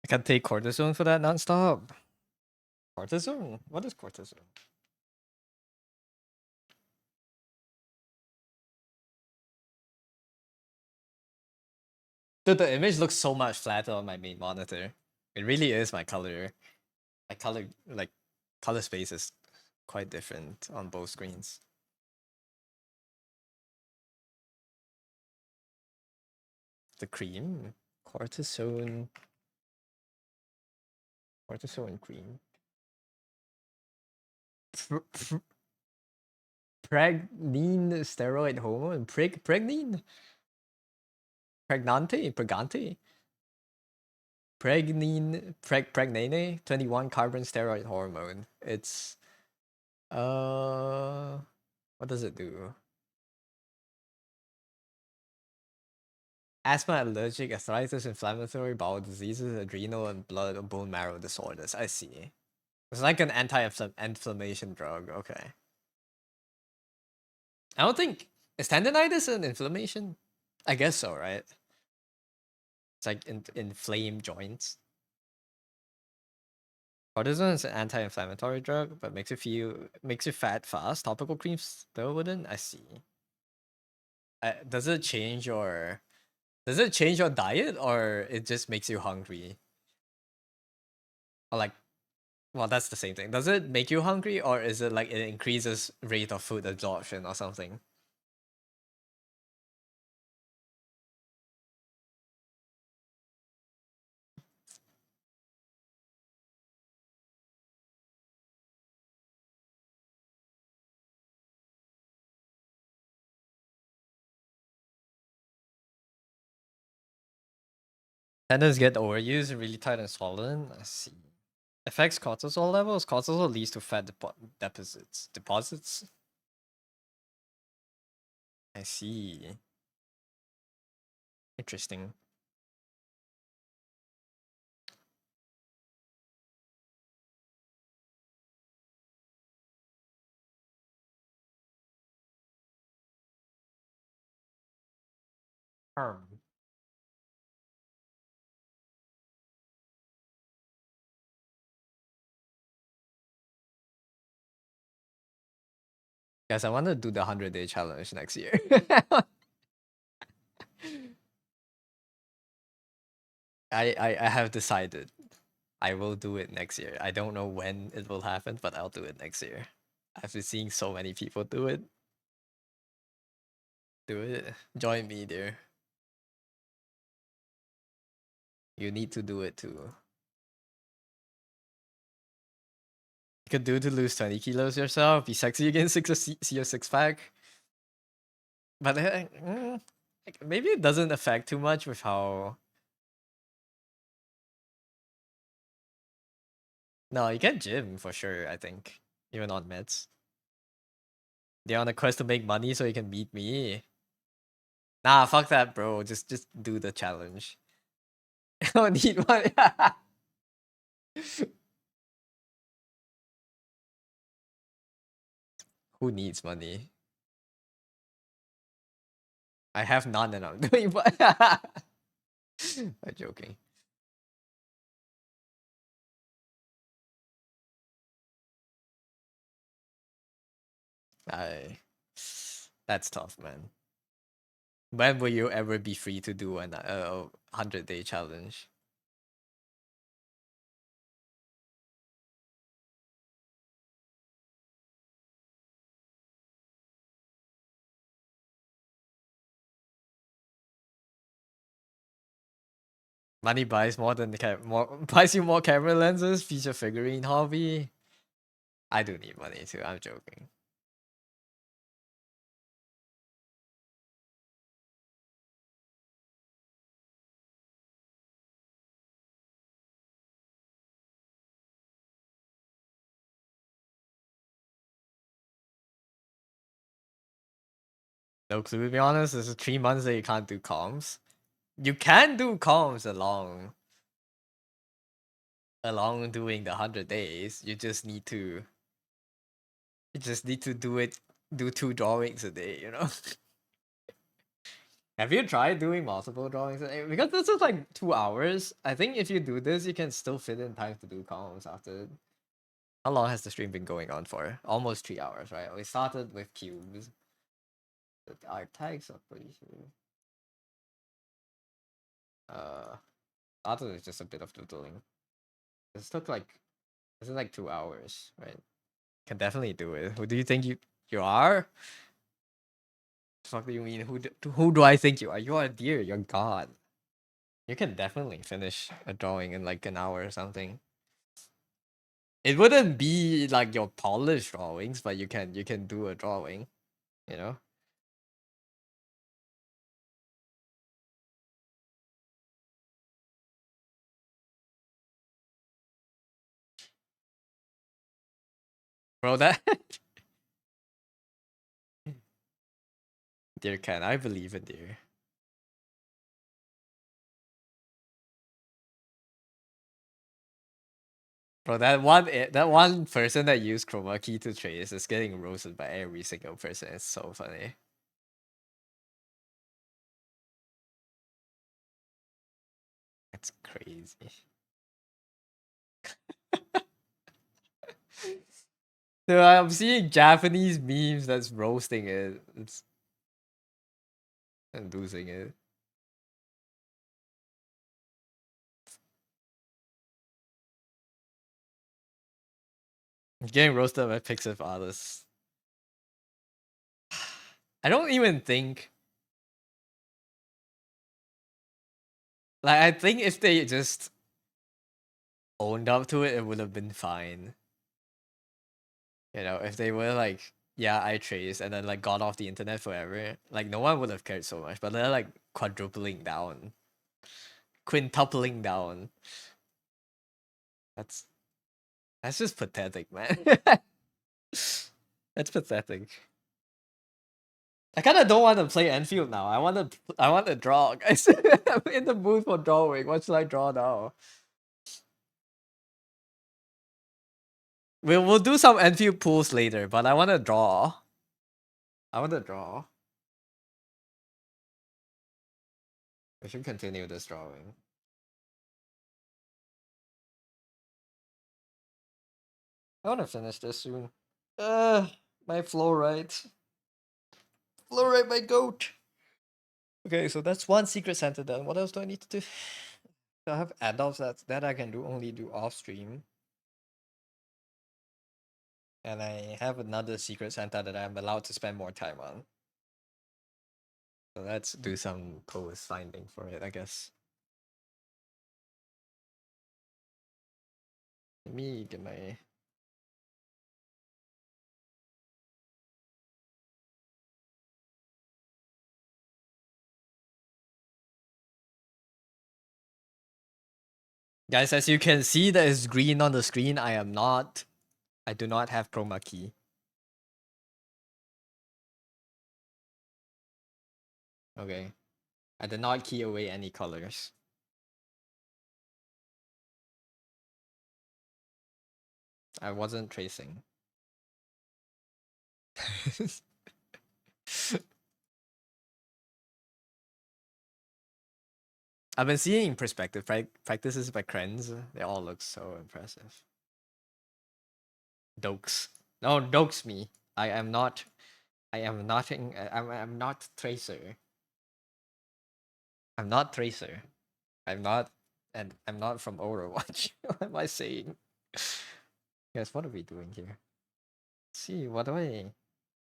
I can take cortisone for that nonstop. Cortisone? What is cortisone? Dude, the image looks so much flatter on my main monitor. It really is my color. My color, like, color space is quite different on both screens. The cream? Cortisone. Cortisone cream. Pregnine steroid hormone? Pregnine? Pregnante? Pregante? Pregnane? 21 carbon steroid hormone. It's, what does it do? Asthma, allergic, arthritis, inflammatory bowel diseases, adrenal and blood or bone marrow disorders. I see. It's like an anti-inflammation drug. Okay. I don't think is tendonitis an inflammation? I guess so, right? It's like inflamed joints. Cortisone is an anti-inflammatory drug, but makes you fat fast. Topical creams still wouldn't. I see. Does it change your diet or it just makes you hungry? Or like, well, that's the same thing. Does it make you hungry or is it like it increases rate of food absorption or something? Tendons get overused, really tight and swollen. I see. Affects cortisol levels. Cortisol leads to fat deposits. Deposits? I see. Interesting. Harm. Guys, I want to do the 100-day challenge next year. I have decided I will do it next year. I don't know when it will happen, but I'll do it next year. I've been seeing so many people do it. Do it. Join me, dear. You need to do it too. You could do to lose 20 kilos yourself, be sexy again, see your six pack. But Like, maybe it doesn't affect too much with how. No, you get gym for sure. I think even on meds. They're on a quest to make money so you can beat me. Nah, fuck that, bro. Just do the challenge. I don't need money. Who needs money? I have none and I'm doing what? I'm joking. I. That's tough, man. When will you ever be free to do an 100-day challenge? Money buys more than more buys you more camera lenses, feature figurine hobby. I do need money too. I'm joking. No clue to be honest. This is 3 months that you can't do comms. You can do comms along doing the 100 days. You just need to do 2 drawings a day. You know. Have you tried doing multiple drawings a day? Because this is like 2 hours. I think if you do this, you can still fit in time to do comms after. How long has the stream been going on for? Almost 3 hours, right? We started with cubes. Our tags are pretty sure. Started with just a bit of doodling. This took like this is like 2 hours, right? Can definitely do it. Who do you think you are? The fuck do you mean? Who do I think you are? You are a deer. You're God. You can definitely finish a drawing in like an hour or something. It wouldn't be like your polished drawings, but you can do a drawing, you know? Bro, that deer can. I believe in deer. Bro, that one person that used chroma key to trace is getting roasted by every single person. It's so funny. It's crazy. So I'm seeing Japanese memes that's roasting it. It's and losing it. Getting roasted by Pixar artists. I don't even think like I think if they just owned up to it, it would have been fine. You know, if they were like, yeah, I traced and then like got off the internet forever, like no one would have cared so much. But they're like quadrupling down, quintupling down. That's that's just pathetic, man. That's pathetic. I kind of don't want to play Enfield now. I want to draw, guys. I'm in the mood for drawing. What should I draw now? We'll do some Enfield pools later, but I want to draw. I want to draw. We should continue this drawing. I want to finish this soon. My fluorite. Fluorite, my goat. Okay, so that's one secret Santa done. What else do I need to do? I have adults that I can only do off stream. And I have another secret Santa that I'm allowed to spend more time on. So let's do some post finding for it, I guess. Let me get my Guys, as you can see, there is green on the screen. I do not have chroma key. Okay. I did not key away any colors. I wasn't tracing. I've been seeing perspective practices by Krenz. They all look so impressive. Dokes. No, dokes me. I am not. I am nothing. I'm not tracer. I'm not tracer. I'm not. And I'm not from Overwatch. What am I saying? Guys, what are we doing here? Let's see, what do I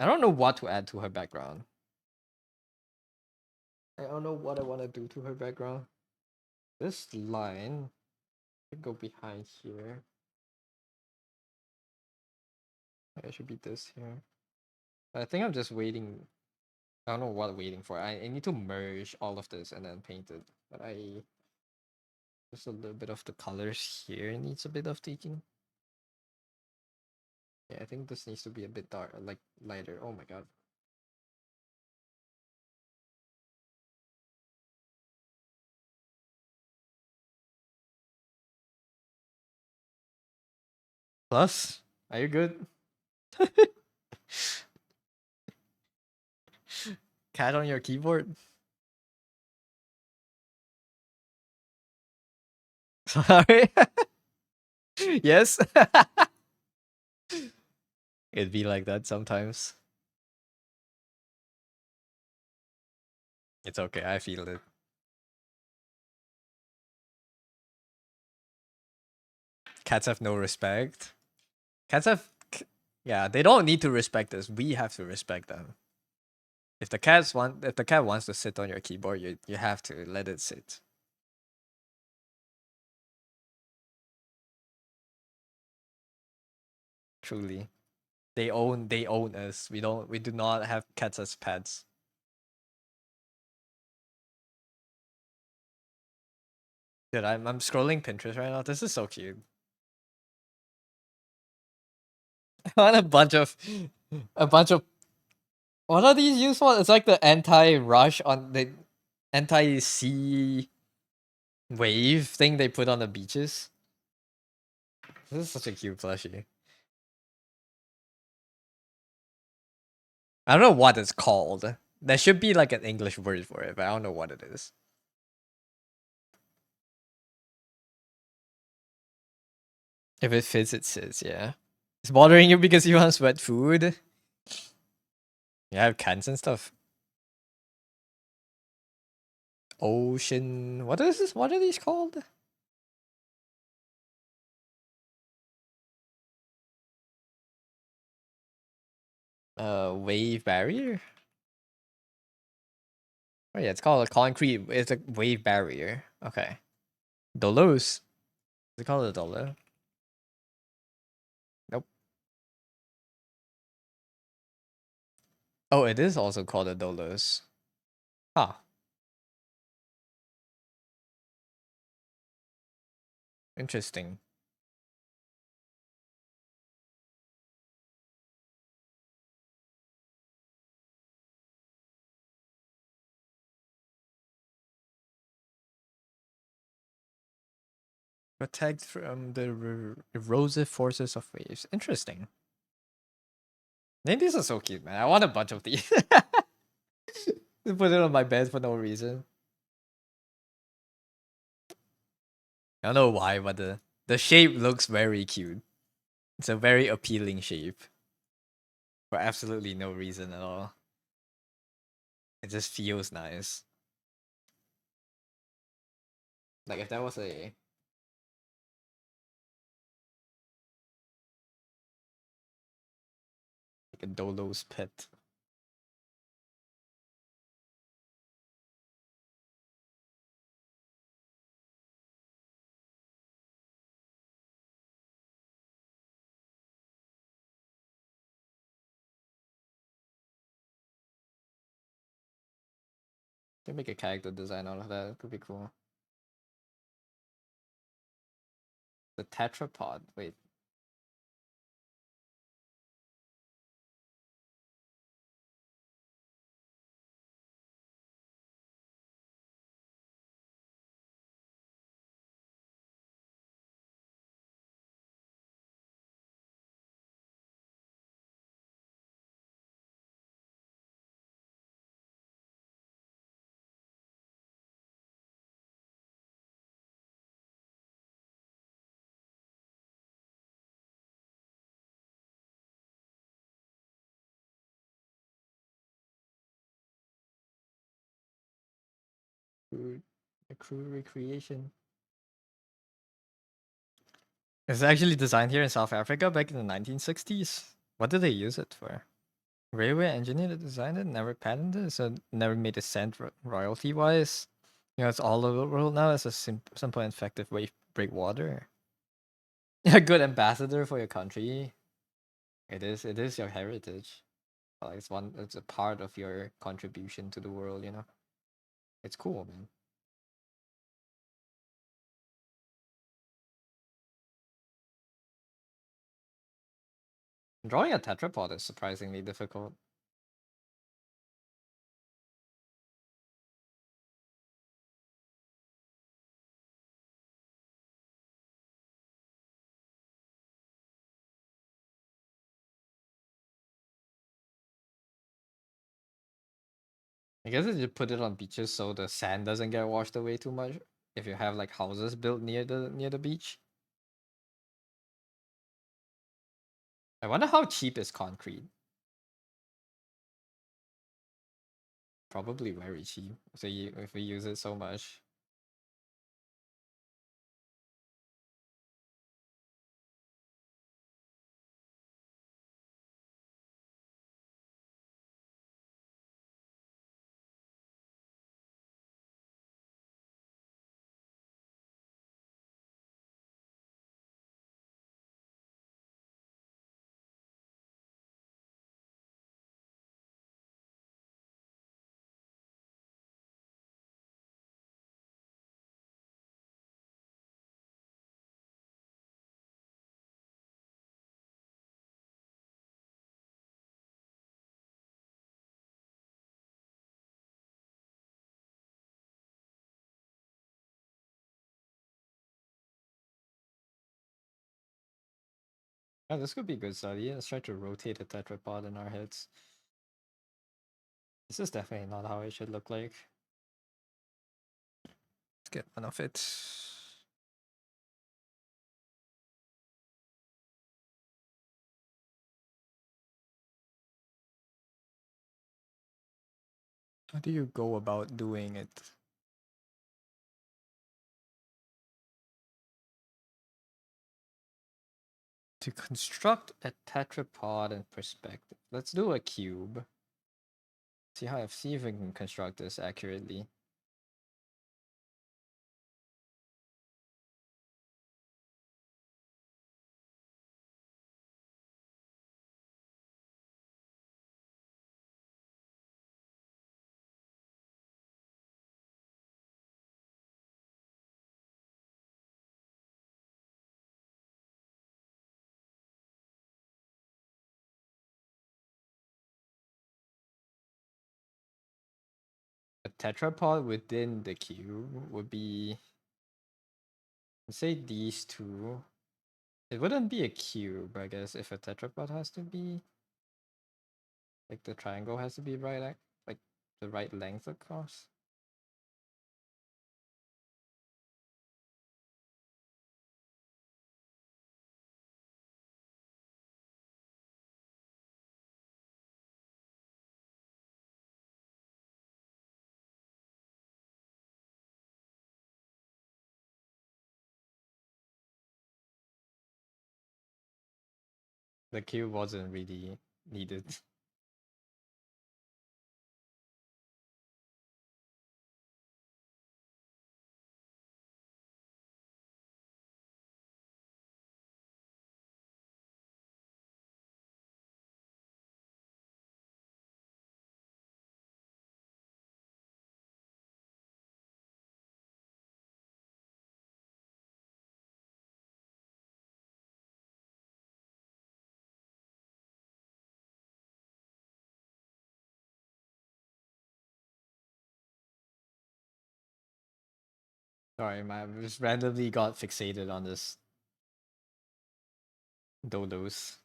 don't know what to add to her background. I don't know what I want to do to her background. This line should go behind here. It should be this here. I think I'm just waiting. I don't know what I'm waiting for. I need to merge all of this and then paint it. But just a little bit of the colors here needs a bit of tweaking. Yeah, I think this needs to be a bit dark, like lighter. Oh my god. Plus, are you good? Cat on your keyboard? Sorry. Yes. It'd be like that sometimes. It's okay, I feel it. Cats have no respect. Cats have. Yeah, they don't need to respect us. We have to respect them. If the cat wants to sit on your keyboard, you have to let it sit. Truly, they own us. We do not have cats as pets. Dude, I'm scrolling Pinterest right now. This is so cute. I want a bunch of what are these used for? It's like the anti-rush on the anti-sea wave thing they put on the beaches. This is such a cute plushie. I don't know what it's called. There should be like an English word for it, but I don't know what it is. If it fits, it sits, yeah. It's bothering you because you want sweat food? You have cans and stuff. Ocean. What is this? What are these called? Wave barrier? Oh yeah, it's called a concrete. It's a wave barrier. Okay. Dolos. Is it called a dolo? Nope. Oh, it is also called a dolos. Huh. Interesting. Protect from the erosive forces of waves. Interesting. Maybe these are so cute, man. I want a bunch of these. Put it on my bed for no reason. I don't know why, but the shape looks very cute. It's a very appealing shape for absolutely no reason at all. It just feels nice. Like if that was a Dolo's pet. Can make a character design out of that. It could be cool. The tetrapod. Wait. Crude, a crude recreation. It's actually designed here in South Africa back in the 1960s. What did they use it for? Railway engineer that designed it, never patented it, so never made a cent royalty wise. You know, it's all over the world now as a simple and effective way to break water. A good ambassador for your country. It is your heritage. Like it's a part of your contribution to the world, you know. It's cool, man. Drawing a tetrapod is surprisingly difficult. I guess if you put it on beaches so the sand doesn't get washed away too much. If you have like houses built near the beach. I wonder how cheap is concrete. Probably very cheap. So if we use it so much. Yeah, this could be good study. Let's try to rotate a tetrapod in our heads. This is definitely not how it should look like. Let's get one of it. How do you go about doing it? To construct a tetrapod in perspective, let's do a cube. See if we can construct this accurately. A tetrapod within the cube would be, let's say these two. It wouldn't be a cube, I guess, if a tetrapod has to be like the triangle has to be right, like the right length across. The cube wasn't really needed. Sorry, I just randomly got fixated on this dodos.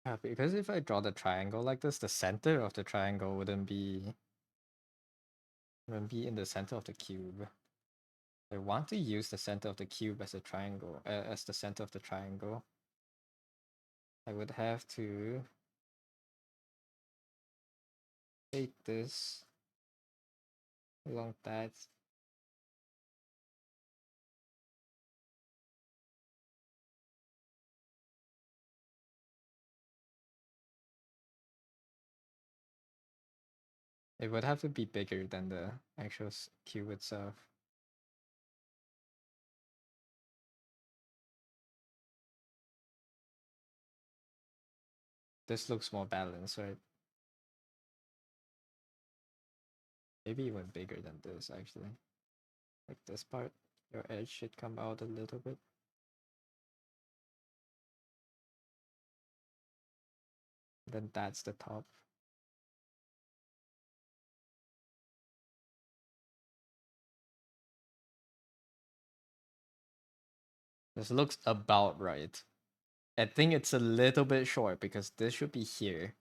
Yeah, because if I draw the triangle like this, the center of the triangle wouldn't be in the center of the cube. I want to use the center of the cube as a triangle, as the center of the triangle. I would have to take this along that. It would have to be bigger than the actual cube itself. This looks more balanced, right? Maybe even bigger than this, actually. Like this part, your edge should come out a little bit. Then that's the top. This looks about right. I think it's a little bit short because this should be here.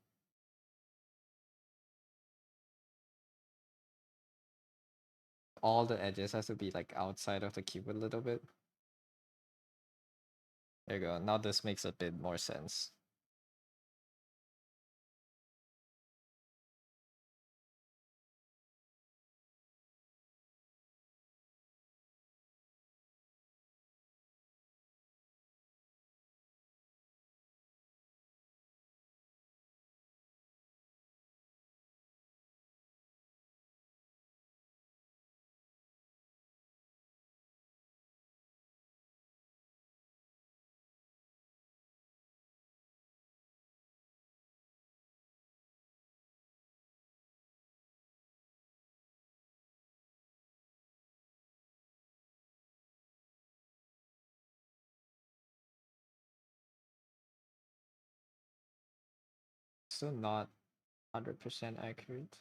All the edges has to be like outside of the cube a little bit. There you go. Now this makes a bit more sense. Still not 100% accurate.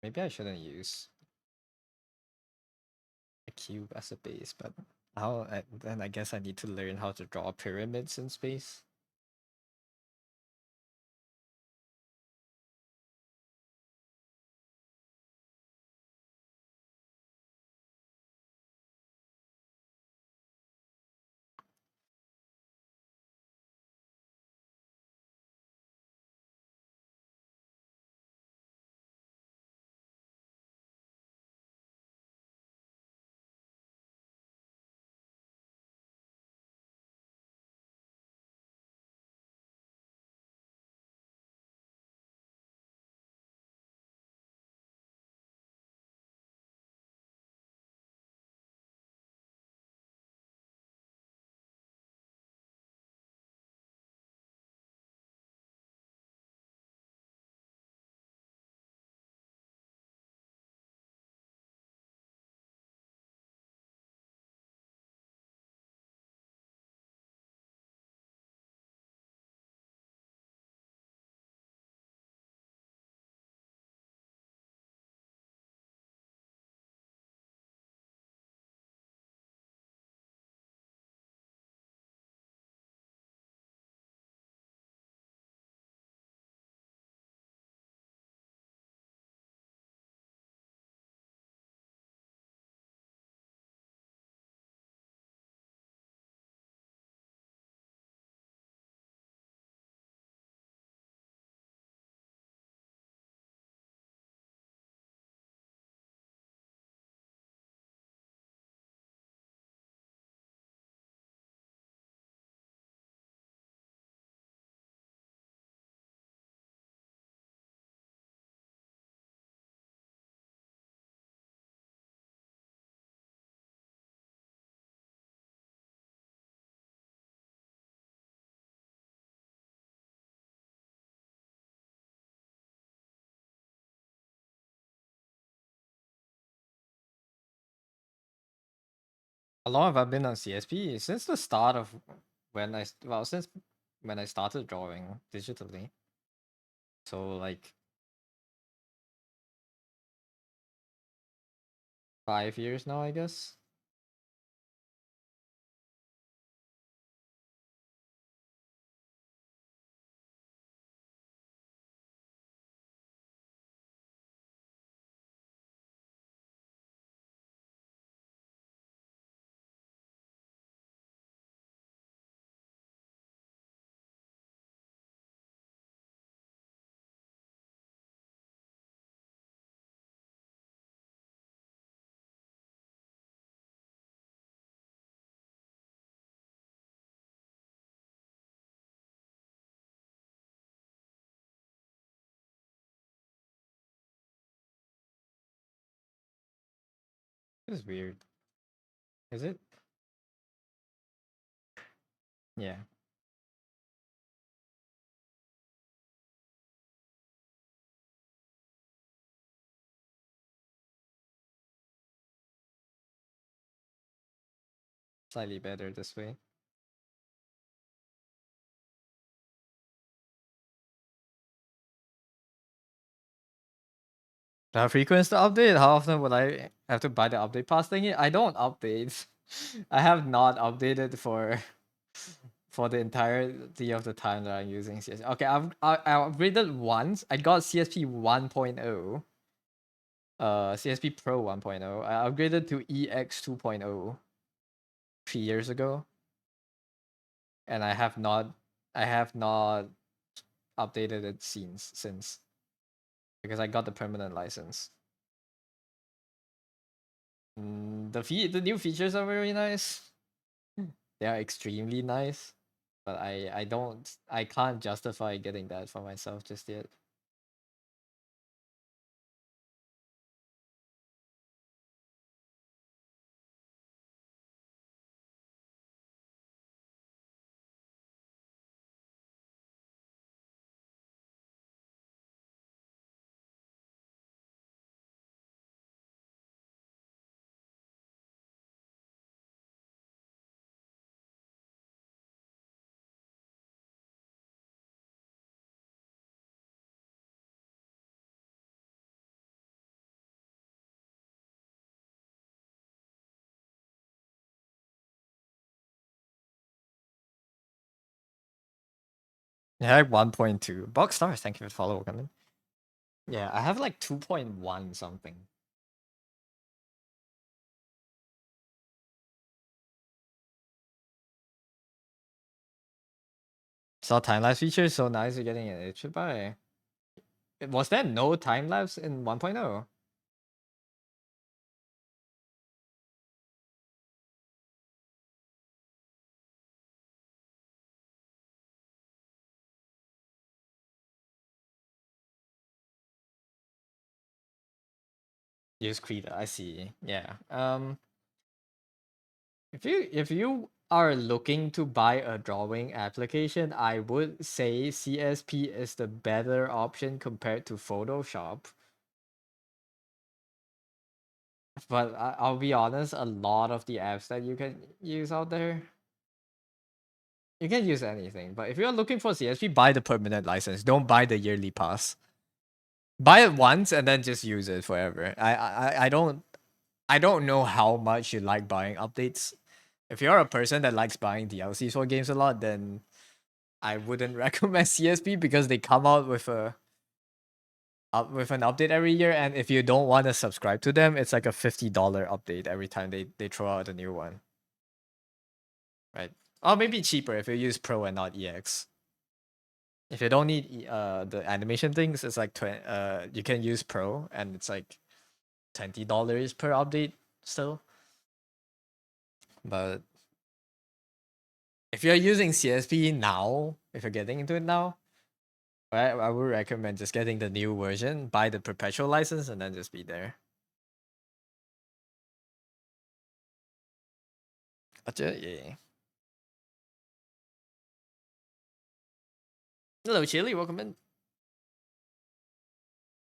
Maybe I shouldn't use a cube as a base, but then I guess I need to learn how to draw pyramids in space. How long have I been on CSP? Since the start of since when I started drawing digitally. So like 5 years now, I guess. This is weird. Is it? Yeah. Slightly better this way. How frequent is the update? How often would I have to buy the update pass thingy? I don't update. I have not updated for the entirety of the time that I'm using CSP. Okay, I upgraded once. I got CSP 1.0. CSP Pro 1.0. I upgraded to EX 2.0 3 years ago, and I have not updated it since because I got the permanent license. The new features are very nice. They are extremely nice, but I can't justify getting that for myself just yet. Yeah, like 1.2. Box stars, thank you for following. Yeah, I have like 2.1 something. Saw time lapse feature so nice. You're getting it. It should buy. Was there no time lapse in 1.0? Use Krita. I see. Yeah. If you are looking to buy a drawing application, I would say CSP is the better option compared to Photoshop. But I'll be honest, a lot of the apps that you can use out there, you can use anything. But if you're looking for CSP, buy the permanent license. Don't buy the yearly pass. Buy it once and then just use it forever. I don't know how much you like buying updates. If you're a person that likes buying DLCs for games a lot, then I wouldn't recommend CSP because they come out with a with an update every year, and if you don't want to subscribe to them, it's like a $50 update every time they throw out a new one. Right? Or maybe cheaper if you use Pro and not EX. If you don't need the animation things, it's like you can use Pro and it's like $20 per update still. But if you're using CSP now, if you're getting into it now, I would recommend just getting the new version, buy the perpetual license, and then just be there. Gotcha, yeah. Hello, Chili, welcome in.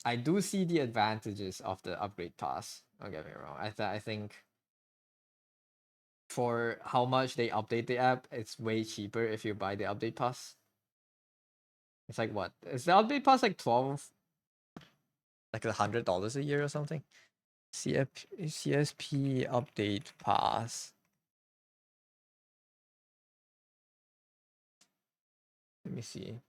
I do see the advantages of the upgrade pass. Don't get me wrong. I think for how much they update the app, it's way cheaper if you buy the update pass. It's like what? Is the update pass like 12, like $100 a year or something? CSP update pass. Let me see.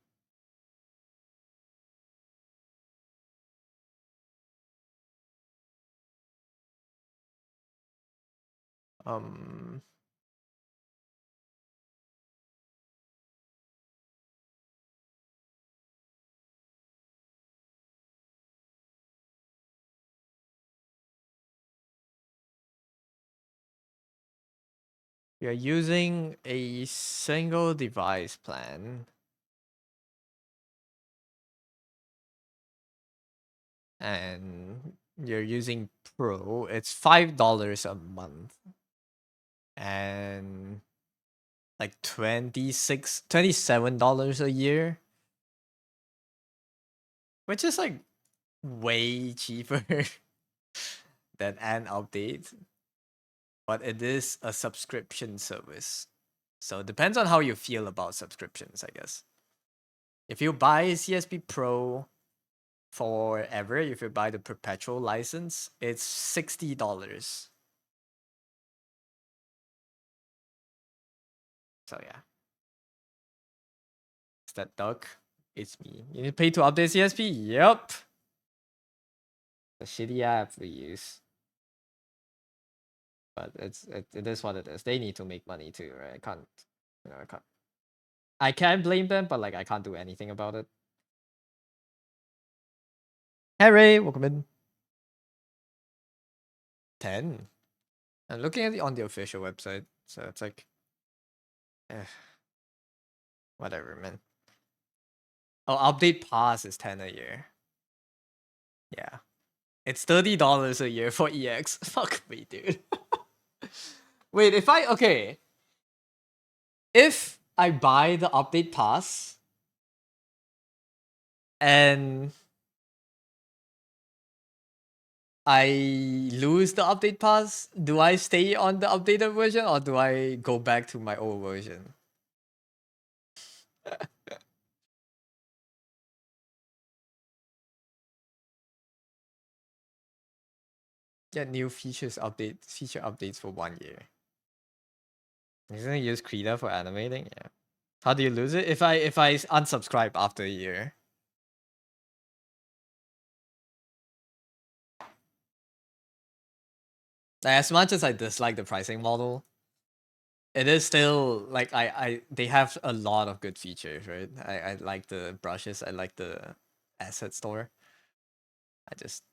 Um, you're using a single device plan, and you're using Pro. It's $5 a month, and like $27 a year, which is like way cheaper than an update. But it is a subscription service. So it depends on how you feel about subscriptions, I guess. If you buy CSP Pro forever, if you buy the perpetual license, it's $60. So yeah. Is that Doug? It's me. You need to pay to update CSP? Yep. The shitty app we use. But it is what it is. They need to make money too, right? I can't blame them, but like I can't do anything about it. Hey, welcome in. 10. I'm looking at it on the official website, so it's like, eh, whatever, man. Oh, update pass is 10 a year. Yeah, it's $30 a year for EX. Fuck me, dude. Wait, if I buy the update pass and I lose the update pass, do I stay on the updated version or do I go back to my old version? Get new feature updates for 1 year. You're gonna use Krita for animating? Yeah. How do you lose it? If I unsubscribe after a year. As much as I dislike the pricing model, it is still like they have a lot of good features, right? I like the brushes, I like the asset store. I just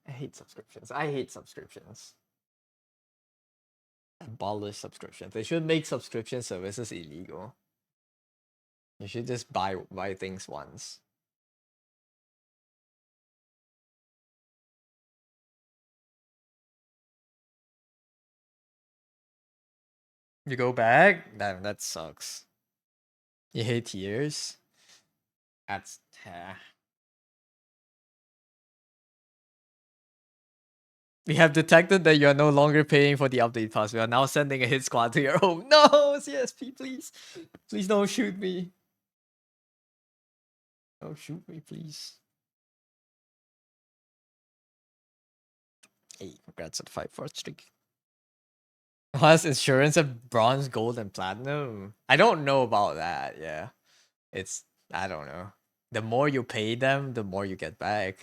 I hate subscriptions. I hate subscriptions. Abolish subscriptions. They should make subscription services illegal. You should just buy things once. You go back? Damn, that sucks. You hate tiers? That's We have detected that you are no longer paying for the update pass. We are now sending a hit squad to your home. No, CSP, please. Please don't shoot me. Don't shoot me, please. Hey, congrats on the 5-4 streak. Has insurance of bronze, gold, and platinum? I don't know about that, yeah. I don't know. The more you pay them, the more you get back.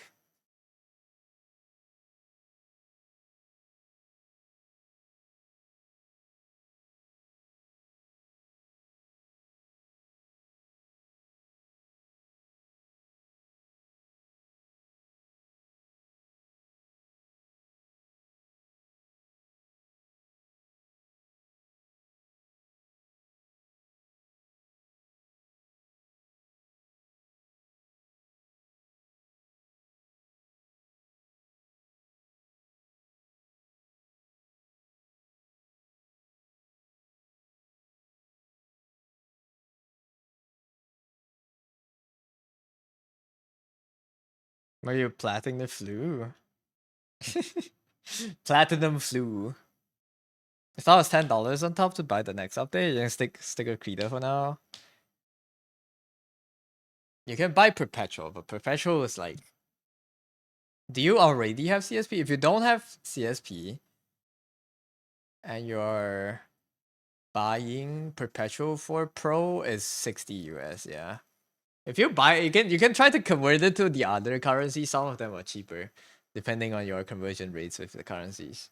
Were you platinum the flu? Platinum flu. If that was $10 on top to buy the next update, you can stick a Krita for now. You can buy perpetual, but perpetual is like, do you already have CSP? If you don't have CSP and you're buying perpetual for pro, is 60 US, yeah. If you buy, you can try to convert it to the other currency. Some of them are cheaper, depending on your conversion rates with the currencies.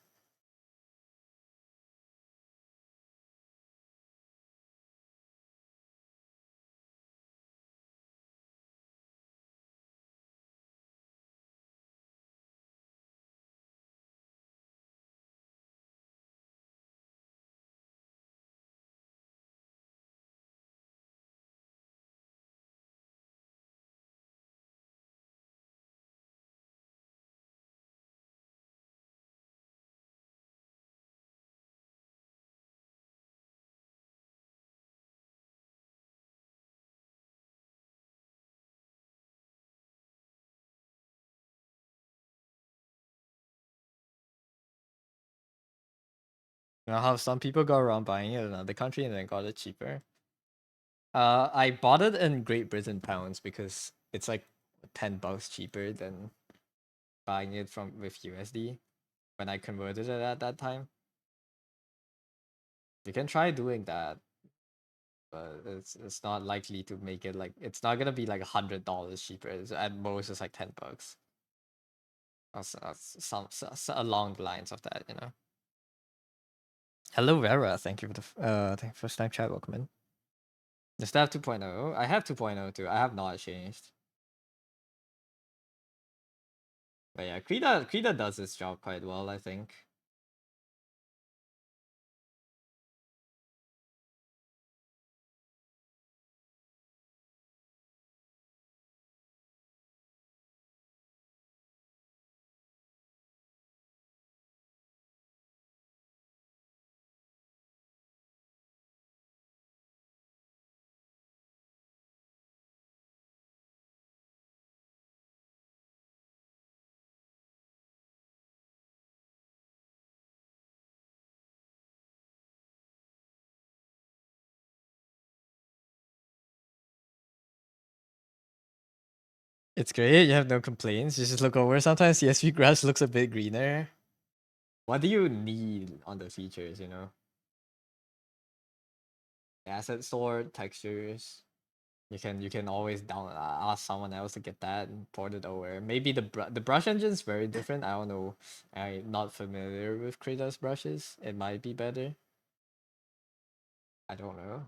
You know how some people go around buying it in another country and then got it cheaper? I bought it in Great Britain pounds because it's like $10 cheaper than buying it from with USD when I converted it at that time. You can try doing that, but it's not likely to make it like it's not gonna be like $100 cheaper. At most, it's like $10. Along the lines of that, you know. Hello, Vera. Thank you for thank you for first time chat. Welcome in. The staff 2.0. I have 2.0 too. I have not changed. But yeah, Krita does its job quite well, I think. It's great. You have no complaints. You just look over. Sometimes CSP grass looks a bit greener. What do you need on the features, you know? Asset sort, textures. You can always ask someone else to get that and port it over. Maybe the brush engine is very different. I don't know. I'm not familiar with Kratos brushes. It might be better. I don't know.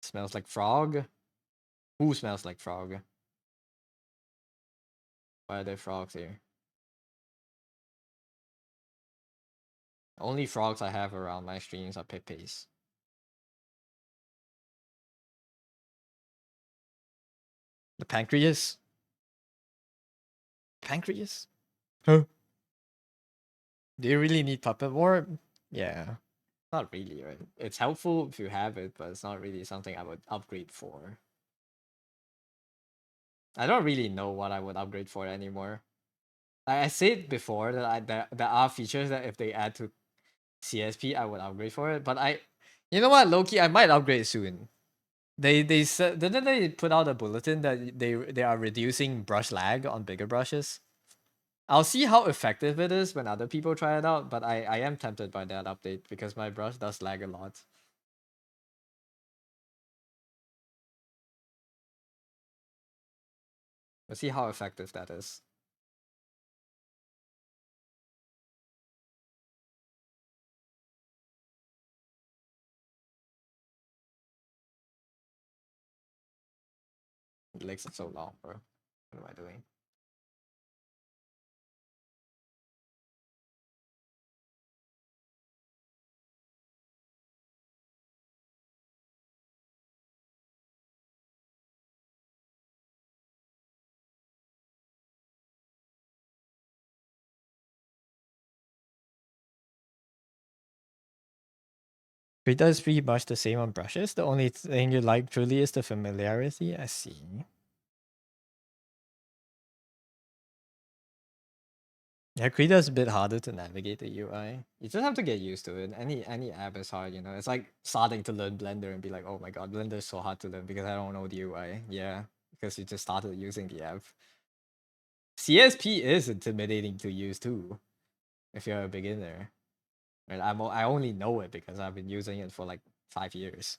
Smells like frog. Who smells like frog? Why are there frogs here? Only frogs I have around my streams are Pepe's. The pancreas? Pancreas? Huh? Do you really need puppet war? Yeah. Not really, right? It's helpful if you have it, but it's not really something I would upgrade for. I don't really know what I would upgrade for anymore. I said before that there are features that if they add to CSP, I would upgrade for it. But you know what, Loki, I might upgrade soon. They said didn't they put out a bulletin that they are reducing brush lag on bigger brushes? I'll see how effective it is when other people try it out, but I am tempted by that update because my brush does lag a lot. Let's see how effective that is. The legs are so long, bro. What am I doing? Krita is pretty much the same on brushes. The only thing you like truly is the familiarity. I see. Yeah, Krita is a bit harder to navigate the UI. You just have to get used to it. Any app is hard, you know. It's like starting to learn Blender and be like, oh my god, Blender is so hard to learn because I don't know the UI. Yeah, because you just started using the app. CSP is intimidating to use too if you're a beginner. And I only know it because I've been using it for like 5 years.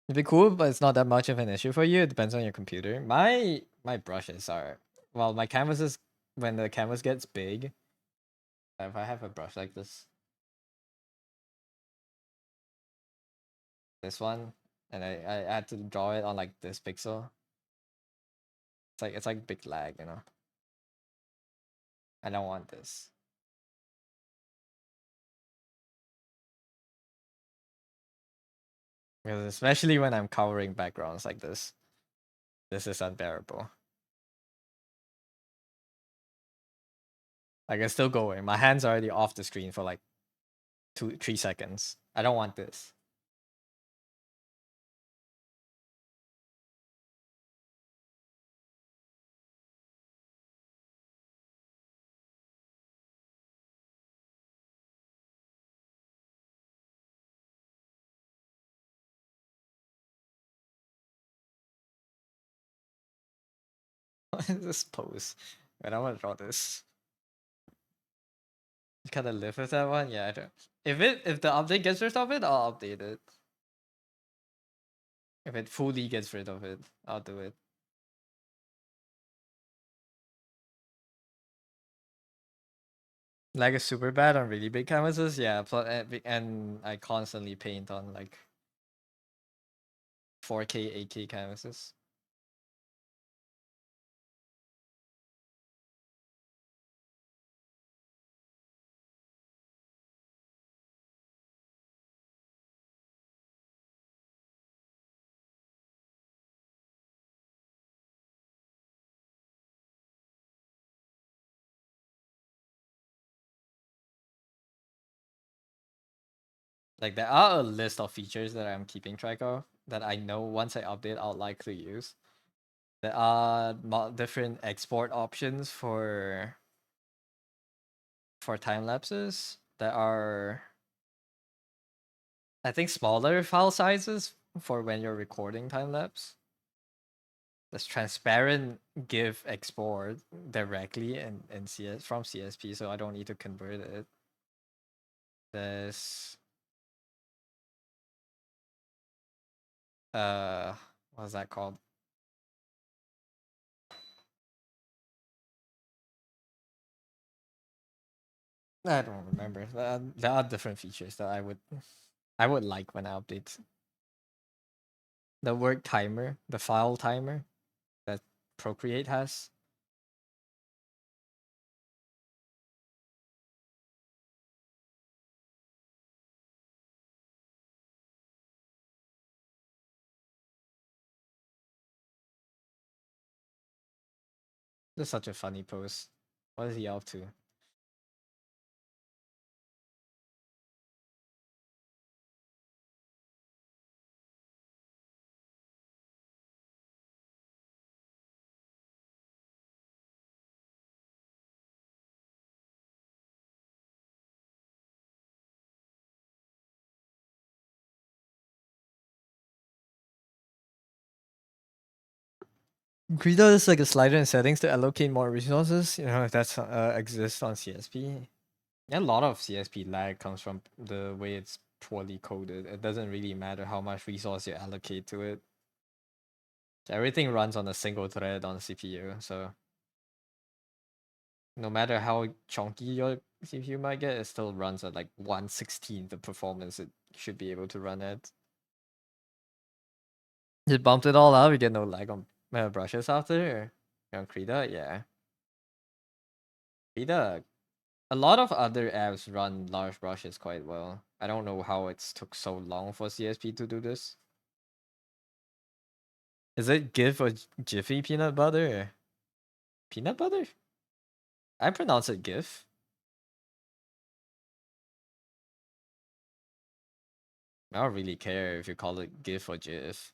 It'd be cool, but it's not that much of an issue for you. It depends on your computer. My brushes are well, my canvases when the canvas gets big. If I have a brush like this one, and I had to draw it on like this pixel. It's like big lag, you know. I don't want this because especially when I'm covering backgrounds like this is unbearable. Like it's still going. My hands are already off the screen for like 2 3 seconds. I don't want this. This pose. Wait, I want to draw this. Kind of live with that one. Yeah, I don't. If the update gets rid of it, I'll update it. If it fully gets rid of it, I'll do it. Like a super bad on really big canvases, yeah. And I constantly paint on like 4K, 8K canvases. Like there are a list of features that I'm keeping track of that I know once I update I'll likely use. There are different export options for time lapses. There are I think smaller file sizes for when you're recording time lapse. There's transparent GIF export directly in CS from CSP, so I don't need to convert it. There's uh what's that called? I don't remember. There are different features that I would like when I update. The work timer, the file timer that Procreate has. This is such a funny post. What is he up to? Grida is like a slider in settings to allocate more resources. You know, if that's exists on CSP. Yeah, a lot of CSP lag comes from the way it's poorly coded. It doesn't really matter how much resource you allocate to it. Everything runs on a single thread on CPU, so no matter how chunky your CPU might get, it still runs at like 1/16 the performance it should be able to run at. Just bumped it all out, we get no lag on brushes after? Or on Krita? Yeah. Krita, a lot of other apps run large brushes quite well. I don't know how it's took so long for CSP to do this. Is it GIF or Jiffy peanut butter? Peanut butter? I pronounce it GIF. I don't really care if you call it GIF or GIF,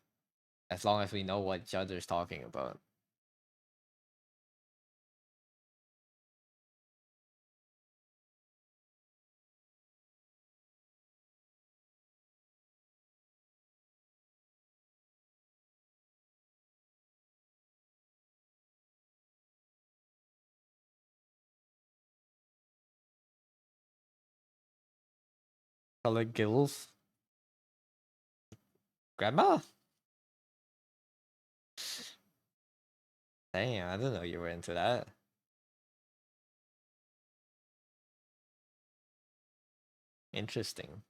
as long as we know what each other's talking about. Color gills. Grandma? Damn, I didn't know you were into that. Interesting.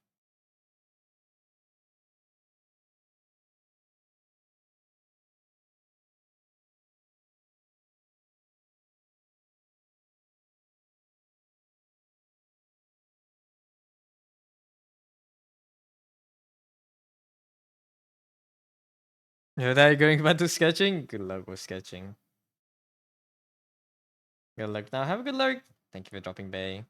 You're that going back to sketching? Good luck with sketching. Good luck now. Have a good luck. Thank you for dropping Bay.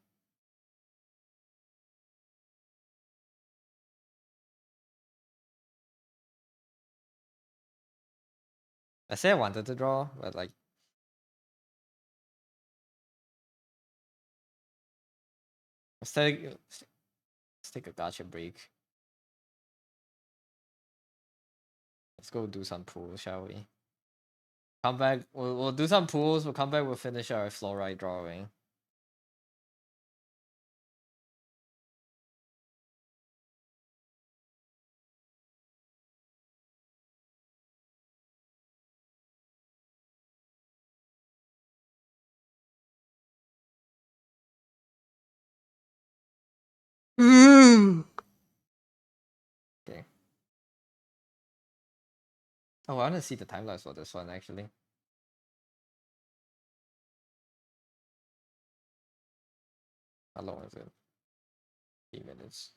I say I wanted to draw, but like let's take a gotcha break. Let's go do some pools, shall we? Come back. We'll do some pools. We'll come back. We'll finish our fluoride drawing. Okay. Oh, I want to see the time lapse for this one actually. How long is it? 3 minutes.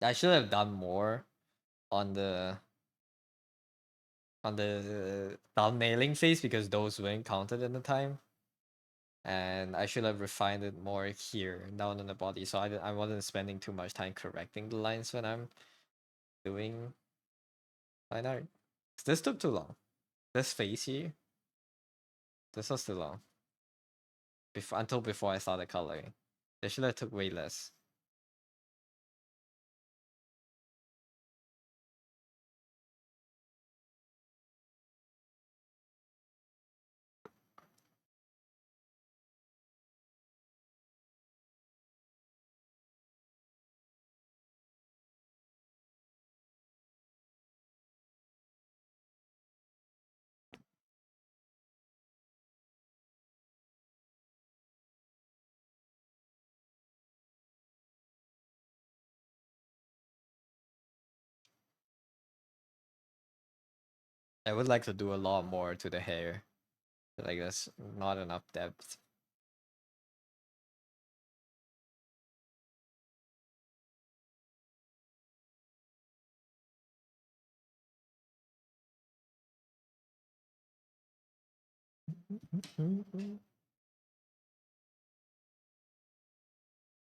I should have done more on the thumbnailing phase because those weren't counted in the time. And I should have refined it more here down on the body, so I wasn't spending too much time correcting the lines when I'm doing fine art. This took too long. This face here, this was too long. Before I started coloring, they should have took way less. I would like to do a lot more to the hair. Like there's not enough depth.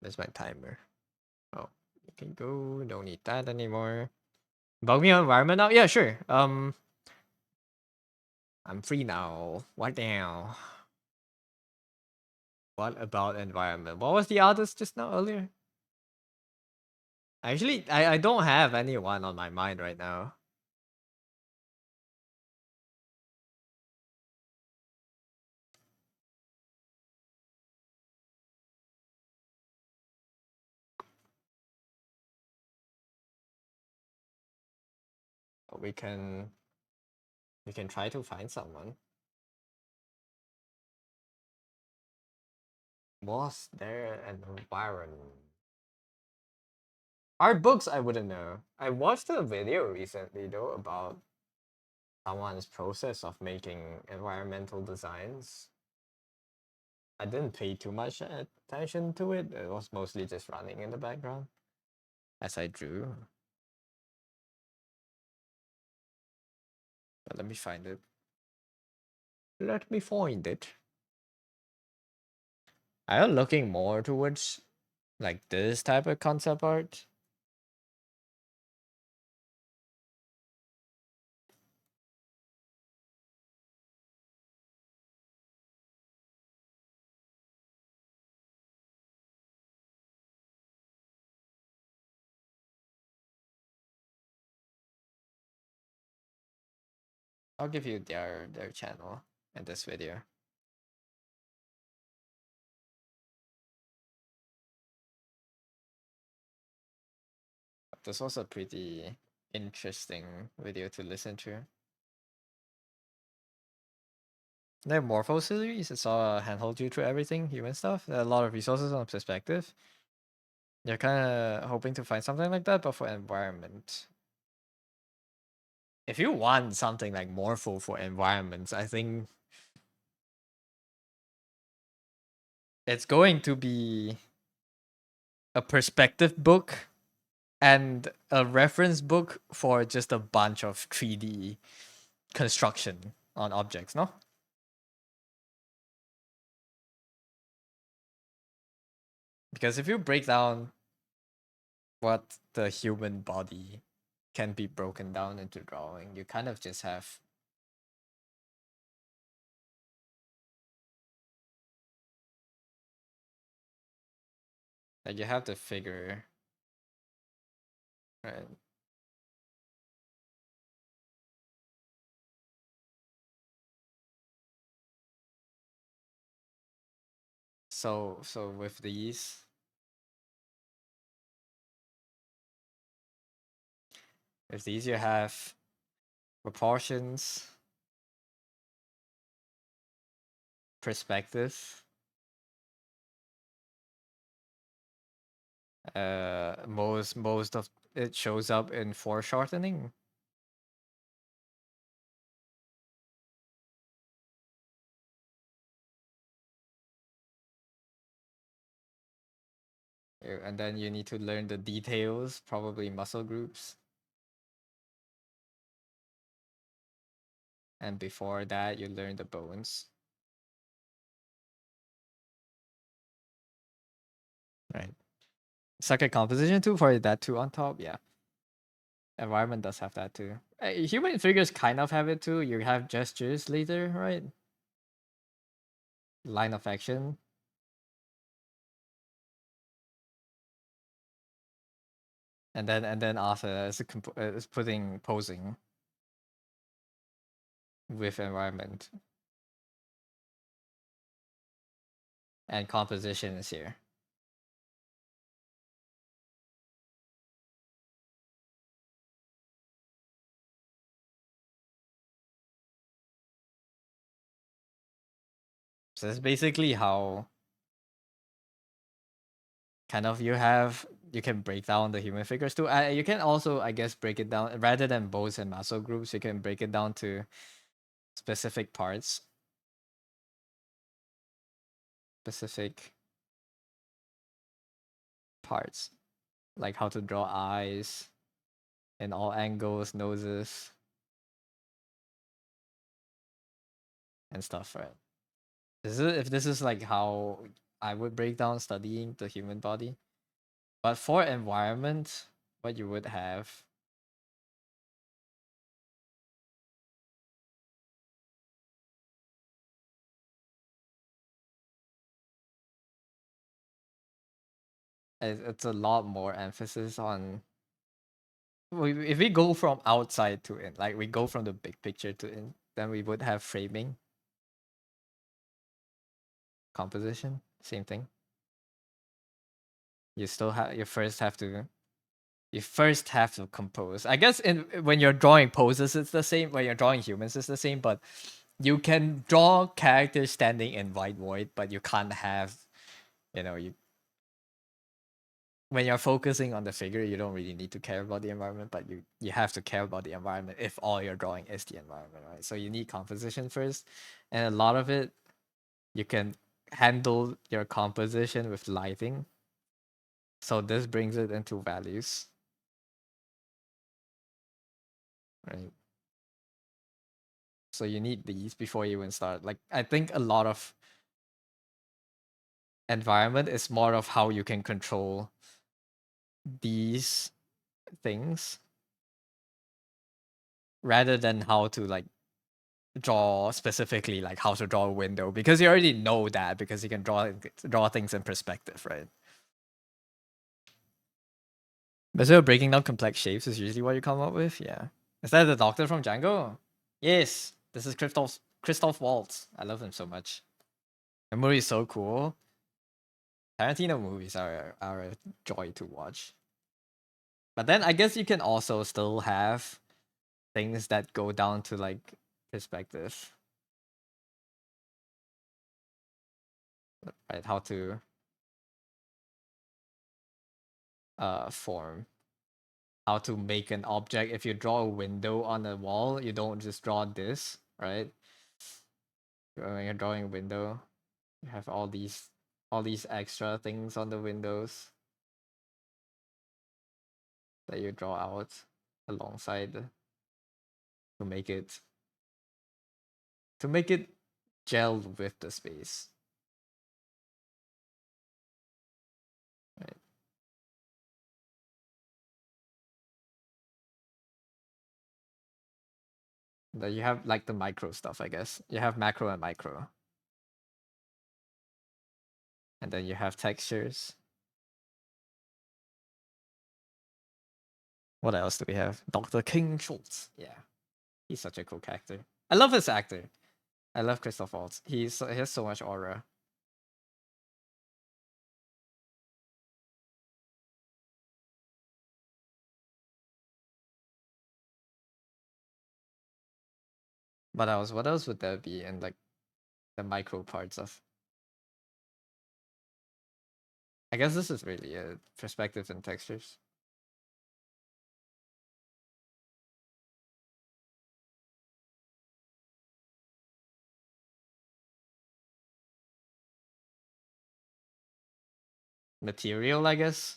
There's my timer. Oh, you can go. Don't need that anymore. Bug me on environment now? Yeah, sure. I'm free now. What now? What about environment? What was the artist just now earlier? Actually, I don't have anyone on my mind right now. But we can try to find someone. Was there an environment? Art books, I wouldn't know. I watched a video recently though about someone's process of making environmental designs. I didn't pay too much attention to it. It was mostly just running in the background as I drew. But let me find it. Let me find it. I'm looking more towards like this type of concept art. I'll give you their channel in this video. this was a pretty interesting video to listen to. The Morpho series, it's all handhold you through everything, human stuff. There are a lot of resources on perspective. You're kind of hoping to find something like that, but for environment. If you want something like Morpho for environments, I think it's going to be a perspective book and a reference book for just a bunch of 3D construction on objects, no? Because if you break down what the human body can be broken down into drawing, you kind of just have like you have the figure, right? So with these you have proportions, perspective, most of it shows up in foreshortening. And then you need to learn the details, probably muscle groups. And before that, you learn the bones. Right. Circuit composition too, for that too on top, yeah. Environment does have that too. Human figures kind of have it too. You have gestures later, right? Line of action. And then after is putting posing with environment. And composition is here. So that's basically how kind of you can break down the human figures too. You can also, I guess, break it down rather than bones and muscle groups. You can break it down to specific parts, specific parts, like how to draw eyes in all angles, noses, and stuff, right? If this is like how I would break down studying the human body, but for environment, what you would have it's a lot more emphasis on if we go from outside to in, like we go from the big picture to in, then we would have framing, composition, same thing. You first have to compose. I guess in when you're drawing poses, it's the same. When you're drawing humans, it's the same. But you can draw characters standing in white void, but you can't have, you when you're focusing on the figure, you don't really need to care about the environment, but you have to care about the environment if all you're drawing is the environment, right? So you need composition first, and a lot of it you can handle your composition with lighting. So this brings it into values, right? So you need these before you even start. Like I think a lot of environment is more of how you can control these things rather than how to like draw specifically like how to draw a window because you already know that because you can draw things in perspective, right? But so breaking down complex shapes is usually what you come up with, yeah. Is that the doctor from Django? Yes, this is Christoph Waltz. I love him so much. The movie is so cool. Tarantino movies are a joy to watch. But then I guess you can also still have things that go down to like perspective, right? How to form, how to make an object. If you draw a window on a wall, you don't just draw this, right? When you're drawing a window, you have all these extra things on the windows that you draw out alongside to make it to make it gel with the space. Right. Then you have like the micro stuff, I guess. You have macro and micro. And then you have textures. What else do we have? Dr. King Schultz. Yeah. He's such a cool character. I love this actor. I love Christoph Waltz. He has so much aura. What else would there be in like the micro parts of, I guess this is really a perspective and textures. Material, I guess.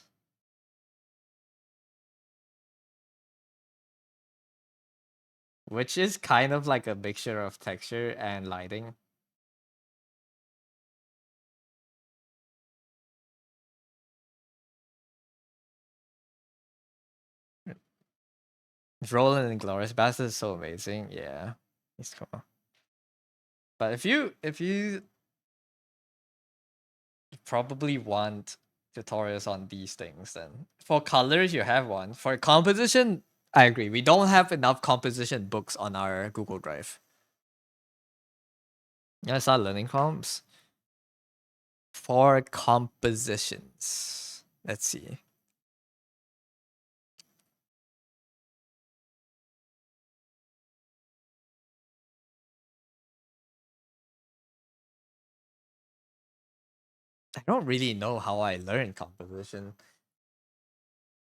Which is kind of like a mixture of texture and lighting. Roland and Glorious Bastard is so amazing. Yeah. He's cool. But if you probably want tutorials on these things, then for colors you have one. For composition, I agree. We don't have enough composition books on our Google Drive. Yeah, start learning comps. For compositions. Let's see. I don't really know how I learned composition.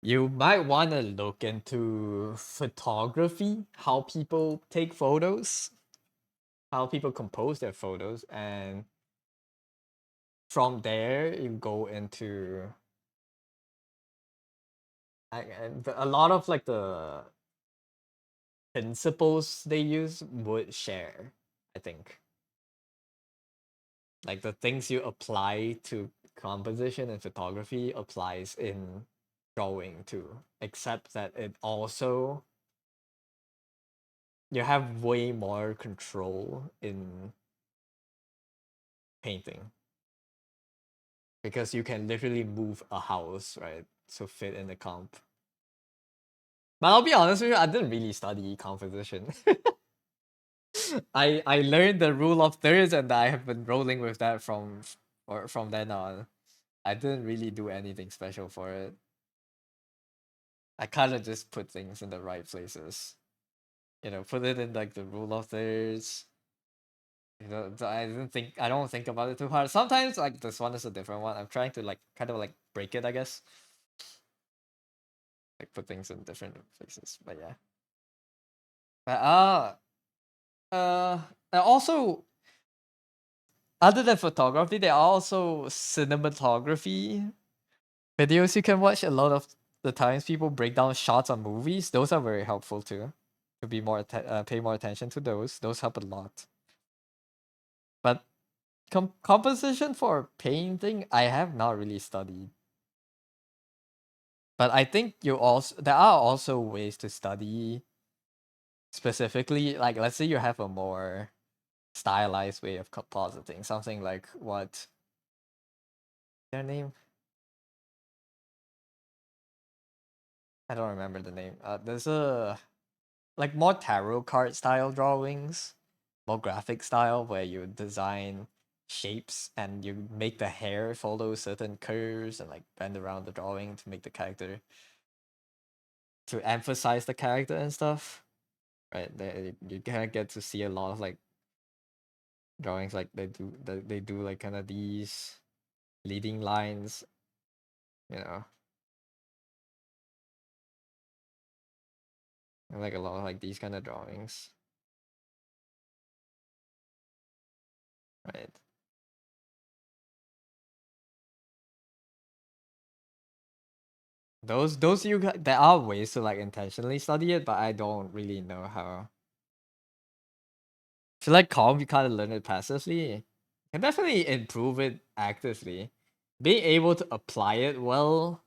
You might want to look into photography, how people take photos, how people compose their photos, and from there you go into a lot of like the principles they use would share, I think. Like the things you apply to composition and photography applies in drawing too, except that it also, you have way more control in painting because you can literally move a house, right, to fit in the comp. But I'll be honest with you, I didn't really study composition. I learned the rule of thirds and I have been rolling with that from then on. I didn't really do anything special for it. I kind of just put things in the right places. Put it in like the rule of thirds. I don't think about it too hard. Sometimes like this one is a different one. I'm trying to like kind of like break it, I guess. Like put things in different places. But yeah. But and also other than photography, there are also cinematography videos you can watch. A lot of the times people break down shots on movies. Those are very helpful too. To be pay more attention to those. Those help a lot. But composition for painting, I have not really studied. But I think there are also ways to study specifically. Like let's say you have a more stylized way of compositing, something like what their name? I don't remember the name. There's a like more tarot card style drawings, more graphic style where you design shapes and you make the hair follow certain curves and like bend around the drawing to make the character. to emphasize the character and stuff. Right? You kind of get to see a lot of like drawings like they do like kind of these leading lines, you know, and like a lot of like these kind of drawings, right? Those there are ways to like intentionally study it, but I don't really know how. I feel like calm you kind of learn it passively. You can definitely improve it actively. Being able to apply it well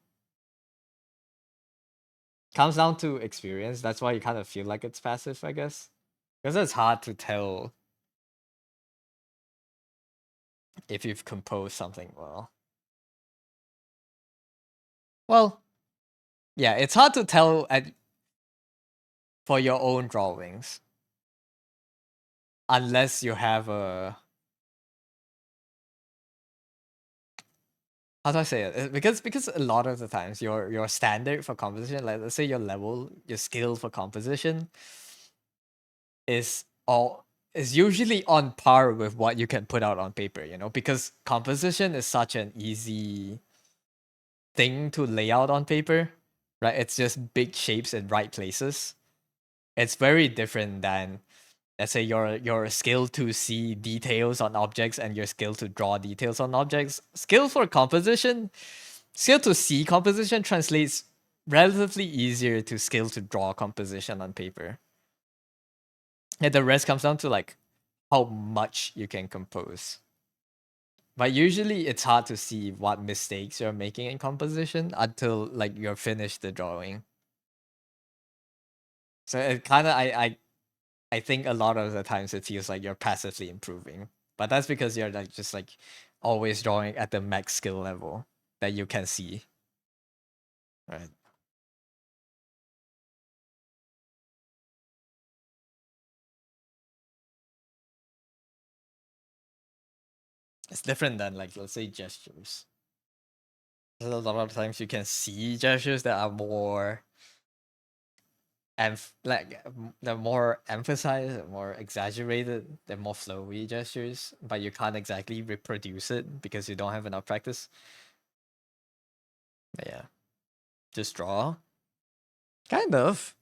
comes down to experience. That's why you kind of feel like it's passive, I guess. Because it's hard to tell if you've composed something well. Well, yeah, it's hard to tell for your own drawings unless you have a, how do I say it? Because a lot of the times your standard for composition, like let's say your level, your skill for composition is all is usually on par with what you can put out on paper, you know, because composition is such an easy thing to lay out on paper, right? It's just big shapes in right places. It's very different than, let's say, your skill to see details on objects and your skill to draw details on objects. Skill for composition, skill to see composition translates relatively easier to skill to draw composition on paper. And the rest comes down to like how much you can compose. But usually it's hard to see what mistakes you're making in composition until like you're finished the drawing. So it kind of I think a lot of the times it feels like you're passively improving. But that's because you're like just like always drawing at the max skill level that you can see. Right. It's different than like let's say gestures. A lot of times you can see gestures that are more and they're more emphasized, more exaggerated, they're more flowy gestures, but you can't exactly reproduce it because you don't have enough practice. But yeah, just draw. Kind of.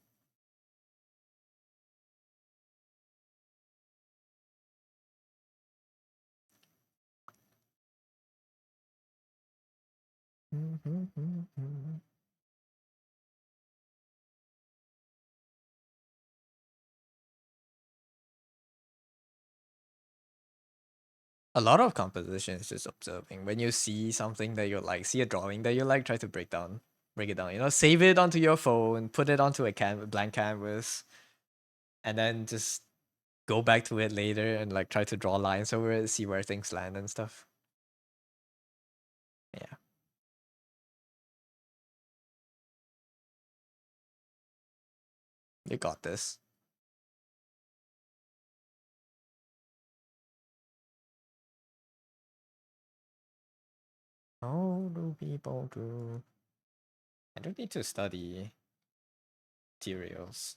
A lot of composition is just observing. When you see something that you like, see a drawing that you like, try to break it down. You know, save it onto your phone, put it onto a blank canvas, and then just go back to it later and like try to draw lines over it, see where things land and stuff. Yeah, you got this. How do people do? I don't need to study materials.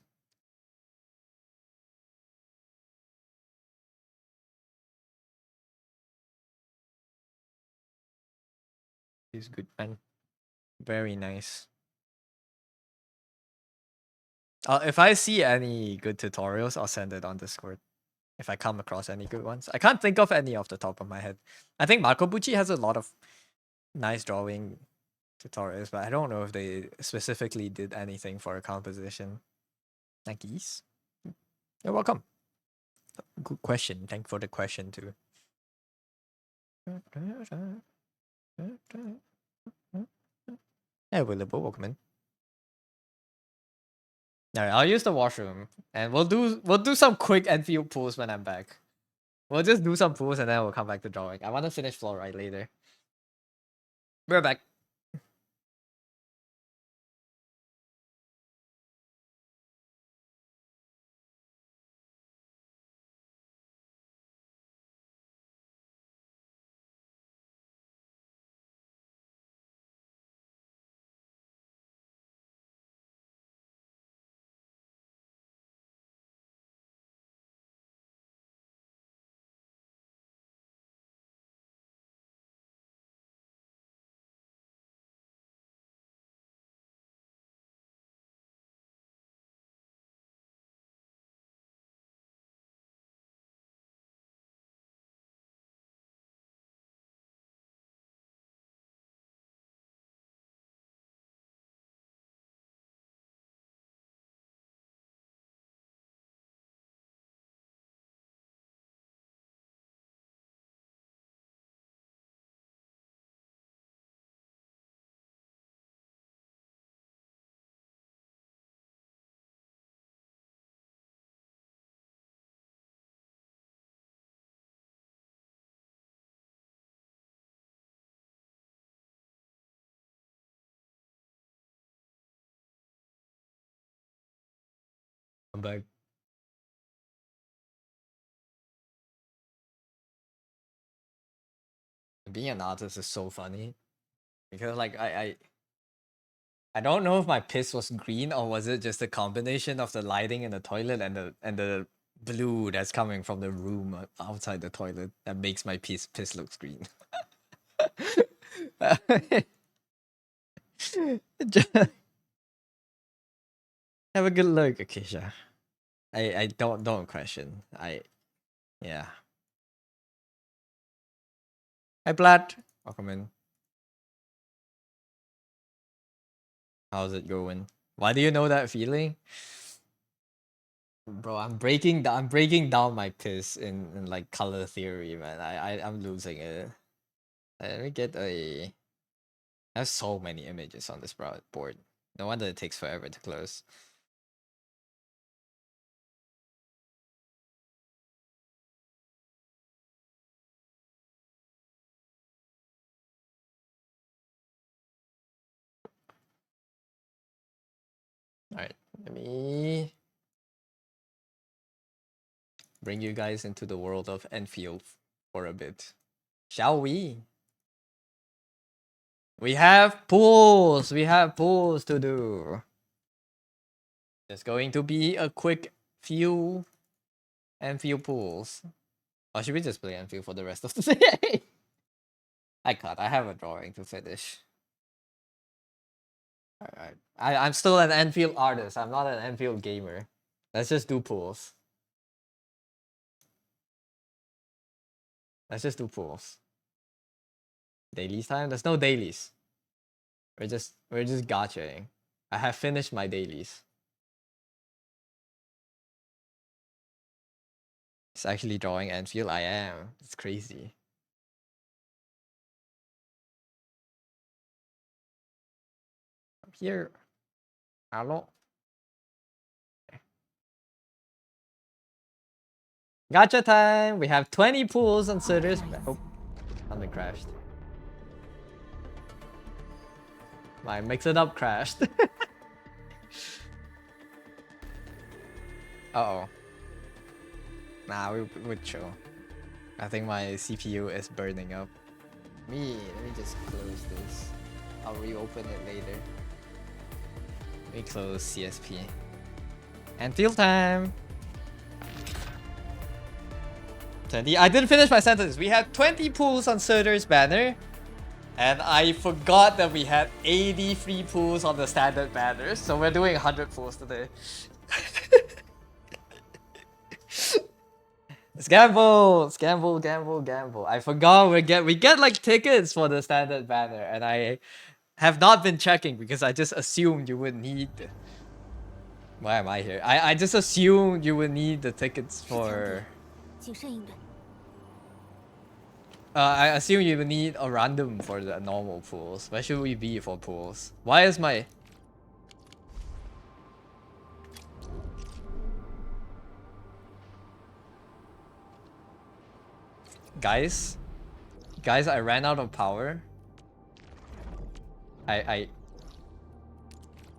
He's good man. Very nice. If I see any good tutorials, I'll send it on Discord. If I come across any good ones. I can't think of any off the top of my head. I think Makobuchi has a lot of nice drawing tutorials, but I don't know if they specifically did anything for a composition. Thanks. You're welcome. Good question. Thank for the question too. Hey, Willable, welcome in. Alright, I'll use the washroom, and we'll do some quick Enfield pulls when I'm back. We'll just do some pulls and then we'll come back to drawing. I want to finish floor right later. We're back. I'm back. Being an artist is so funny because like I don't know if my piss was green or was it just a combination of the lighting in the toilet and the blue that's coming from the room outside the toilet that makes my piss looks green. Just have a good look, Akisha. I don't question. Yeah. Hi Blood. Welcome in. How's it going? Why do you know that feeling? Bro, I'm breaking down my piss in like color theory, man. I'm losing it. Let me get a I have so many images on this board. No wonder it takes forever to close. Alright, let me bring you guys into the world of Enfield for a bit. Shall we? We have pools! We have pools to do. It's going to be a quick few Enfield pools. Or should we just play Enfield for the rest of the day? I can't. I have a drawing to finish. Alright. I'm still an Enfield artist. I'm not an Enfield gamer. Let's just do pools. Let's just do pools. Dailies time? There's no dailies. We're just gotchaing. I have finished my dailies. It's actually drawing Enfield. I am. It's crazy. I'm here. Hello. Gotcha time! We have 20 pools on Sutter's. Oh, something crashed. My mix it up crashed. Uh-oh. Nah, we chill. I think my CPU is burning up. Let me just close this. I'll reopen it later. Let me close CSP. Enfield time! 20. I didn't finish my sentence. We had 20 pools on Sutter's banner. And I forgot that we had 80 free pools on the standard banners. So we're doing 100 pools today. It's gamble! It's gamble, gamble, gamble. I forgot we get like tickets for the standard banner. And I have not been checking because I just assumed you would need... Why am I here? I just assumed you would need the tickets for... I assume you would need a random for the normal pools. Where should we be for pools? Why is my... Guys, I ran out of power.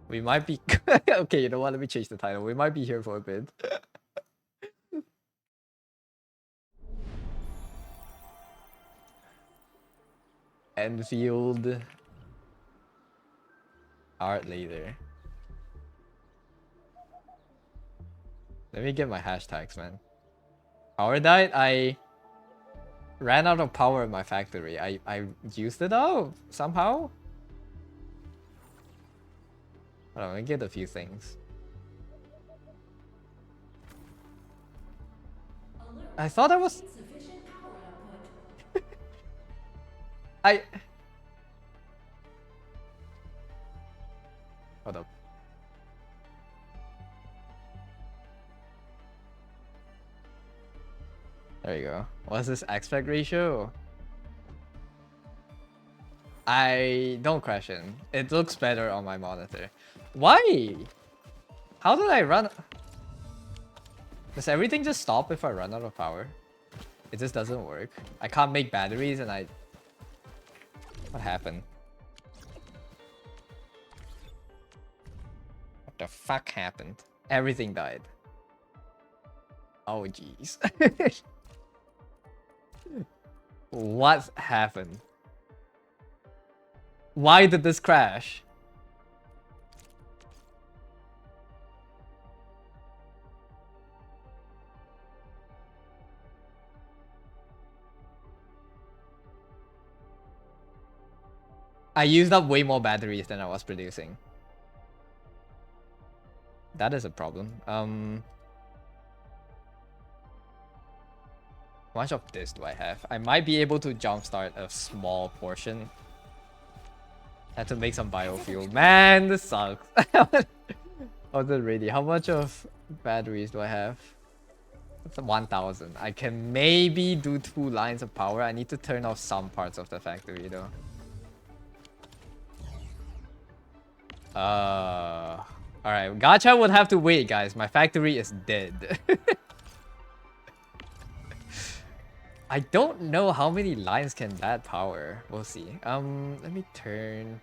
We might be... Okay, you know what? Let me change the title. We might be here for a bit. Enfield. Art later. Let me get my hashtags, man. Power died? I ran out of power in my factory. I used it up somehow. Hold on, let me get a few things. I thought I was... Hold up. There you go. What's this aspect ratio? I don't question. It looks better on my monitor. Why? How did I run? Does everything just stop if I run out of power? It just doesn't work. I can't make batteries and I... What happened? What the fuck happened? Everything died. Oh jeez. What happened? Why did this crash? I used up way more batteries than I was producing. That is a problem. How much of this do I have? I might be able to jumpstart a small portion. Had to make some biofuel. Man, this sucks. Was it ready? How much of batteries do I have? It's 1,000. I can maybe do 2 lines of power. I need to turn off some parts of the factory though. Alright, Gacha would have to wait, guys. My factory is dead. I don't know how many lines can that power. We'll see. Let me turn.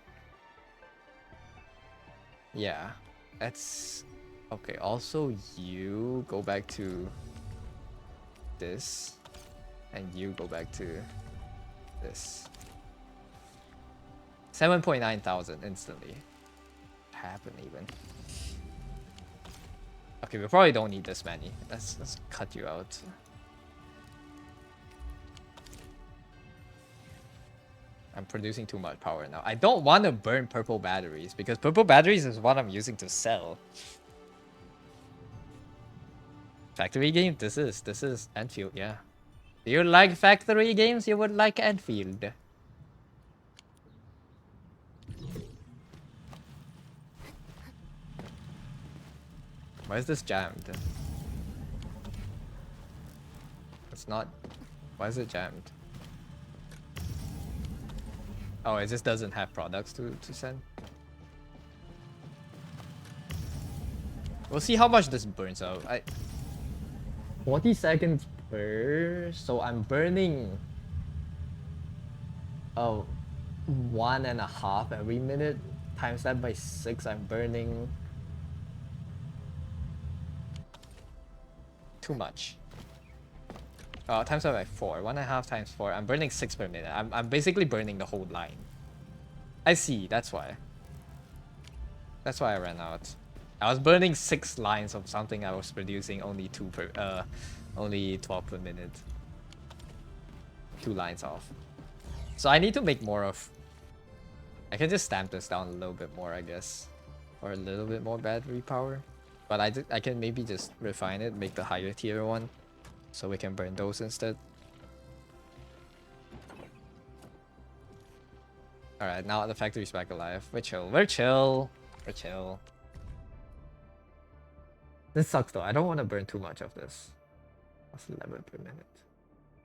Yeah, that's okay. Also, you go back to this, and you go back to this. 7,900 instantly. Happen even. Okay, we probably don't need this many. Let's cut you out. I'm producing too much power now. I don't want to burn purple batteries because purple batteries is what I'm using to sell. Factory game? This is Endfield, yeah. Do you like factory games? You would like Endfield. Why is this jammed? It's not. Why is it jammed? Oh, it just doesn't have products to send. We'll see how much this burns out. 40 seconds per. So I'm burning. Oh, 1.5 every minute. Times that by 6, I'm burning. Too much. Times that by 4. 1.5 times 4. I'm burning 6 per minute. I'm basically burning the whole line. I see. That's why. That's why I ran out. I was burning 6 lines of something I was producing only 12 per minute. 2 lines off. So I need to make more of. I can just stamp this down a little bit more, I guess, or a little bit more battery power. But I can maybe just refine it, make the higher tier one, so we can burn those instead. All right, now the factory's back alive. We're chill. We're chill. We're chill. This sucks though. I don't want to burn too much of this. That's 11 per minute.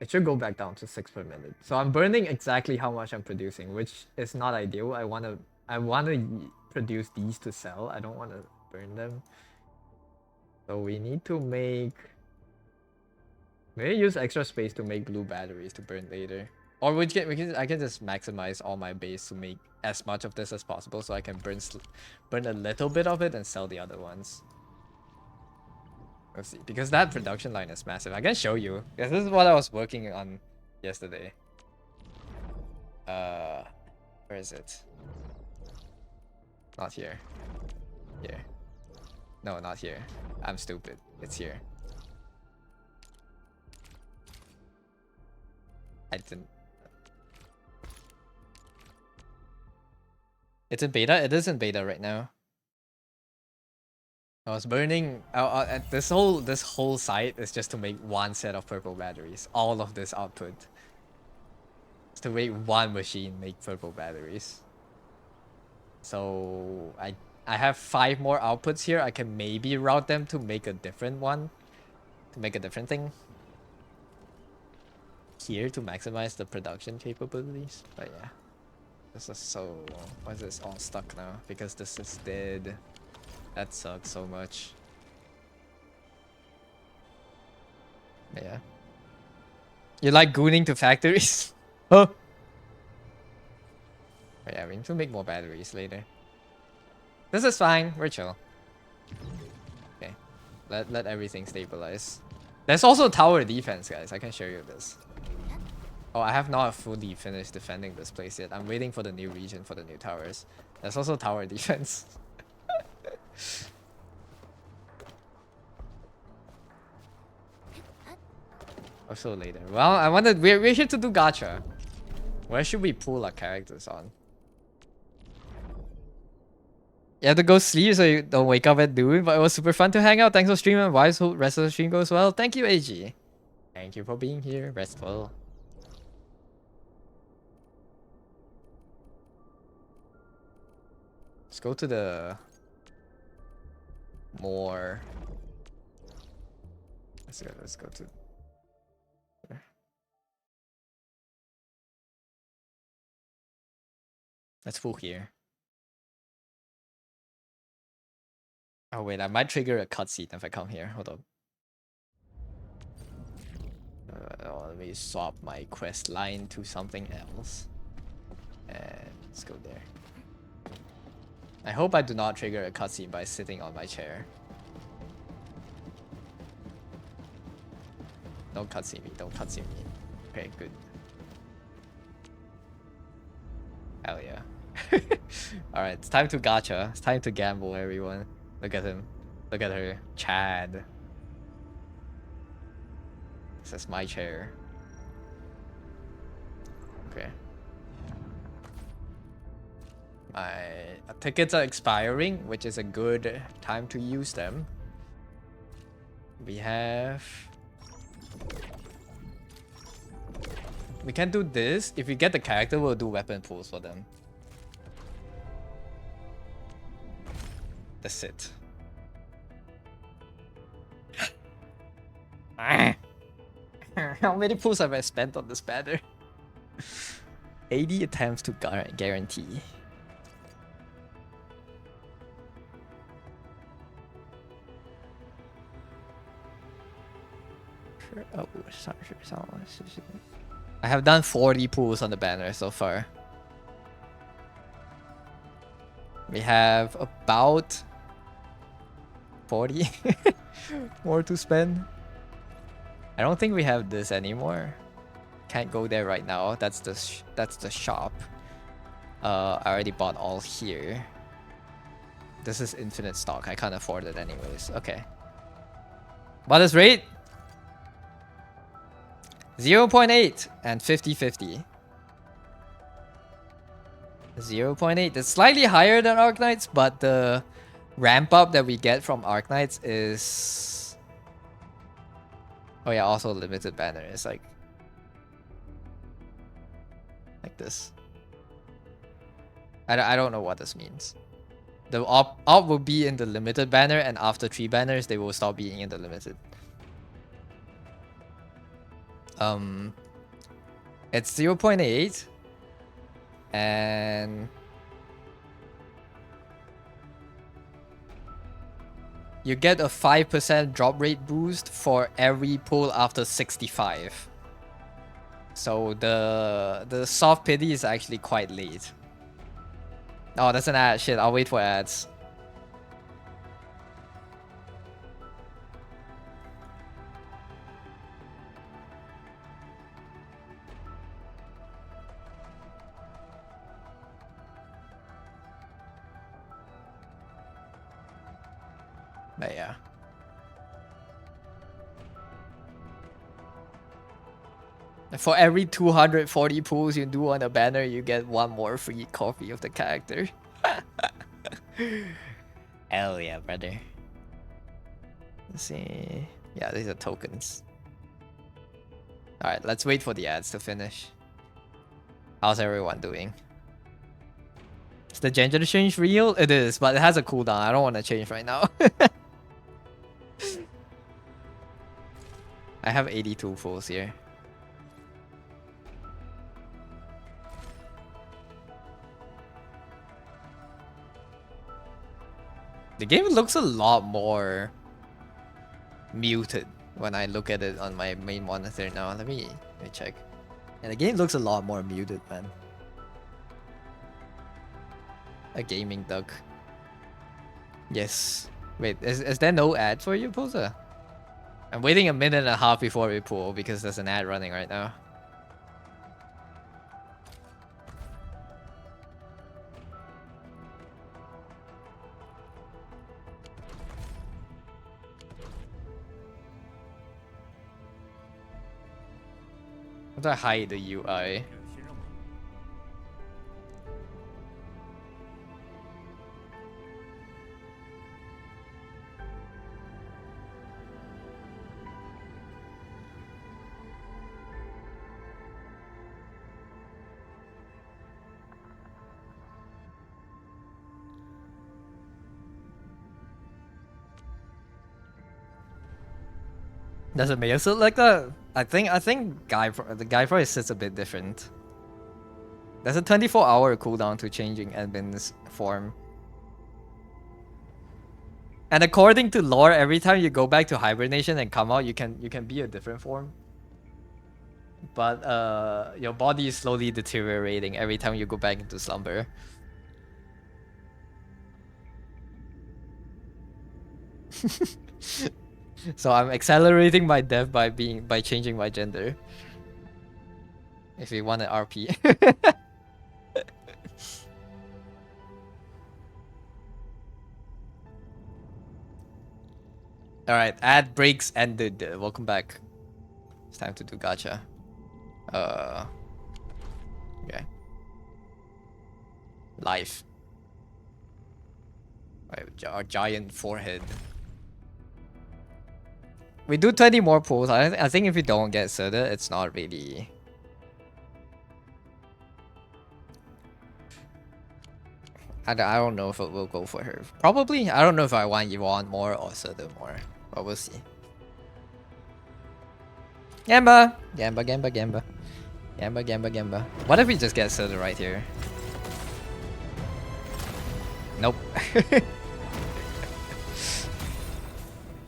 It should go back down to 6 per minute. So I'm burning exactly how much I'm producing, which is not ideal. I wanna produce these to sell. I don't want to burn them. So we need to make. Maybe use extra space to make blue batteries to burn later. Or I can just maximize all my base to make as much of this as possible, so I can burn a little bit of it and sell the other ones. Let's see, because that production line is massive. I can show you. Because this is what I was working on yesterday. Where is it? Not here. Here. No, not here. I'm stupid. It's here. I didn't. It's in beta? It is in beta right now. I was burning. This whole site is just to make one set of purple batteries. All of this output. It's to make one machine make purple batteries. So I have 5 more outputs here. I can maybe route them to make a different one. To make a different thing. Here to maximize the production capabilities. But yeah. This is so. Why is this all stuck now? Because this is dead. That sucks so much. But yeah. You like gooning to factories? Huh? But yeah, we need to make more batteries later. This is fine. We're chill. Okay. Let everything stabilize. There's also tower defense, guys. I can show you this. Oh, I have not fully finished defending this place yet. I'm waiting for the new region for the new towers. There's also tower defense. Or so later. Well, I wanted we're here to do gacha. Where should we pull our characters on? You have to go sleep so you don't wake up at noon, but it was super fun to hang out. Thanks for streaming. Wise, hope rest of the stream goes well. Thank you, AG. Thank you for being here. Restful. Let's go to the more. Let's go to. Let's pull here. Oh wait, I might trigger a cutscene if I come here. Hold on. Let me swap my quest line to something else. And let's go there. I hope I do not trigger a cutscene by sitting on my chair. Don't cutscene me, don't cutscene me. Okay, good. Hell yeah. Alright, it's time to gacha. It's time to gamble, everyone. Look at him. Look at her. Chad. This is my chair. Okay. My tickets are expiring, which is a good time to use them. We can do this. If we get the character, we'll do weapon pools for them. That's it. How many pools have I spent on this banner? 80 attempts to guarantee. Oh, I have done 40 pools on the banner so far. We have about 40 more to spend. I don't think we have this anymore. Can't go there right now. That's the shop. I already bought all here. This is infinite stock. I can't afford it anyways. Okay. What is rate? 0.8 and 50-50. 0.8. It's slightly higher than Arknights, but the ramp up that we get from Arknights is... Oh yeah, also limited banner. It's like this. I don't know what this means. The op will be in the limited banner, and after 3 banners, they will stop being in the limited. It's 0.8 and you get a 5% drop rate boost for every pull after 65. So the soft pity is actually quite late. Oh, that's an ad. Shit, I'll wait for ads. But yeah. For every 240 pulls you do on a banner, you get 1 more free copy of the character. Hell yeah, brother. Let's see. Yeah, these are tokens. Alright, let's wait for the ads to finish. How's everyone doing? Is the gender change real? It is, but it has a cooldown. I don't want to change right now. I have 82 pulls here. The game looks a lot more muted when I look at it on my main monitor now. Let me check. And the game looks a lot more muted, man. A gaming duck. Yes. Wait, is there no ad for you, Posa? I'm waiting a minute and a half before we pull because there's an ad running right now. How do I hide the UI? Does it make it look like that? I think the guy probably sits a bit different. There's a 24-hour cooldown to changing admin's form. And according to lore, every time you go back to hibernation and come out, you can be a different form. But your body is slowly deteriorating every time you go back into slumber. So I'm accelerating my death by changing my gender. If you want an RP. Alright, ad breaks ended. Welcome back. It's time to do gacha. Okay. Life. Our giant forehead. We do 20 more pulls. I think if we don't get Soda, it's not really... I don't know if it will go for her. Probably. I don't know if I want Yvonne more or Soda more. But we'll see. Gamba! Gamba, Gamba, Gamba. Gamba, Gamba, Gamba. What if we just get Soda right here? Nope.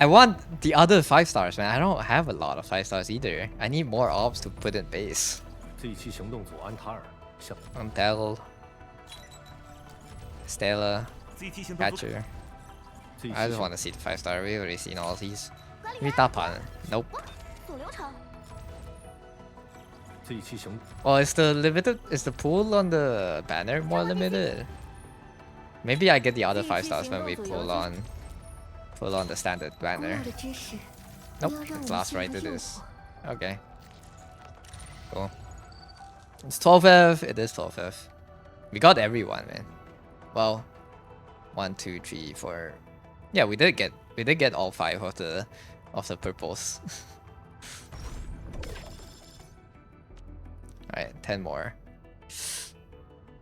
I want the other 5 stars, man. I don't have a lot of 5 stars either. I need more ops to put in base. Untel. Stella. Catcher. I just want to see the 5 star. We already seen all these. Maybe Tapan. Nope. Oh, is the pool on the banner more limited? Maybe I get the other 5 stars when we pull on the standard banner. Nope, it's last right to this. Okay. Cool. It's 12F, it is 12F. We got everyone, man. Well, 1, 2, 3, 4. Yeah, we did get all 5 of the purples. Alright, 10 more.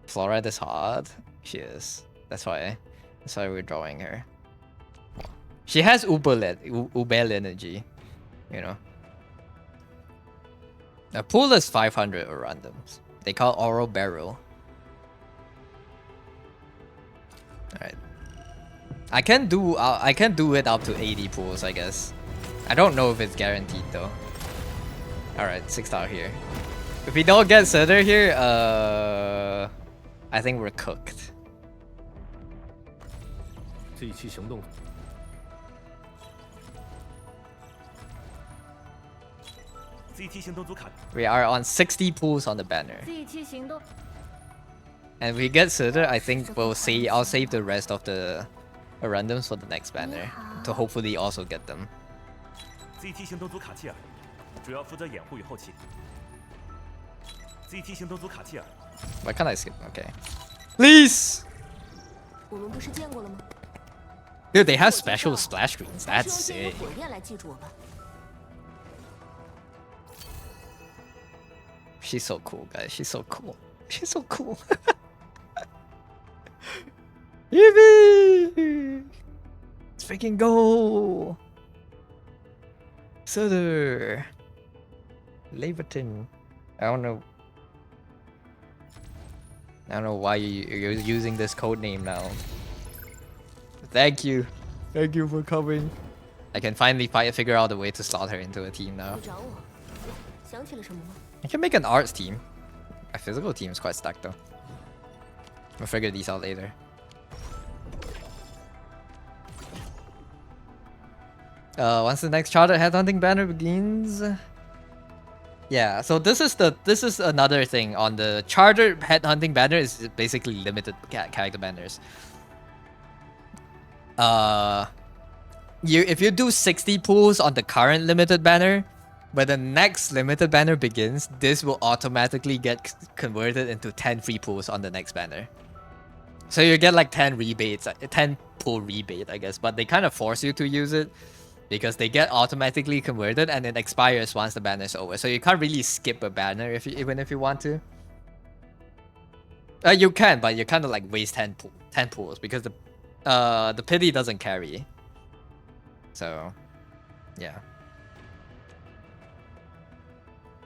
Flora is hard. She is. That's why we're drawing her. She has Ubel energy, you know. A pool is 500 or randoms. They call oral barrel. Alright. I can do it up to 80 pools, I guess. I don't know if it's guaranteed though. Alright, 6 star here. If we don't get Sutter here, I think we're cooked. We are on 60 pools on the banner. And we get Sutter, I think I'll save the rest of the randoms for the next banner to hopefully also get them. Why can't I skip? Okay. Please! Dude, they have special splash screens. That's sick. She's so cool, guys. She's so cool. She's so cool. Yippee! Let's freaking go! Sutter. Laverton. I don't know why you're using this code name now. Thank you. Thank you for coming. I can finally figure out a way to slot her into a team now. I can make an arts team. My physical team is quite stacked though. We'll figure these out later. Once the next charter headhunting banner begins. Yeah, so this is another thing on the charter headhunting banner is basically limited character banners. If you do 60 pulls on the current limited banner, when the next limited banner begins, this will automatically get converted into 10 free pulls on the next banner. So you get like 10 rebates, 10 pull rebate, I guess, but they kind of force you to use it because they get automatically converted and it expires once the banner is over. So you can't really skip a banner even if you want to. You can, but you kind of like waste 10 pulls because the pity doesn't carry. So, yeah.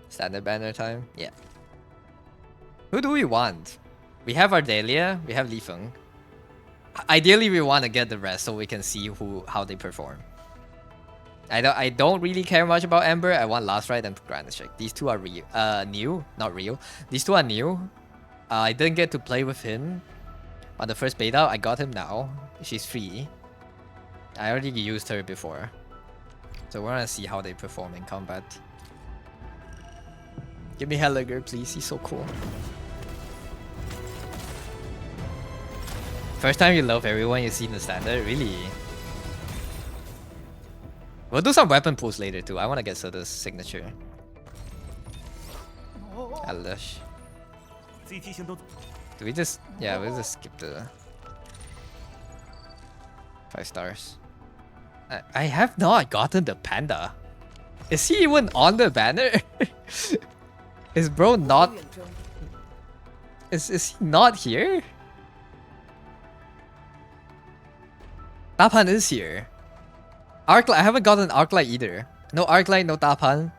Standard banner time? Yeah. Who do we want? We have Ardelia, we have Li Feng. Ideally, we want to get the rest so we can see how they perform. I don't really care much about Ember. I want Last Ride and Grandishek. These two are new, not real. These two are new. I didn't get to play with him on the first beta. I got him now. She's free. I already used her before. So we're gonna see how they perform in combat. Give me Helliger, please. He's so cool. First time you love everyone you see in the standard? Really? We'll do some weapon pulls later too. I want to get Soda's signature. Elish. Do we just... Yeah, we'll just skip the... 5 stars. I have not gotten the panda. Is he even on the banner? Is bro not... Is he not here? Tapan is here. Arclight, I haven't gotten Arclight either. No Arclight, no Tapan.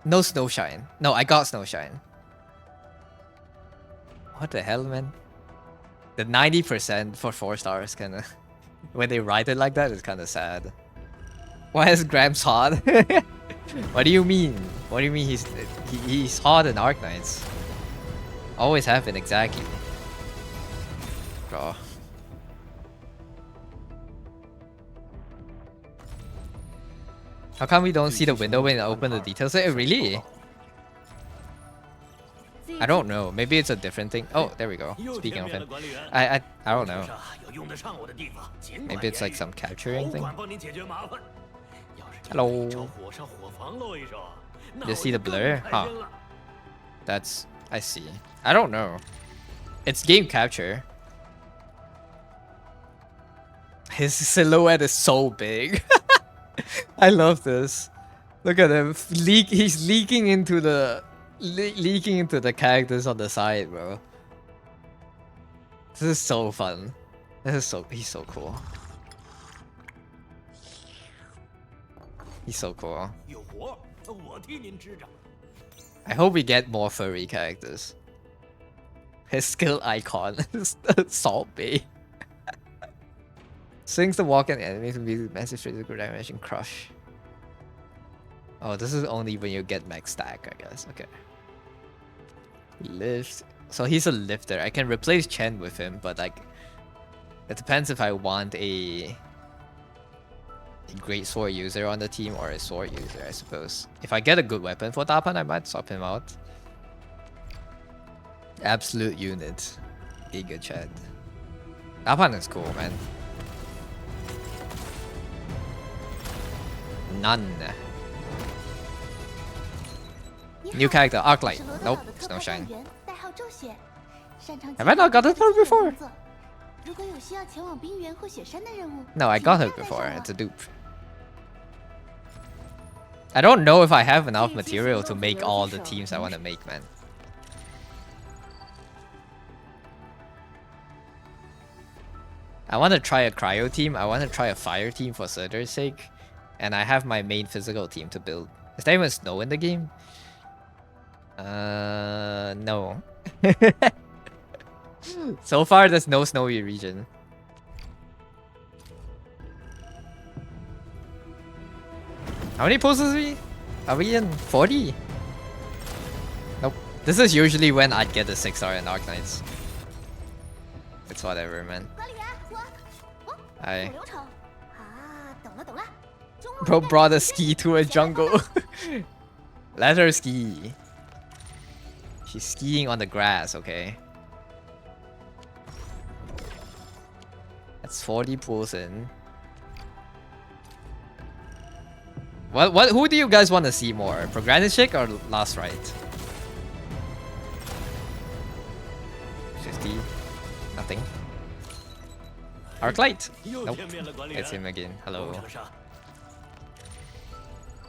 No Snowshine. No, I got Snowshine. What the hell, man? The 90% for 4 stars kinda... When they write it like that, it's kinda sad. Why is Gramps hot? What do you mean? What do you mean he's hot in Arknights? Always have been, exactly. Bro. How come we don't see the window when I open the details? Really? I don't know. Maybe it's a different thing. Oh, there we go. Speaking of him, I don't know. Maybe it's like some capturing thing. Hello. You see the blur? Huh. That's... I see. I don't know. It's game capture. His silhouette is so big. I love this. Look at him. He's leaking into the... leaking into the characters on the side, bro. This is so fun. He's so cool. He's so cool. I hope we get more furry characters. His skill icon is Salt Bay. Swings the walk and enemies will be massive physical damage and crush. Oh, this is only when you get max stack, I guess. Okay. Lift. So he's a lifter. I can replace Chen with him, but like, it depends if I want a great sword user on the team or a sword user, I suppose. If I get a good weapon for Tapan, I might swap him out. Absolute unit. Giga Chad. Tapan is cool, man. None. New character, Arclight. Nope, Snowshine. Have I not gotten her before? No, I got her before. It's a dupe. I don't know if I have enough material to make all the teams I want to make, man. I want to try a cryo team. I want to try a fire team for Surtur's sake. And I have my main physical team to build. Is there even snow in the game? No. So far, there's no snowy region. How many pulls are we in? 40? Nope. This is usually when I'd get a 6-star in Arknights. It's whatever, man. Hi. Bro brought a ski to a jungle. Let her ski. She's skiing on the grass, okay? That's 40 pulls in. Who do you guys want to see more? Progranichik or Last Rite? 50. Nothing. Arclight. Nope. It's him again. Hello.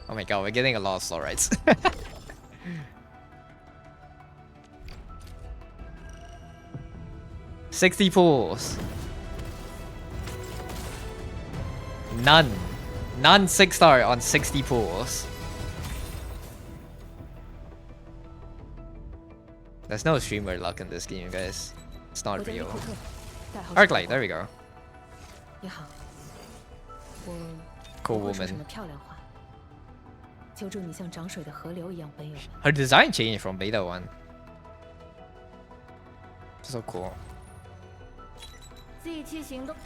Oh my god, we're getting a lot of slow rights. 60 pulls. None. None 6-star on 60 pulls. There's no streamer luck in this game, guys. It's not real. Arclight, there we go. Cool woman. Her design changed from beta 1. So cool.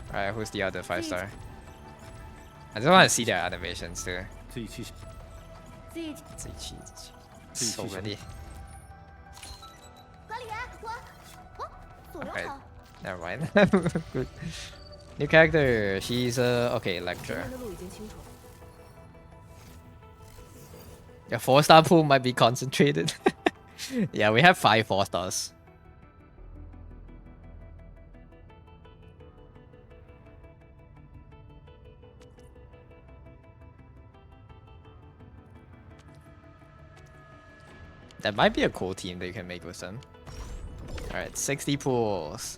Alright, who's the other 5-star? I just want to see their animations too. So many. Alright, never mind. Good. New character, she's okay, lecturer. Your 4-star pool might be concentrated. Yeah, we have 5 4-stars. That might be a cool team that you can make with them. Alright, 60 pools.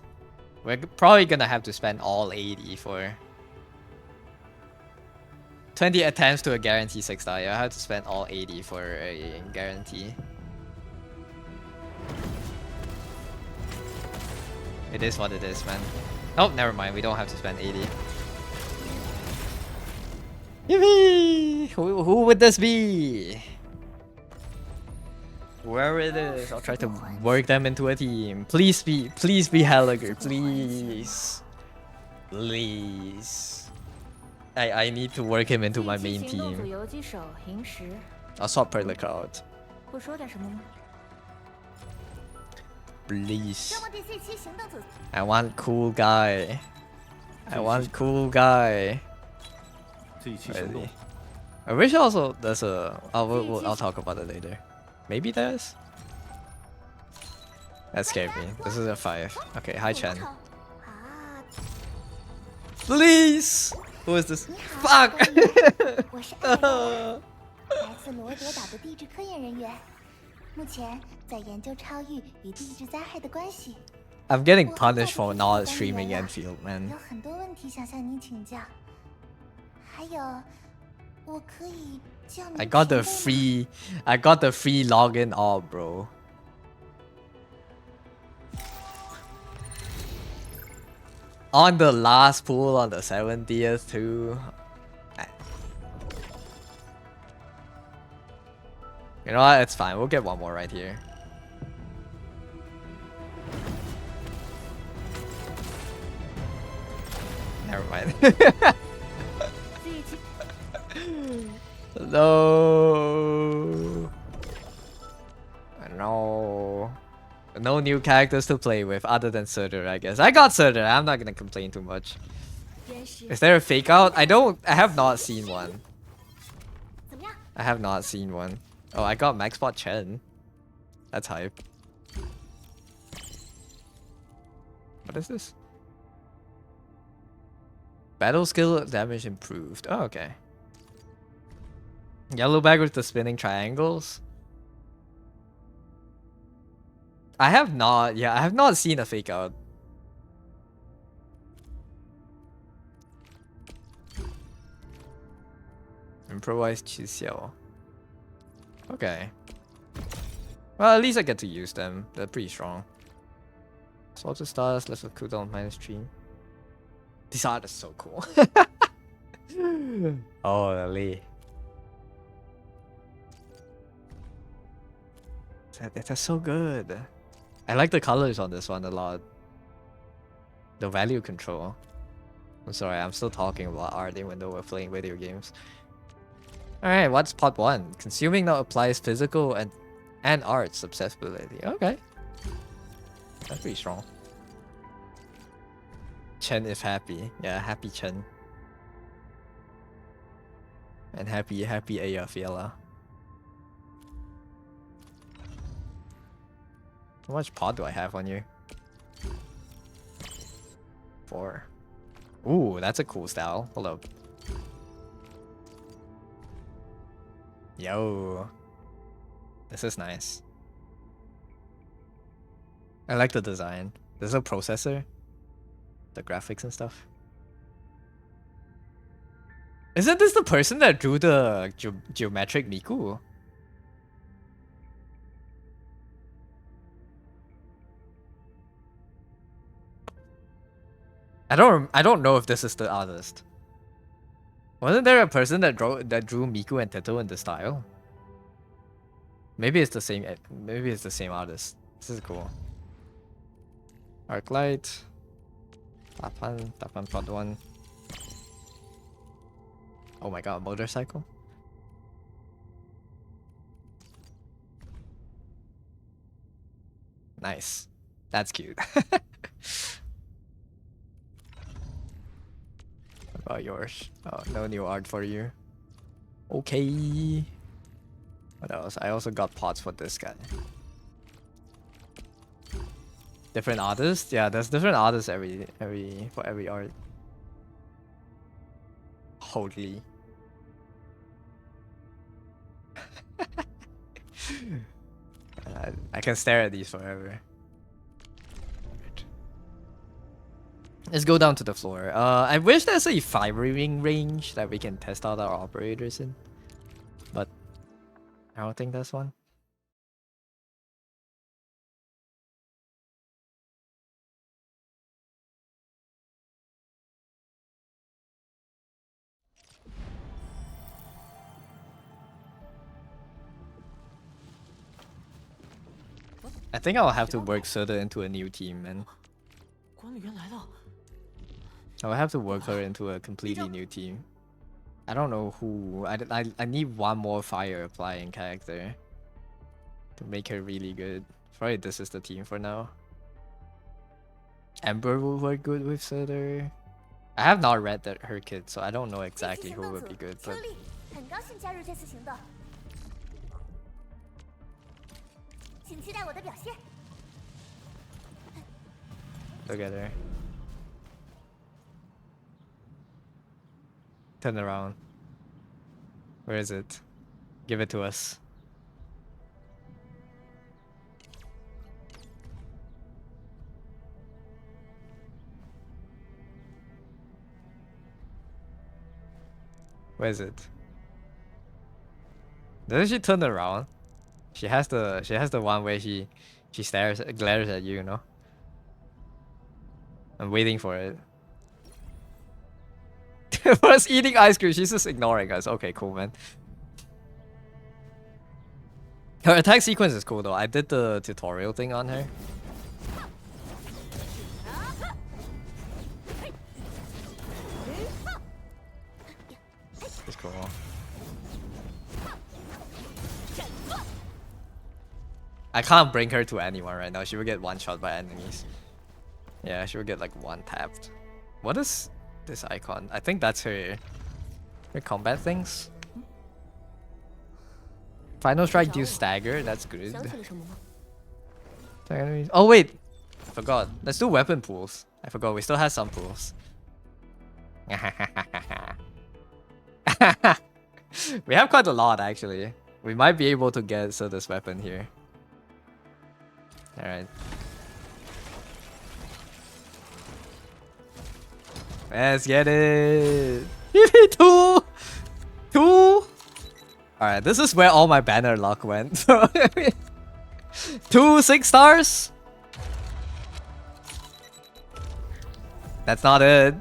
We're probably gonna have to spend all 80 for 20 attempts to a guarantee 6-star. I have to spend all 80 for a guarantee. It is what it is, man. Oh, never mind. We don't have to spend 80. Yippee! Who would this be? Whoever it is, I'll try to work them into a team. Please be Helliger, please. Please. I need to work him into my main team. I'll swap Perlica out. Please. I want cool guy. I want cool guy. Really? I wish also there's a... I'll talk about it later. Maybe there's? That scared me. This is a 5. Okay, hi Chen. Please! Who is this? Fuck! I'm getting punished for not streaming Endfield, man. I got the free login all, bro. On the last pool on the 70th too. You know what? It's fine. We'll get one more right here. Never mind. No. No. No new characters to play with other than Surtur, I guess. I got Surtur. I'm not gonna complain too much. Is there a fake out? I have not seen one. I have not seen one. Oh, I got Maxbot Chen. That's hype. What is this? Battle skill damage improved. Oh, okay. Yellow bag with the spinning triangles. I have not seen a fake out. Improvised Chixiao. Okay. Well, at least I get to use them. They're pretty strong. Salted stars, less of cooldown, -3. These art is so cool. Holy. That's so good. I like the colors on this one a lot. The value control. I'm sorry, I'm still talking about art even though we're playing video games. Alright, what's pot 1? Consuming now applies physical and art susceptibility. Okay. That's pretty strong. Chen if happy. Yeah, happy Chen. And happy Ayafela. How much pot do I have on you? 4. Ooh, that's a cool style. Hold up. Yo. This is nice. I like the design. There's a processor. The graphics and stuff. Isn't this the person that drew the geometric Miku? I don't know if this is the artist. Wasn't there a person that drew Miku and Teto in the style? Maybe it's the same. Maybe it's the same artist. This is cool. Arclight. Tapan Pod 1. Oh my god, motorcycle? Nice. That's cute. What about yours? Oh, no new art for you. Okay. What else? I also got pots for this guy. Different artists? Yeah, there's different artists for every art. Holy. I can stare at these forever. Let's go down to the floor. I wish there's a firing range that we can test out our operators in. But I don't think there's one. I think I'll have to work Soda into a new team, man. I'll have to work her into a completely new team. I don't know who. I need one more fire applying character to make her really good. Probably this is the team for now. Ember will work good with Soda. I have not read her kit, so I don't know exactly who would be good, but look at her. Turn around. Where is it? Give it to us. Where is it? Doesn't she turn around? She has the one where she glares at you, you know? I'm waiting for it. For us eating ice cream, she's just ignoring us. Okay, cool, man. Her attack sequence is cool though. I did the tutorial thing on her. It's cool. I can't bring her to anyone right now. She will get one shot by enemies. Yeah, she will get like one tapped. What is this icon? I think that's her combat things. Final strike deals stagger. That's good. Oh wait, I forgot. Let's do weapon pools. I forgot we still have some pools. We have quite a lot actually. We might be able to get this weapon here. Alright. Let's get it! Two! Alright, this is where all my banner luck went. 2 6 stars? That's not it.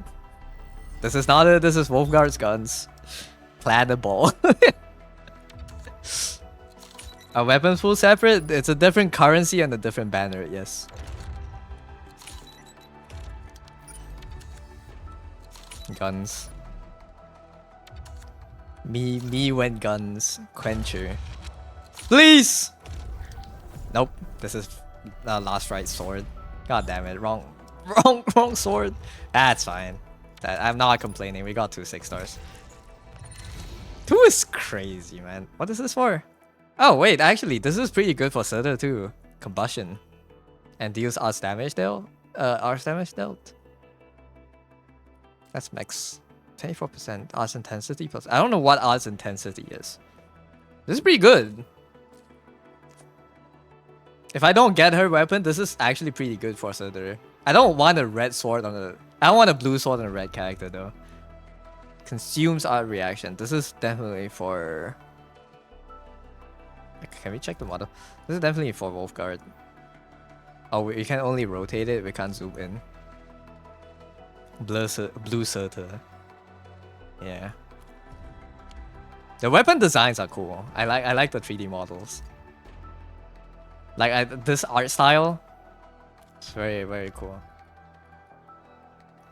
This is not it. This is Wolfguard's guns. Plannable. Are weapons pool separate? It's a different currency and a different banner, yes. Guns. Me went guns. Quencher. Please! Nope. This is last right sword. God damn it. Wrong sword. That's fine. I'm not complaining. We got 2 6-stars. 2 is crazy, man. What is this for? Oh, wait. Actually, this is pretty good for Surtur too. Combustion. And deals arts damage dealt. Arts damage dealt. That's max. 24% arts intensity plus. I don't know what arts intensity is. This is pretty good. If I don't get her weapon, this is actually pretty good for Surtur. I don't want a red sword on the... I don't want a blue sword on a red character though. Consumes art reaction. This is definitely for... Can we check the model? This is definitely for Wolfguard. Oh, we can only rotate it. We can't zoom in. Blue Surtur. Yeah. The weapon designs are cool. I like the 3D models. Like this art style. It's very cool.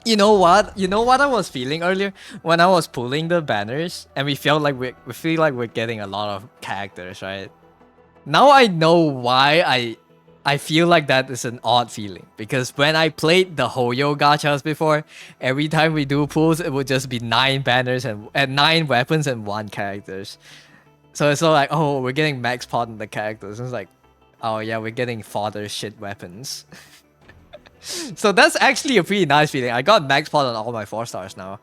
You know what? You know what I was feeling earlier when I was pulling the banners and we feel like we're getting a lot of characters, right? Now I know why I feel like that is an odd feeling, because when I played the Hoyo gachas before, every time we do pulls, it would just be 9 banners and 9 weapons and 1 characters. So it's all like, oh, we're getting max pot in the characters. It's like, oh yeah, we're getting fodder shit weapons. So that's actually a pretty nice feeling. I got max pot on all my 4-stars now.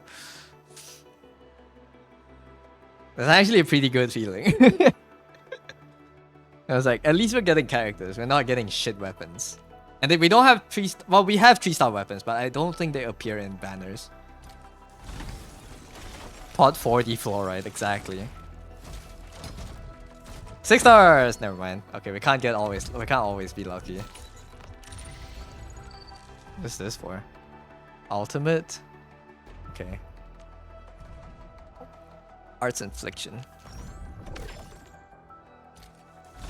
That's actually a pretty good feeling. I was like, at least we're getting characters. We're not getting shit weapons. And then we don't have 3... Well, we have 3-star weapons, but I don't think they appear in banners. Pot 40 fluoride, exactly. 6 stars! Never mind. Okay, we can't always be lucky. What's this for? Ultimate? Okay. Arts Infliction.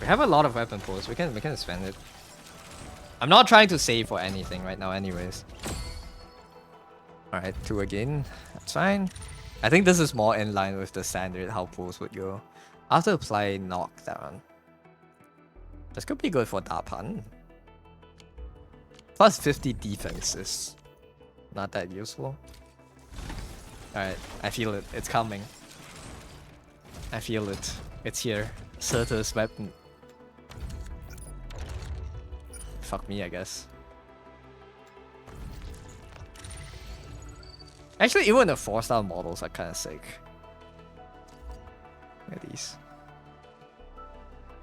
We have a lot of weapon pools. We can spend it. I'm not trying to save for anything right now anyways. Alright, 2 again. That's fine. I think this is more in line with the standard how pools would go. After apply knockdown. This could be good for Dapan. Plus 50 defense is not that useful. Alright, I feel it. It's coming. I feel it. It's here. Surtur's weapon. Fuck me, I guess. Actually, even the 4-star models are kind of sick. Look at these.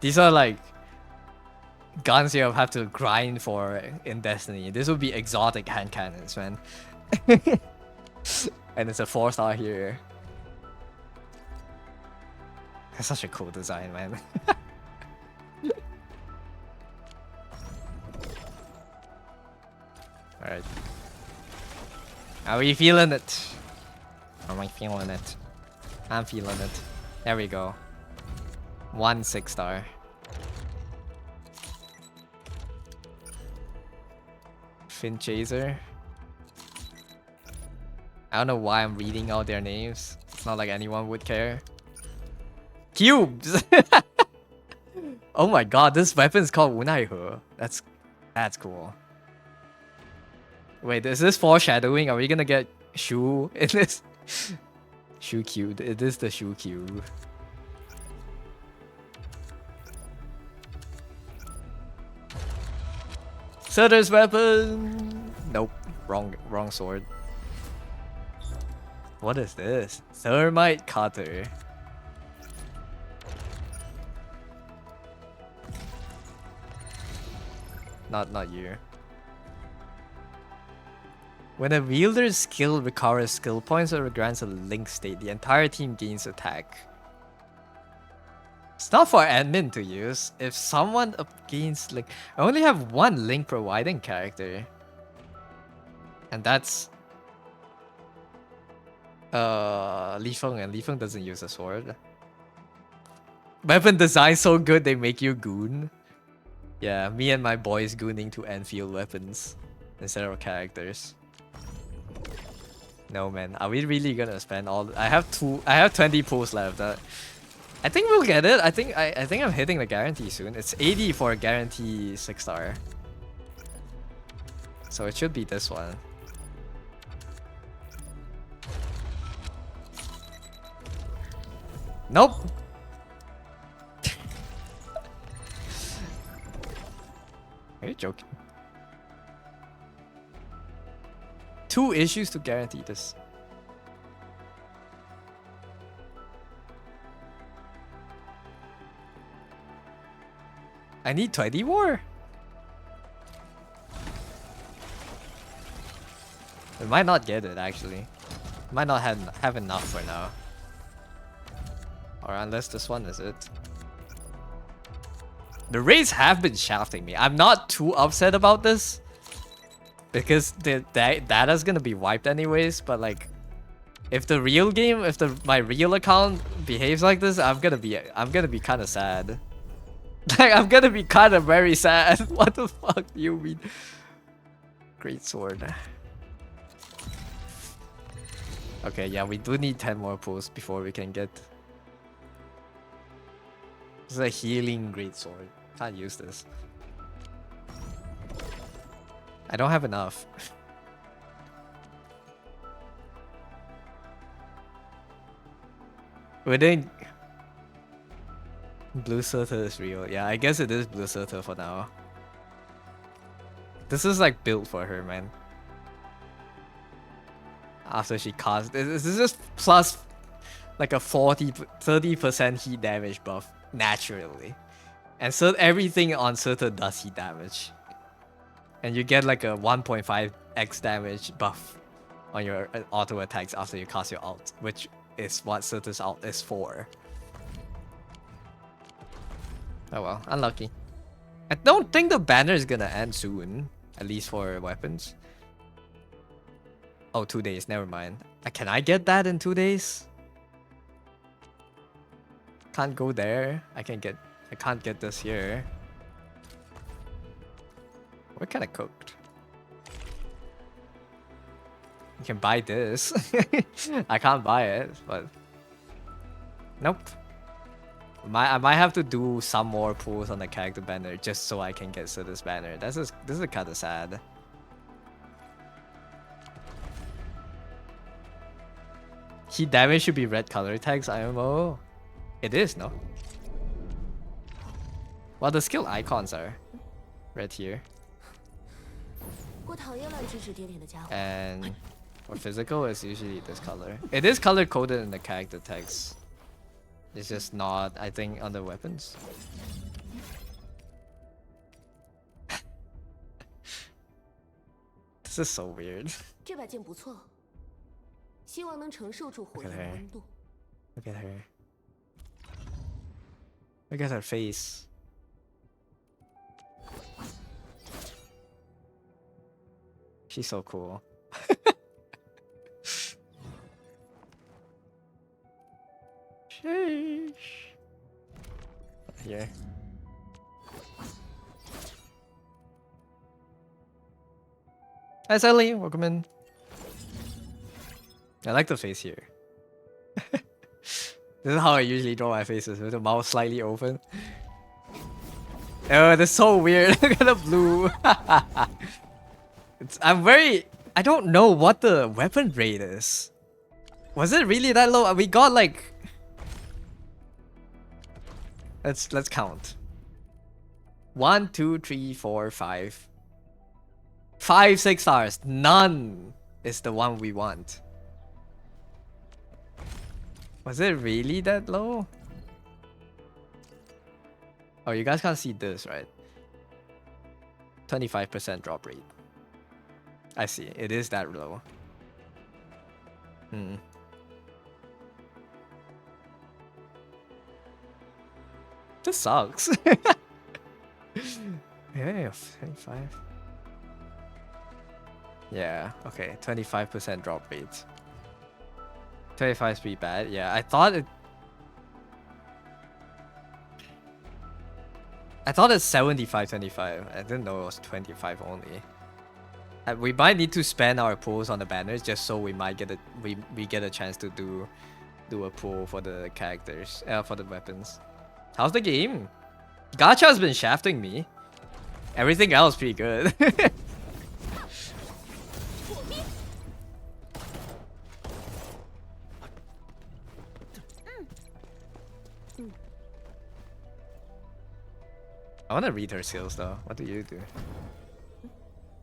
These are like guns you have to grind for in Destiny. This would be exotic hand cannons, man. And it's a 4-star here. That's such a cool design, man. Alright. Are we feeling it? Am I feeling it? I'm feeling it. There we go. 1 6-star. Fin Chaser. I don't know why I'm reading out their names. It's not like anyone would care. Cubes! Oh my god, this weapon is called Unaihe. That's cool. Wait, is this foreshadowing? Are we gonna get Shu in this? Shu cube. It is the Shu cube. Surtur's weapon. Nope, wrong sword. What is this? Thermite cutter. Not you. When a wielder's skill recovers skill points or grants a link state, the entire team gains attack. It's not for admin to use. If someone gains link... I only have 1 link providing character. And that's... Li Feng, and Li Feng doesn't use a sword. Weapon design so good they make you goon. Yeah, me and my boys gooning to Endfield weapons instead of characters. No man, are we really gonna spend all? I have 20 pulls left. I think we'll get it. I think I'm hitting the guarantee soon. It's 80 for a guarantee 6-star. So it should be this one. Nope. Are you joking? 2 issues to guarantee this. I need 20 more. We might not get it actually. Might not have enough for now. Or unless this one is it. The raids have been shafting me. I'm not too upset about this. Because the data's gonna be wiped anyways, but like if the real game, if my real account behaves like this, I'm gonna be kind of sad. Like I'm gonna be kind of very sad. What the fuck do you mean? Great sword. Okay, yeah, we do need 10 more pulls before we can get. This is a healing great sword. Can't use this. I don't have enough. We didn't. Blue Surtur is real. Yeah, I guess it is Blue Surtur for now. This is like built for her, man. After she casts, this is just plus like a 30% heat damage buff naturally. And so everything on Surtur does heat damage. And you get like a 1.5x damage buff on your auto attacks after you cast your ult, which is what Surtur's ult is for. Oh well, unlucky. I don't think the banner is gonna end soon, at least for weapons. Oh, 2 days, never mind. Can I get that in 2 days? Can't go there. I can't get this here. We're kind of cooked. You can buy this. I can't buy it, but nope. I might have to do some more pulls on the character banner just so I can get to this banner. This is kind of sad. Heat damage should be red color tags IMO. It is, no? Well, the skill icons are right here. And for physical, it's usually this color. It is color coded in the character tags. It's just not, I think, on the weapons. This is so weird. Look at her. Look at her. Look at her face. She's so cool. Sheesh. Here. Hi Sally, welcome in. I like the face here. This is how I usually draw my faces, with the mouth slightly open. Oh, that's so weird. Look at the blue. I don't know what the weapon rate is. Was it really that low? We got like... Let's count. 1, 2, 3, 4, 5. 5 6 stars. None is the one we want. Was it really that low? Oh, you guys can't see this, right? 25% drop rate. I see. It is that low. This sucks. Yeah, 25. Yeah, okay. 25% drop rate. 25 is pretty bad. Yeah, I thought it's 75, 25. I didn't know it was 25 only. We might need to spend our pulls on the banners just so we might get we get a chance to do a pull for the characters, for the weapons. How's the game? Gacha's been shafting me. Everything else pretty good. I want to read her skills though. What do you do?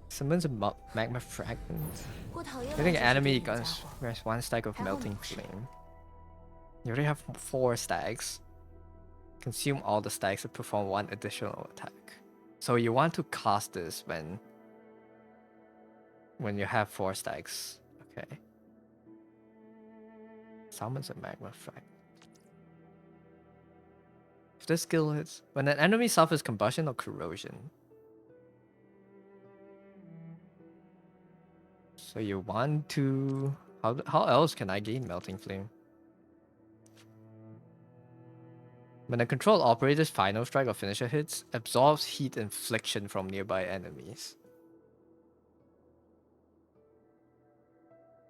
Summons a magma fragment. Hitting enemy guns grants 1 stack of melting flame. You already have 4 stacks. Consume all the stacks to perform 1 additional attack. So you want to cast this when you have 4 stacks. Okay. Summons a magma fragment. If this skill hits, when an enemy suffers combustion or corrosion. So you want to... How else can I gain melting flame? When a control operator's final strike or finisher hits, absorbs heat infliction from nearby enemies.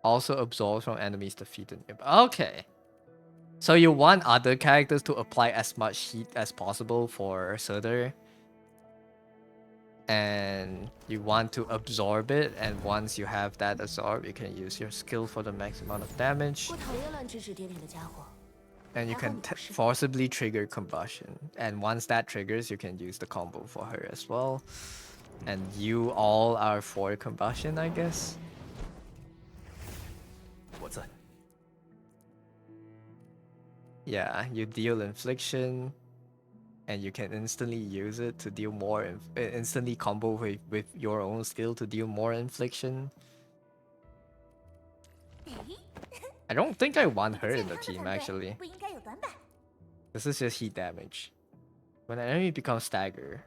Also absorbs from enemies defeated nearby. Okay. So you want other characters to apply as much heat as possible for Surtur. And you want to absorb it, and once you have that absorbed, you can use your skill for the max amount of damage. And you can forcibly trigger combustion. And once that triggers, you can use the combo for her as well. And you all are for combustion, I guess. What's that? Yeah, you deal infliction. And you can instantly use it to deal more, instantly combo with your own skill to deal more infliction. I don't think I want her in the team, actually. This is just heat damage. When an enemy becomes stagger,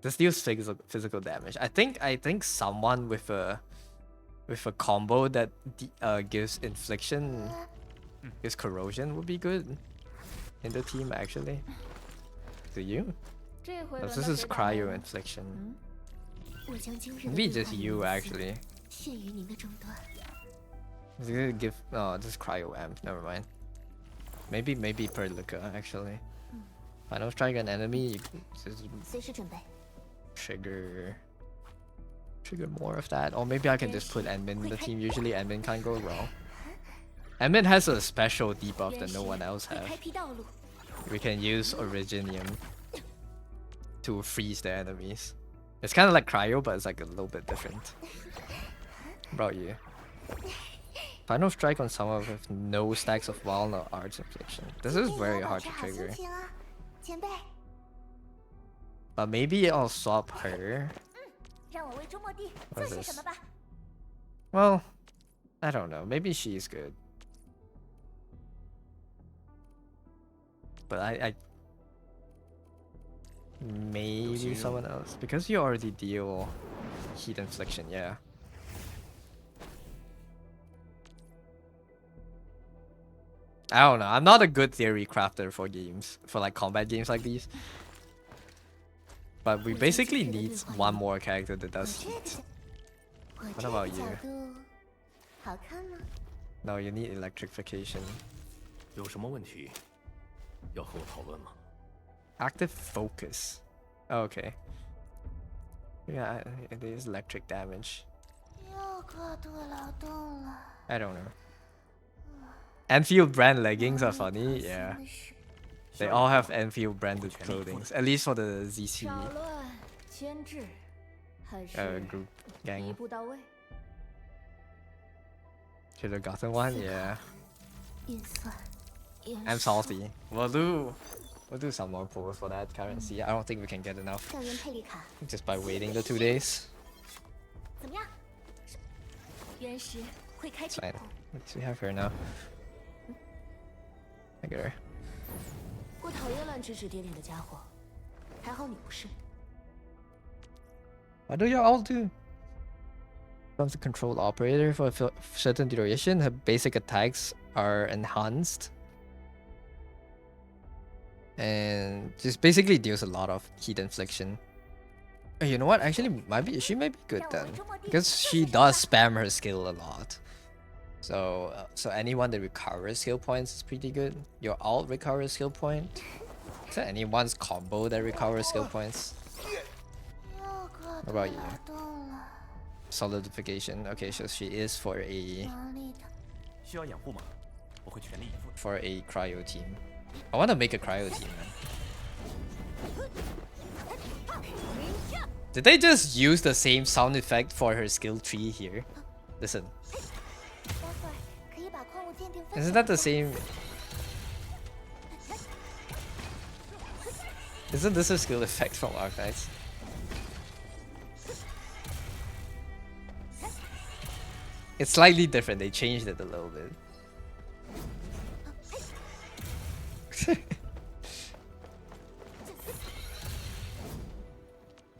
this deals physical damage. I think someone with a combo that gives infliction, gives corrosion would be good in the team, actually. Do you? Oh, this is cryo infliction. Maybe just you, actually. Give this is cryo amp. Never mind. Maybe Perlica, actually. Final strike an enemy. You can just trigger more of that, or maybe I can just put Enmin in the team. Usually Enmin can't go wrong. Enmin has a special debuff that no one else has. We can use Originium to freeze the enemies. It's kind of like cryo, but it's like a little bit different. What about you? Final strike on someone with no stacks of wild or arts infliction. This is very hard to trigger. But maybe I'll swap her. What is this? Well, I don't know. Maybe she's good. But I maybe someone else, because you already deal heat infliction. Yeah. I don't know. I'm not a good theory crafter for games, for like combat games like these. But we basically need one more character that does heat. What about you? No, you need electrification. Active focus. Oh, okay. Yeah, it is electric damage. I don't know. Enfield brand leggings are funny, yeah. They all have Enfield branded clothing, at least for the ZC group gang. Should have gotten one, yeah. I'm salty. We'll do some more pulls for that currency. I don't think we can get enough just by waiting the 2 days. It's fine. We have her now. I get her. What do you all do? Becomes a controlled operator for a certain duration. Her basic attacks are enhanced. And just basically deals a lot of heat infliction. You know what? Actually, she might be good then, because she does spam her skill a lot. So so anyone that recovers skill points is pretty good. Your alt recovers skill point. Is there anyone's combo that recovers skill points? What about you? Solidification. Okay, so she is for a cryo team. I want to make a cryo team, man. Did they just use the same sound effect for her skill tree here? Listen. Isn't that the same? Isn't this a skill effect from Archives? It's slightly different. They changed it a little bit.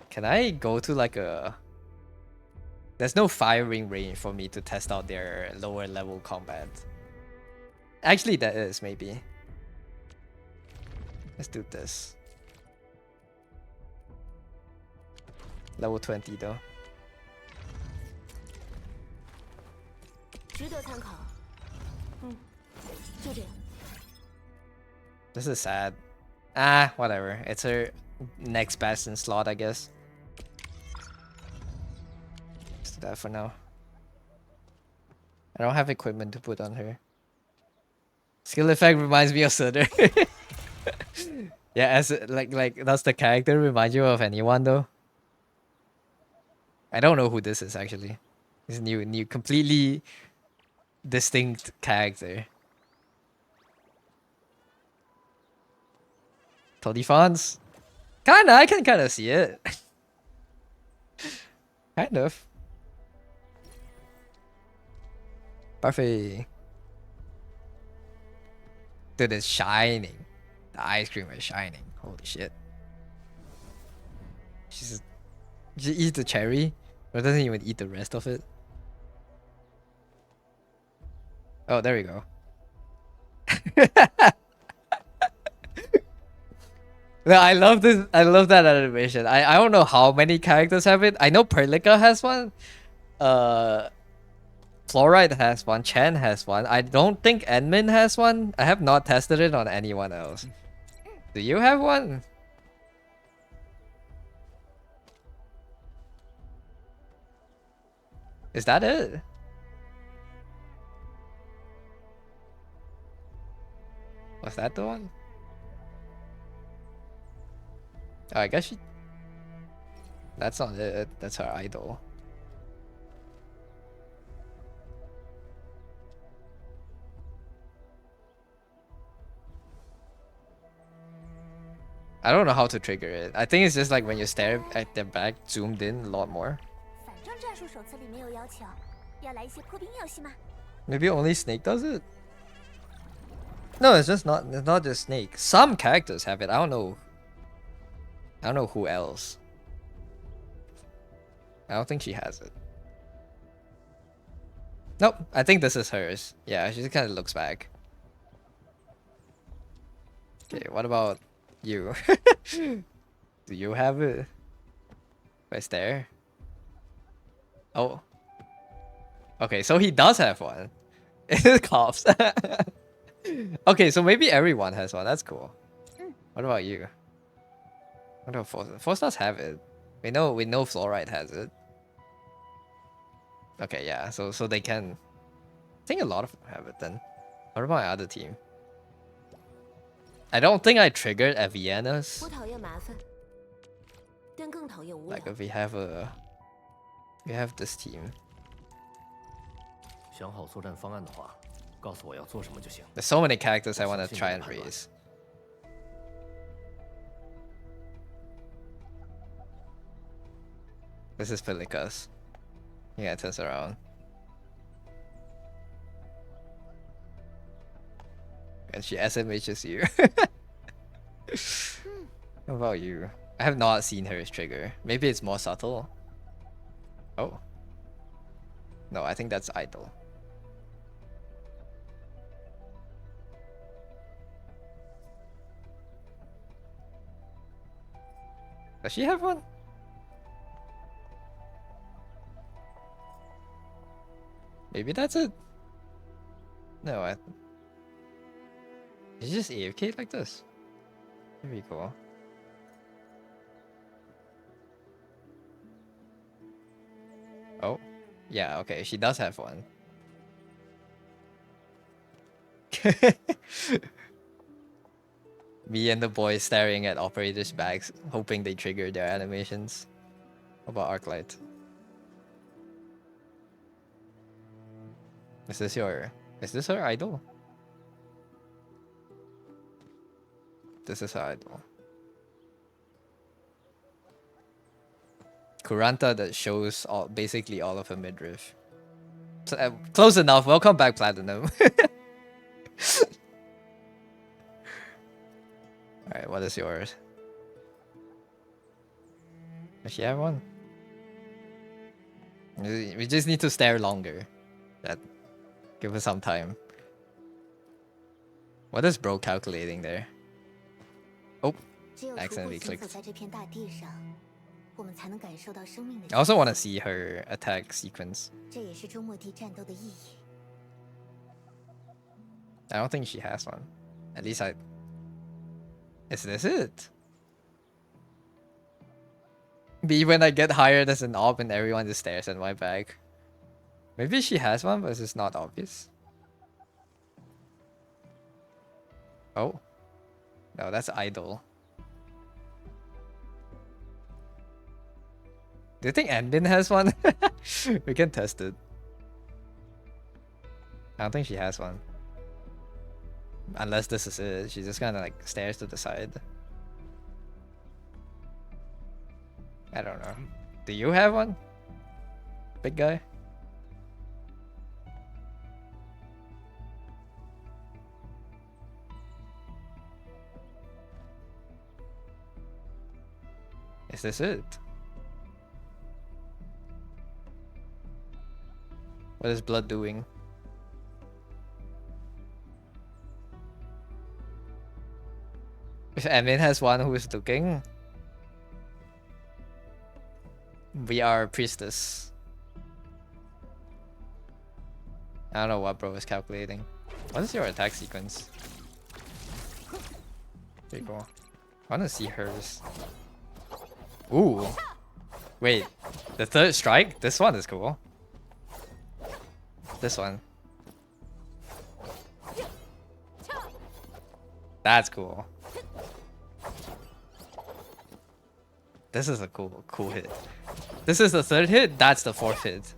Can I go to like a... There's no firing range for me to test out their lower level combat. Actually, that is maybe. Let's do this. Level 20 though. This is sad. Ah, whatever. It's her next bastion slot, I guess. Let's do that for now. I don't have equipment to put on her. Skill effect reminds me of Sutter. Yeah, as like does the character remind you of anyone though? I don't know who this is actually. This new completely distinct character. Todifans? Kinda, I can kinda see it. Kind of. Parfait. Dude, it's shining. The ice cream is shining. Holy shit. She eats the cherry, or doesn't even eat the rest of it. Oh, there we go. No, I love this. I love that animation. I don't know how many characters have it. I know Perlica has one. Fluoride has one. Chen has one. I don't think Edmund has one. I have not tested it on anyone else. Do you have one? Is that it? Was that the one? Oh, I guess she... That's not it. That's her idol. I don't know how to trigger it. I think it's just like when you stare at their back, zoomed in a lot more. Maybe only Snake does it? No, it's not just Snake. Some characters have it. I don't know. I don't know who else. I don't think she has it. Nope, I think this is hers. Yeah, she just kind of looks back. Okay, what about you? Do you have it? If I stare? Oh. Okay, so he does have one. It coughs. Okay, so maybe everyone has one. That's cool. What about you? What about four? Four stars have it. We know Fluoride has it. Okay, yeah. So they can. I think a lot of them have it then. What about my other team? I don't think I triggered at Vienna's. Like if we have this team. There's so many characters I want to try and raise. This is Pelika's. Yeah, it turns around. And she SMHs you. How about you? I have not seen her trigger. Maybe it's more subtle. Oh. No, I think that's idle. Does she have one? Maybe that's it. No, it's just AFK like this. Very cool. Oh, yeah, okay, she does have one. Me and the boys staring at operators' bags, hoping they trigger their animations. How about Arclight? Is this her idol? This is her idol. Kuranta that shows basically all of her midriff. So, close enough. Welcome back, Platinum. Alright, what is yours? Does she have one? We just need to stare longer. Give us some time. What is bro calculating there? Oh, accidentally clicked. I also want to see her attack sequence. I don't think she has one. At least I... Is this it? Be when I get hired as an op and everyone just stares at my bag. Maybe she has one, but it's just not obvious. Oh. No, that's idle. Do you think Anbin has one? We can test it. I don't think she has one. Unless this is it. She just kind of like stares to the side. I don't know. Do you have one? Big guy? Is this it? What is blood doing? If Emin has one who is looking, we are priestess. I don't know what bro is calculating. What is your attack sequence? Pretty cool. I want to see hers. Ooh. Wait. The third strike? This one is cool. This one. That's cool. This is a cool hit. This is the third hit, that's the fourth hit.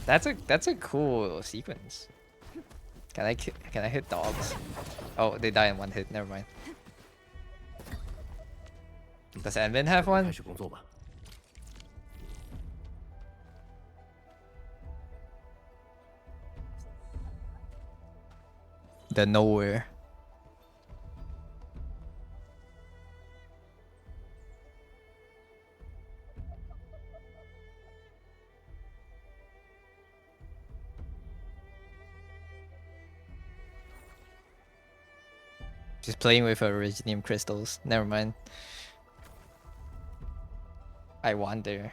That's a cool sequence. Can I hit dogs? Oh, they die in one hit. Never mind. Does Anvin have one? The nowhere. She's playing with her Originium crystals. Never mind. I wonder.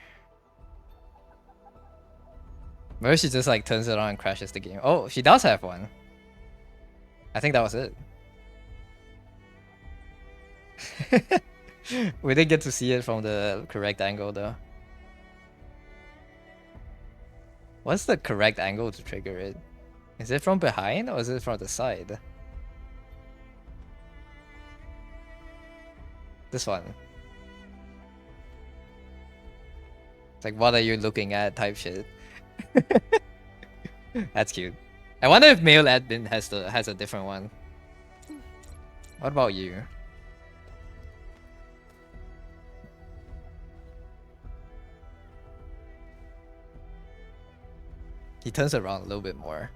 Maybe she just like turns it on and crashes the game. Oh, she does have one. I think that was it. We didn't get to see it from the correct angle though. What's the correct angle to trigger it? Is it from behind or is it from the side? This one. It's like, what are you looking at type shit. That's cute. I wonder if male admin has a different one. What about you? He turns around a little bit more.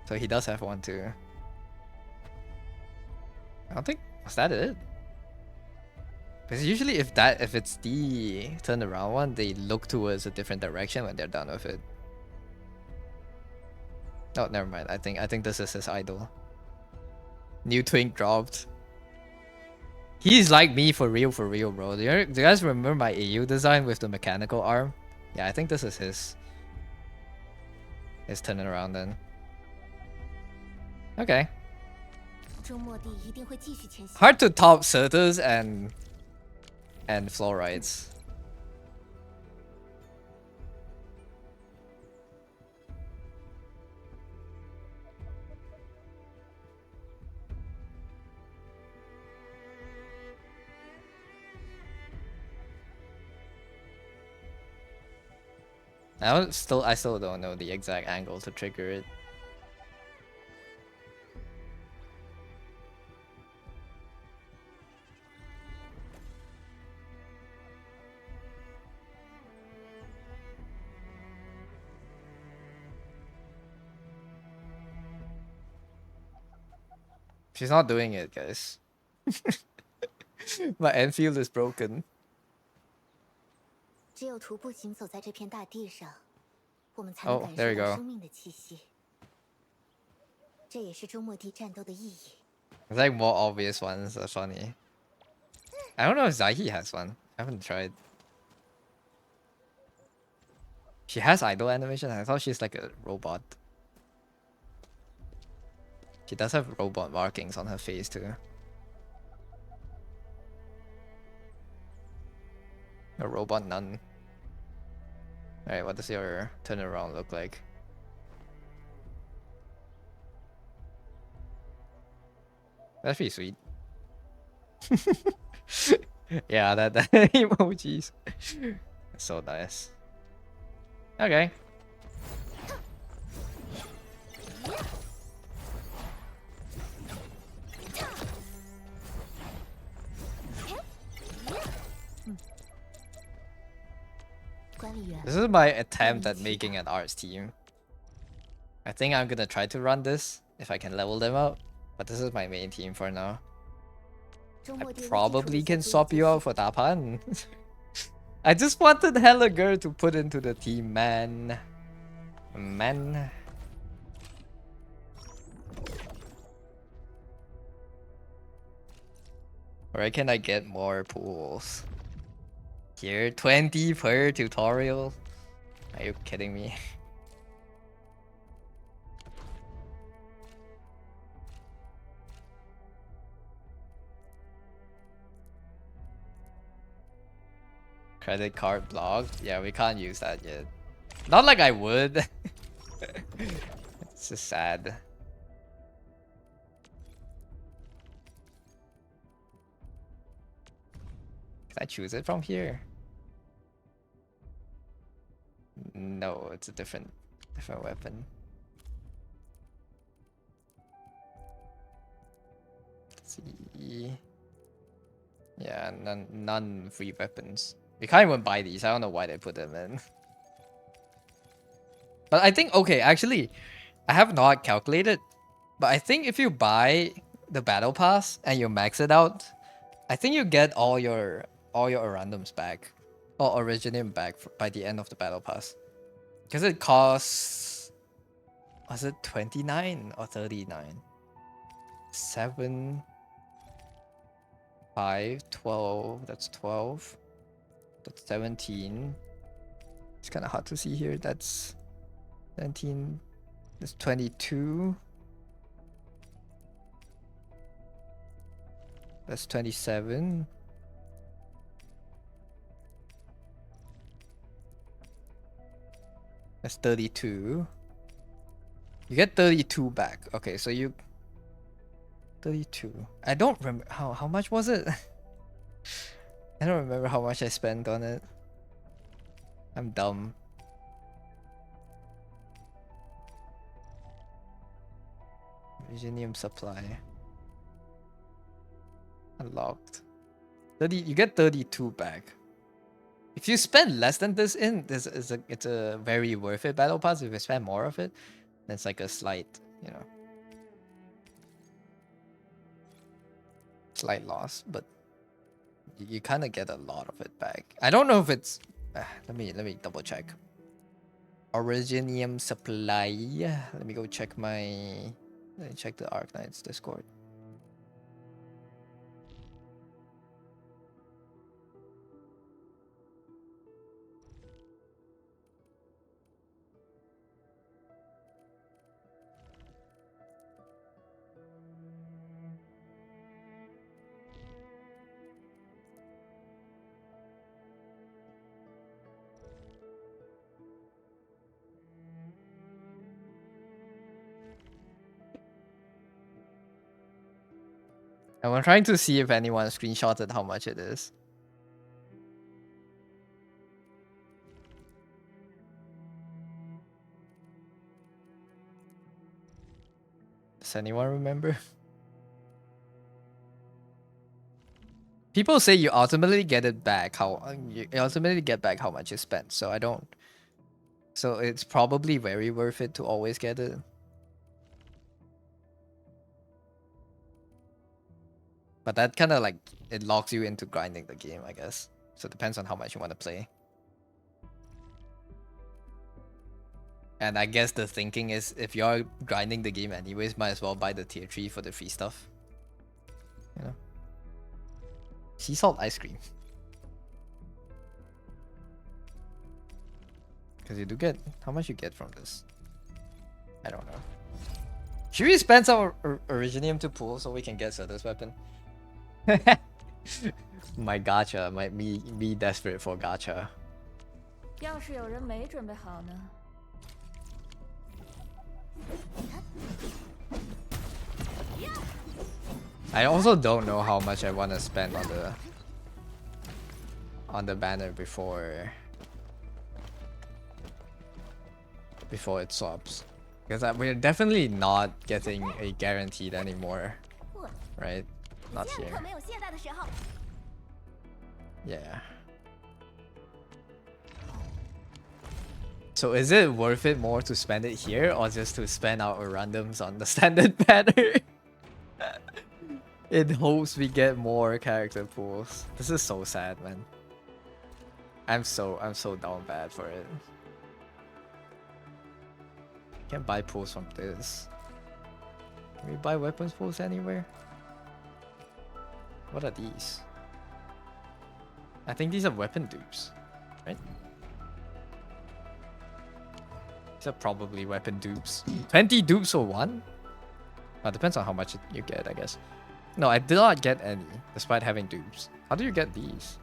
So he does have one too. I don't think, was that it? Because usually if it's the turn around one, they look towards a different direction when they're done with it. Oh, never mind. I think this is his idol. New twink dropped. He's like me for real, bro. Do you guys remember my AU design with the mechanical arm? Yeah, I think this is his turning around then. Okay. Hard to top Surters and Fluorides. I still don't know the exact angle to trigger it. She's not doing it, guys. My Enfield is broken. Oh, there you go. It's like more obvious ones. That's funny. I don't know if Zaihi has one. I haven't tried. She has idle animation. I thought she's like a robot. She does have robot markings on her face too. A robot nun. Alright, what does your turnaround look like? That's pretty sweet. Yeah, that emojis. So nice. Okay. This is my attempt at making an arts team. I think I'm gonna try to run this if I can level them up, but this is my main team for now. I probably can swap you out for Dapan. I just wanted Hella Girl to put into the team, man. Man. Where can I get more pools? Here, 20 per tutorial? Are you kidding me? Credit card blocked? Yeah, we can't use that yet. Not like I would. It's just sad. Can I choose it from here? No, it's a different weapon. Let's see. Yeah, none free weapons. We can't even buy these. I don't know why they put them in. But I think, okay, actually, I have not calculated, but I think if you buy the battle pass and you max it out, I think you get all your randoms back, or originium back by the end of the battle pass, because it costs, was it 29 or 39? 7, 5, 12. That's 12. That's 17. It's kind of hard to see here. That's 17. That's 22. That's 27. That's 32. You get 32 back. Okay, so you 32. I don't remember how much was it? I don't remember how much I spent on it. I'm dumb. Virginium supply. Unlocked. 30, you get 32 back. If you spend less than this it's a very worth it battle pass. If you spend more of it, then it's like a slight, slight loss, but you kind of get a lot of it back. I don't know if it's let me double check. Originium supply. Let me go check let me check the Arknight's Discord. And we're trying to see if anyone screenshotted how much it is. Does anyone remember? People say you ultimately get it back. You ultimately get back how much you spent. So I don't. So it's probably very worth it to always get it. But that kind of like it locks you into grinding the game, I guess. So it depends on how much you want to play. And I guess the thinking is if you're grinding the game anyways, might as well buy the tier 3 for the free stuff. You know? Sea salt ice cream. Because you do get... How much you get from this? I don't know. Should we spend some Originium to pull so we can get Soda's weapon? My gacha. Me desperate for gacha. 要是有人没准备好呢？ I also don't know how much I want to spend on the banner before it swaps, because we're definitely not getting a guaranteed anymore, right? Not here. Yeah. So is it worth it more to spend it here or just to spend our randoms on the standard banner? In hopes we get more character pools. This is so sad, man. I'm so down bad for it. Can't buy pools from this. Can we buy weapons pools anywhere? What are these? I think these are weapon dupes, right? These are probably weapon dupes. 20 dupes for one? Well, depends on how much you get, I guess. No, I did not get any, despite having dupes. How do you get these?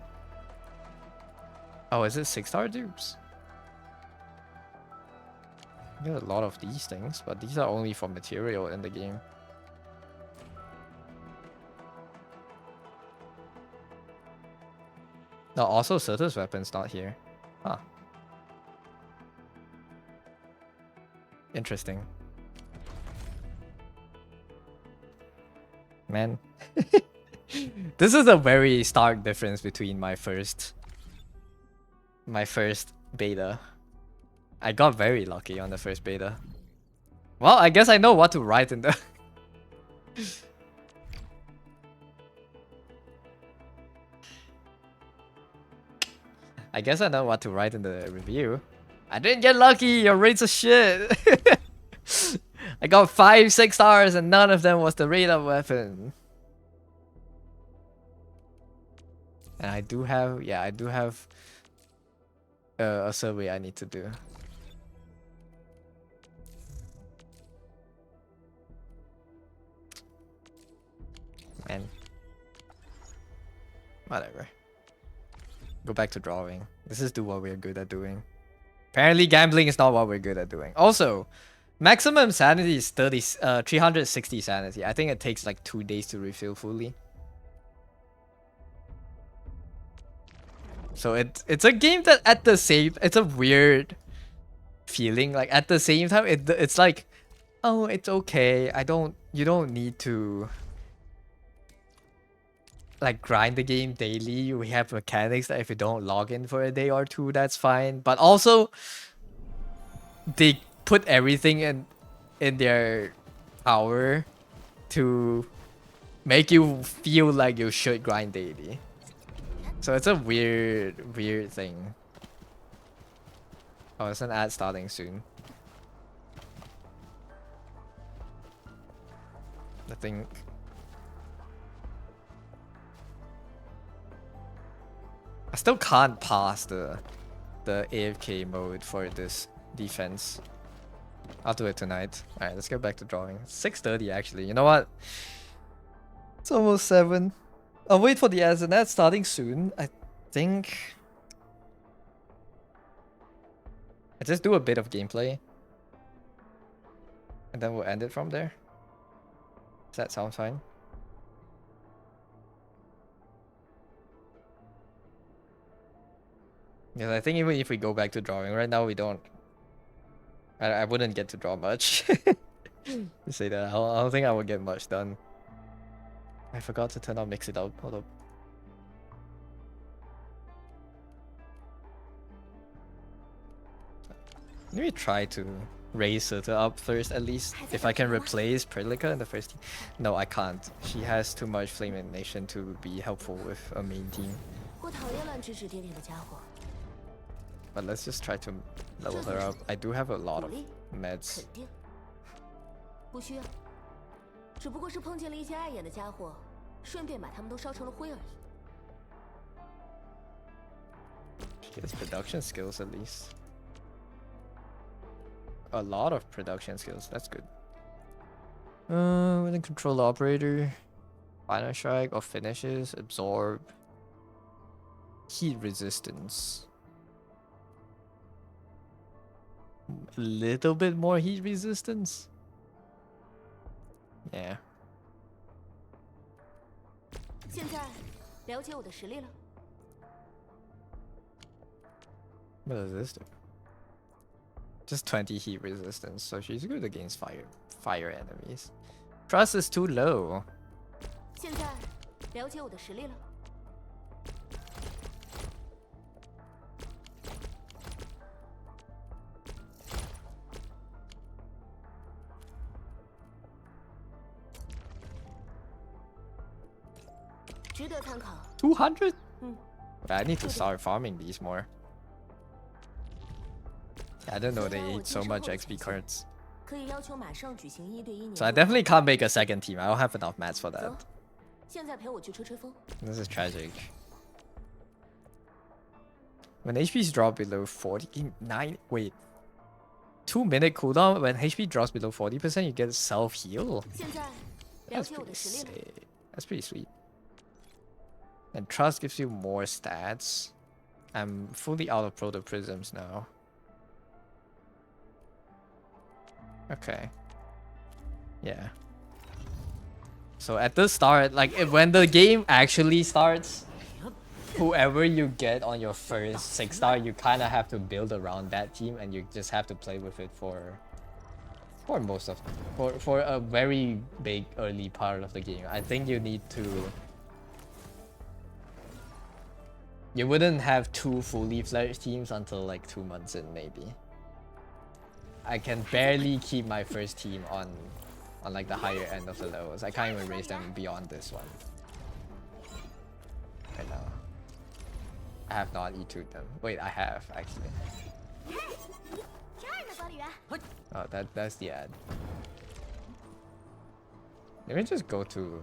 Oh, is it 6-star dupes? I get a lot of these things, but these are only for material in the game. No, also Sota's weapon's not here. Huh. Interesting. Man. This is a very stark difference between my first beta. I got very lucky on the first beta. Well, I guess I know what to write in the... I guess I know what to write in the review. I didn't get lucky, your rates are shit. I got 5 6-stars and none of them was the radar weapon. And I do have, yeah, I do have a survey I need to do. Man. Whatever. Go back to drawing. Let's just do what we're good at doing. Apparently gambling is not what we're good at doing. Also, maximum sanity is 360 sanity. I think it takes like 2 days to refill fully. So it's a game that at the same, it's a weird feeling. Like at the same time, it's like, oh, it's okay. You don't need to like grind the game daily. We have mechanics that if you don't log in for a day or two, that's fine. But also, they put everything in their power to make you feel like you should grind daily. So it's a weird thing. Oh, it's an ad starting soon. I think. I still can't pass the AFK mode for this defense. I'll do it tonight. Alright, let's get back to drawing. 6:30 actually. You know what? It's almost 7. I'll wait for the ads and that's starting soon. I think I just do a bit of gameplay. And then we'll end it from there. Does that sound fine? Because I think even if we go back to drawing right now, we don't. I wouldn't get to draw much. You say that. I don't think I would get much done. I forgot to turn on mix it out. Hold up. Maybe try to raise Sota up first at least. If I can replace Prelica in the first team. No, I can't. She has too much Flame Nation to be helpful with a main team. But let's just try to level her up. I do have a lot of meds. 不需要，只不过是碰见了一些碍眼的家伙，顺便把他们都烧成了灰而已。She has production skills at least. A lot of production skills. That's good. With a control operator, final strike or finishes, absorb, heat resistance. A little bit more heat resistance. Yeah. 现在了解我的实力了。What does this do? Just 20 heat resistance, so she's good against fire enemies. Trust is too low. 现在了解我的实力了。值得参考。200? I need to start farming these more. I didn't know they ate so much XP cards. 可以要求马上举行1对1年。So I definitely can't make a second team. I don't have enough mats for that. 走，现在陪我去吹吹风。 This is tragic. When HP's drop below 49, wait. 2-minute cooldown. When HP drops below 40%, you get self heal. 现在了 That's 解我 pretty 的实力了。 sick. That's pretty sweet. And trust gives you more stats. I'm fully out of proto prisms now. Okay. Yeah. So at the start, like when the game actually starts, whoever you get on your first 6-star, you kind of have to build around that team, and you just have to play with it for most of for a very big early part of the game. I think you need to. You wouldn't have 2 fully fledged teams until like 2 months in, maybe. I can barely keep my first team on like the higher end of the levels. I can't even raise them beyond this one. Right now. I have not E2'd them. Wait, I have actually. Oh, that's the ad. Let me just go to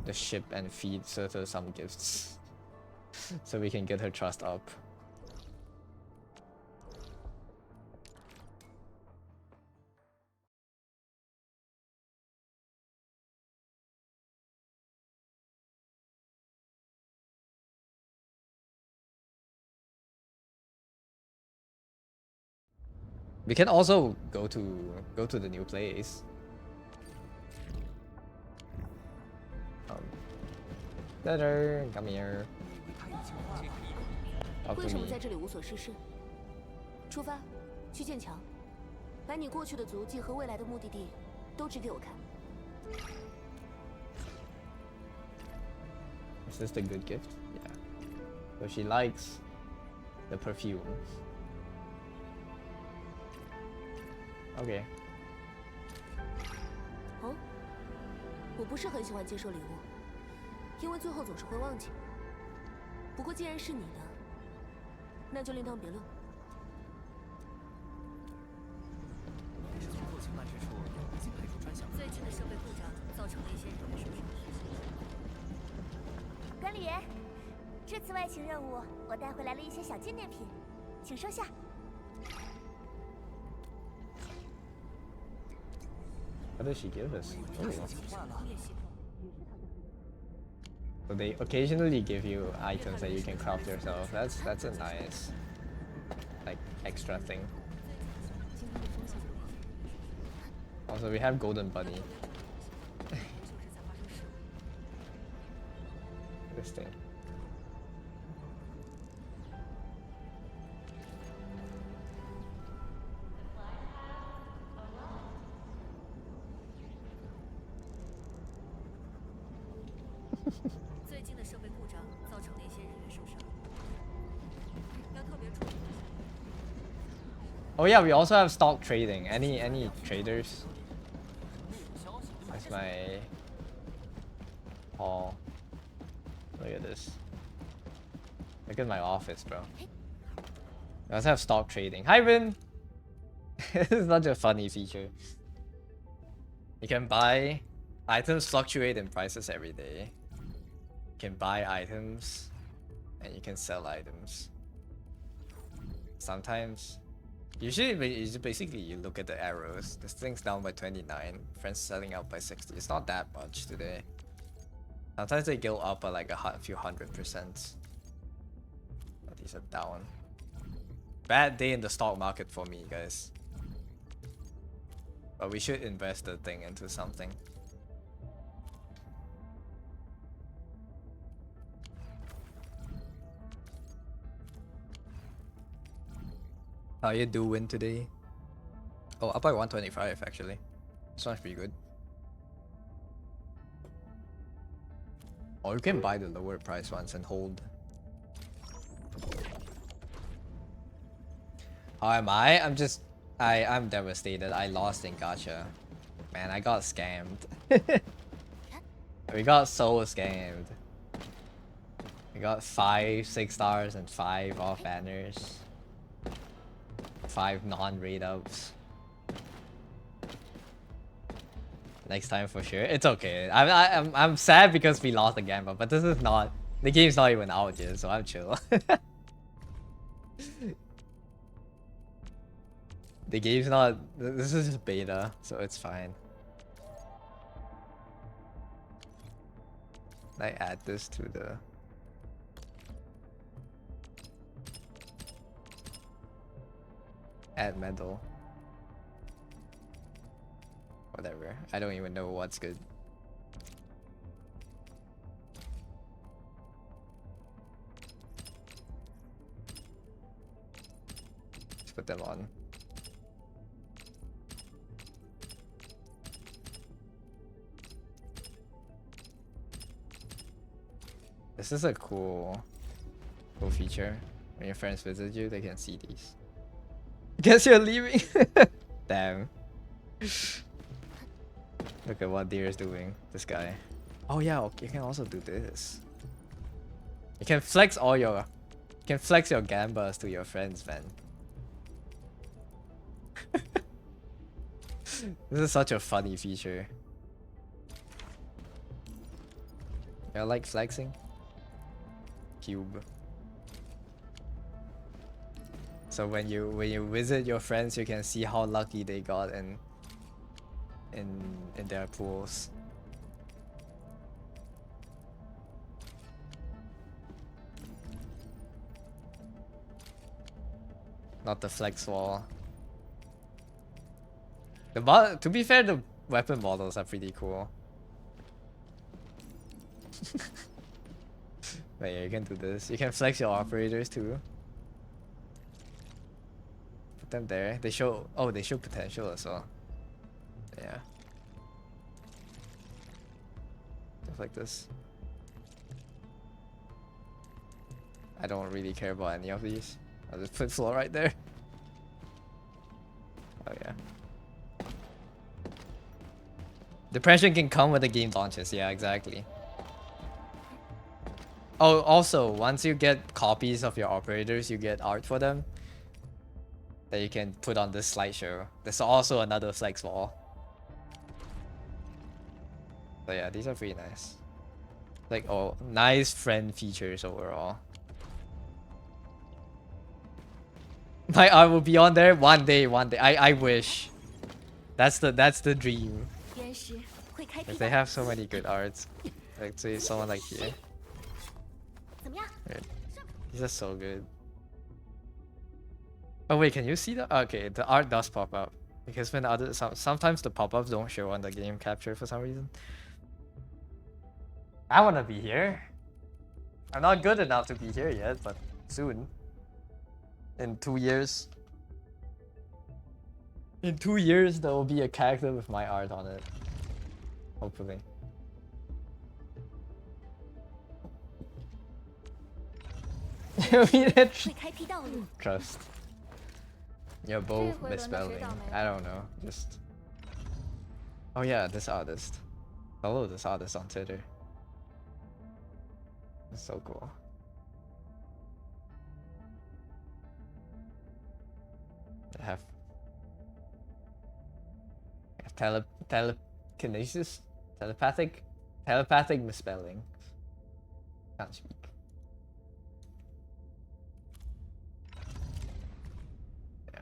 the ship and feed Surtur some gifts. So we can get her trust up. We can also go to the new place. Letter, come here. 为什么在这里无所事事？出发，去建墙，把你过去的足迹和未来的目的地都指给我看。Is this the good gift? Yeah. So she likes the perfume. Okay. 哦，我不是很喜欢接受礼物，因为最后总是会忘记。不过既然是你的，那就另当别论。最近的设备故障造成了一些人为损失。管理员，这次外勤任务我带回来了一些小纪念品，请收下。 What does she give us? Oh. So they occasionally give you items that you can craft yourself. That's a nice, like, extra thing. Also, we have Golden Bunny. This thing. 最近的设备故障造成了一些人员受伤，要特别注意。 Oh yeah, we also have stock trading. Any traders? That's my hall. Look at this. Look at my office, bro. We also have stock trading. Hi, Vin! This is such a funny feature. You can buy items fluctuate in prices every day. You can buy items and you can sell items. Sometimes, usually basically you look at the arrows. This thing's down by 29. Friends selling out by 60. It's not that much today. Sometimes they go up by like a few 100%. But these are down. Bad day in the stock market for me, guys. But we should invest the thing into something. How you doing today? Oh, up by 125 actually. Sounds pretty good. Or you can buy the lower price ones and hold. How am I? I'm devastated. I lost in gacha. Man, I got scammed. We got so scammed. We got 5 6 stars and 5 off banners. 5 non-raid ups. Next time for sure. It's okay. I'm sad because we lost the gamble, but this is not, the game's not even out yet, so I'm chill. The game's not, this is just beta, so it's fine. I add this to the add medal. Whatever. I don't even know what's good. Let's put them on. This is a cool feature. When your friends visit you, they can see these. Guess you're leaving. Damn. Look at what Deer is doing. This guy. Oh yeah, okay, you can also do this. You can flex all your, you can flex your gambas to your friends, man. This is such a funny feature. You like flexing? Cube. So when you visit your friends, you can see how lucky they got in their pools. Not the flex wall. To be fair, the weapon models are pretty cool. But yeah, you can do this. You can flex your operators too. Put them there. They show, oh, they show potential as well. Yeah. Stuff like this. I don't really care about any of these. I'll just put floor right there. Oh yeah. Depression can come when the game launches. Yeah, exactly. Oh, also, once you get copies of your operators, you get art for them that you can put on this slideshow. There's also another flex wall. So yeah, these are pretty nice. Like, oh, nice friend features overall. My art will be on there one day. I wish. That's the dream. If they have so many good arts. Like, say someone like here. Right. These are so good. Oh wait, can you see that? Okay, the art does pop up. Because when sometimes the pop-ups don't show on the game capture for some reason. I wanna be here. I'm not good enough to be here yet, but soon. In 2 years. In 2 years, there will be a character with my art on it. Hopefully. We did 会开辟道路。 trust. You're both misspelling. I don't know. Just. Oh yeah, this artist. Follow this artist on Twitter. It's so cool. They have telekinesis, telepathic misspelling. Can't speak. Yeah.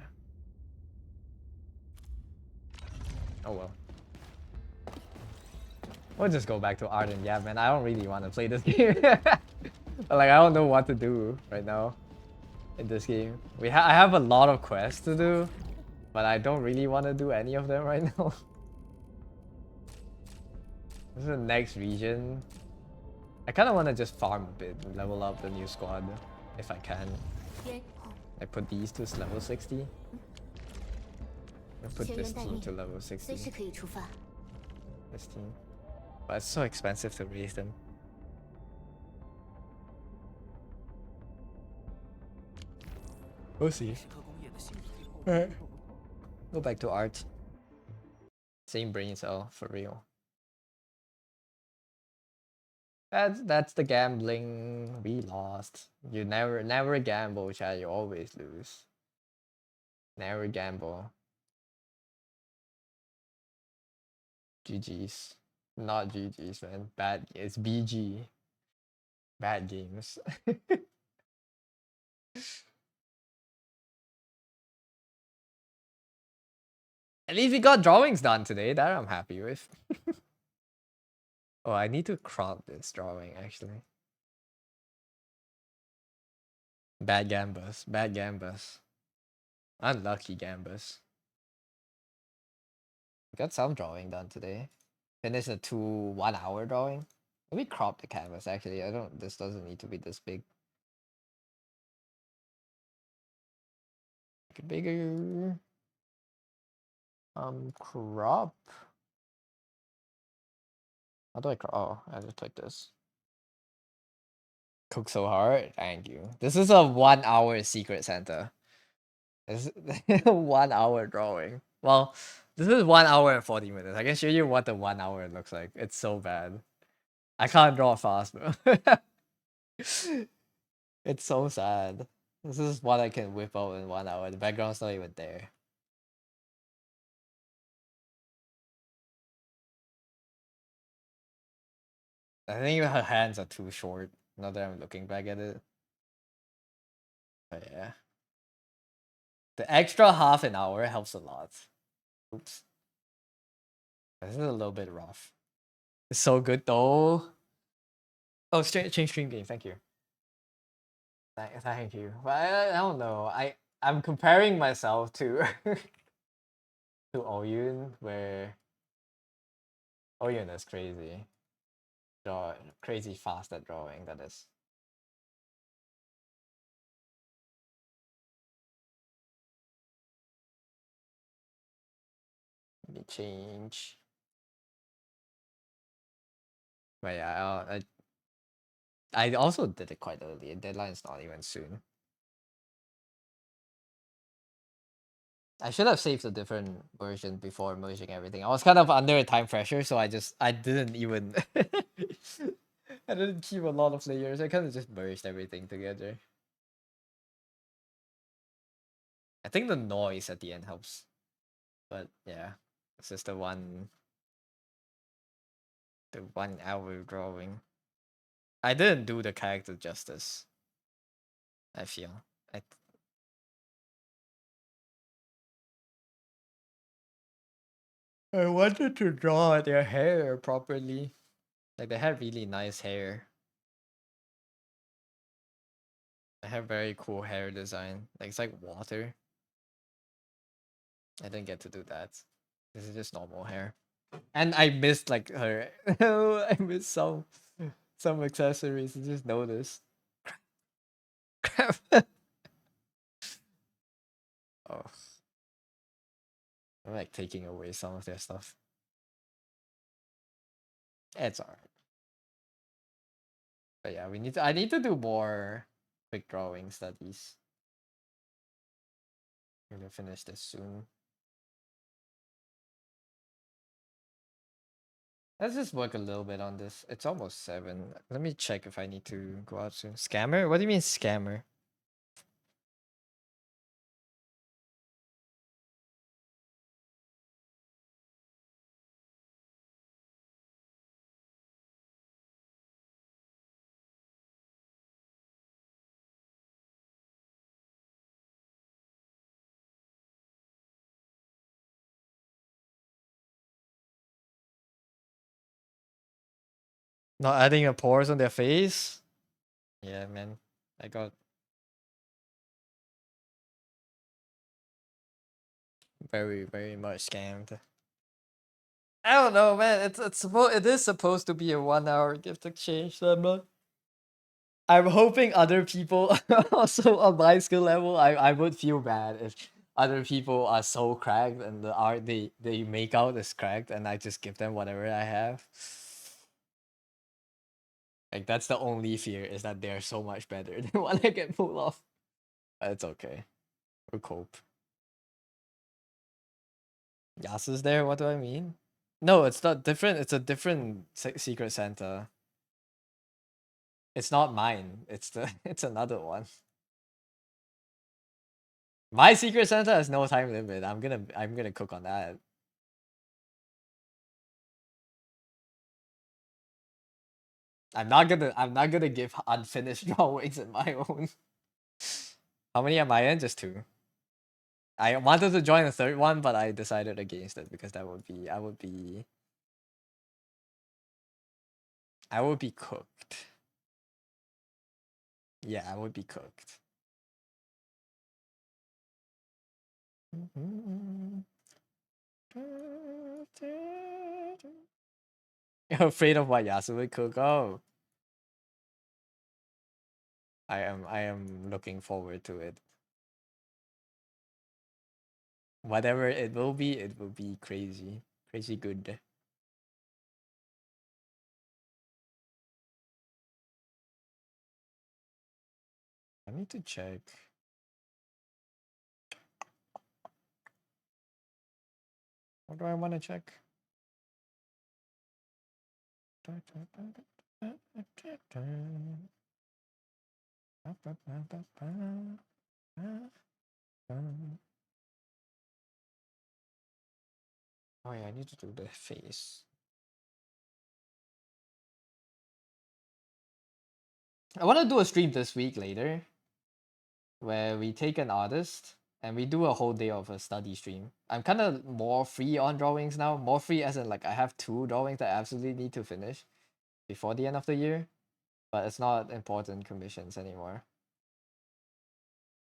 Oh well. We'll just go back to Arden. Yeah, man. I don't really want to play this game. Like I don't know what to do right now in this game. I have a lot of quests to do, but I don't really want to do any of them right now. This is the next region. I kind of want to just farm a bit and level up the new squad if I can. I put these to level 60. I put this team to level 60. 随时可以出发。 This team. But it's so expensive to raise them. We'll see. Alright. Go back to art. Same brain cell, for real. That's the gambling. We lost. You never gamble, Chad. You always lose. Never gamble. GG's. Not GG's, man. Bad. It's BG. Bad games. At least we got drawings done today. That I'm happy with. Oh, I need to crop this drawing actually. Bad gambas. Bad gambas. Unlucky gambas. Got some drawing done today. Finished a 1 hour drawing. Let me crop the canvas actually. This doesn't need to be this big. Make it bigger. Crop. How do I crop? Oh, I just click this. Cook so hard. Thank you. This is a 1 hour secret Santa. This is 1 hour drawing. Well, this is 1 hour and 40 minutes. I can show you what the 1 hour looks like. It's so bad. I can't draw fast, bro. It's so sad. This is what I can whip out in 1 hour. The background's not even there. I think her hands are too short, now that I'm looking back at it. But yeah. The extra half an hour helps a lot. Oops. This is a little bit rough. It's so good though. Oh, change stream game, thank you. Thank you. But I don't know. I'm comparing myself to to Oyun, where Oyun is crazy. Crazy fast at drawing, that is. Let me change. But yeah, I also did it quite early. Deadline's not even soon. I should have saved a different version before merging everything. I was kind of under a time pressure, so I didn't even I didn't keep a lot of layers. I kind of just merged everything together. I think the noise at the end helps. But yeah, it's just the 1 hour drawing. I didn't do the character justice, I feel. I wanted to draw their hair properly. Like they have really nice hair. They have very cool hair design. Like it's like water. I didn't get to do that. This is just normal hair. And I missed like her. I missed some accessories. I just noticed. Crap. Oh. I'm like taking away some of their stuff. It's alright. But yeah, I need to do more quick drawing studies. I'm gonna finish this soon. Let's just work a little bit on this. It's almost 7. Let me check if I need to go out soon. Scammer? What do you mean scammer? Not adding a pores on their face? Yeah, man. I got very, very much scammed. I don't know, man. It is supposed to be a 1 hour gift exchange, so I'm hoping other people also on my skill level. I would feel bad if other people are so cracked and the art they make out is cracked and I just give them whatever I have. Like that's the only fear, is that they're so much better than what I can pull off. But it's okay. We'll cope. Yasu's there? What do I mean? No, it's not different. It's a different Secret Santa. It's not mine. It's another one. My Secret Santa has no time limit. I'm gonna cook on that. I'm not gonna give unfinished drawings in my own. How many am I in? Just 2. I wanted to join a third one, but I decided against it because I would be cooked. Yeah, I would be cooked. You're afraid of what Yasu would cook? Oh. I am looking forward to it. Whatever it will be crazy. Crazy good. I need to check. What do I want to check? Oh yeah, I need to do the face. I want to do a stream this week later where we take an artist and we do a whole day of a study stream. I'm kind of more free on drawings now. More free as in like I have 2 drawings that I absolutely need to finish before the end of the year, but it's not important commissions anymore.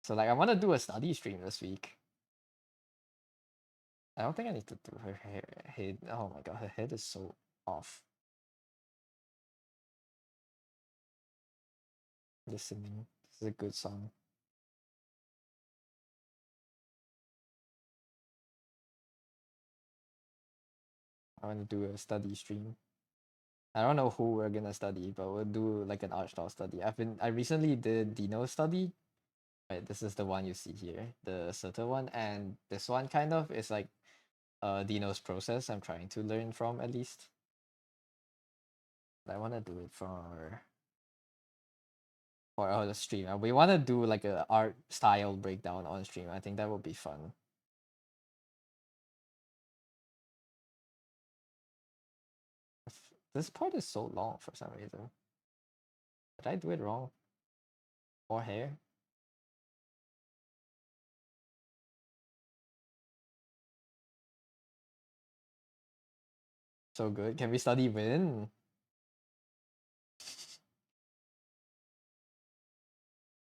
So like I want to do a study stream this week. I don't think I need to do her head. Oh my god, her head is so off. Listening. This is a good song. I want to do a study stream. I don't know who we're gonna study, but we'll do like an art style study. I recently did Dino study. Right, this is the one you see here, the Sutter one, and this one kind of is like Dino's process I'm trying to learn from at least. I want to do it for our stream. We want to do like a art style breakdown on stream. I think that would be fun. This part is so long for some reason. Did I do it wrong? More hair? So good. Can we study Win?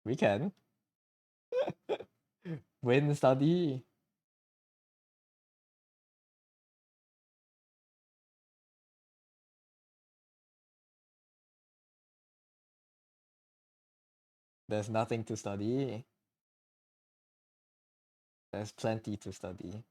We can. Win study. There's nothing to study. There's plenty to study.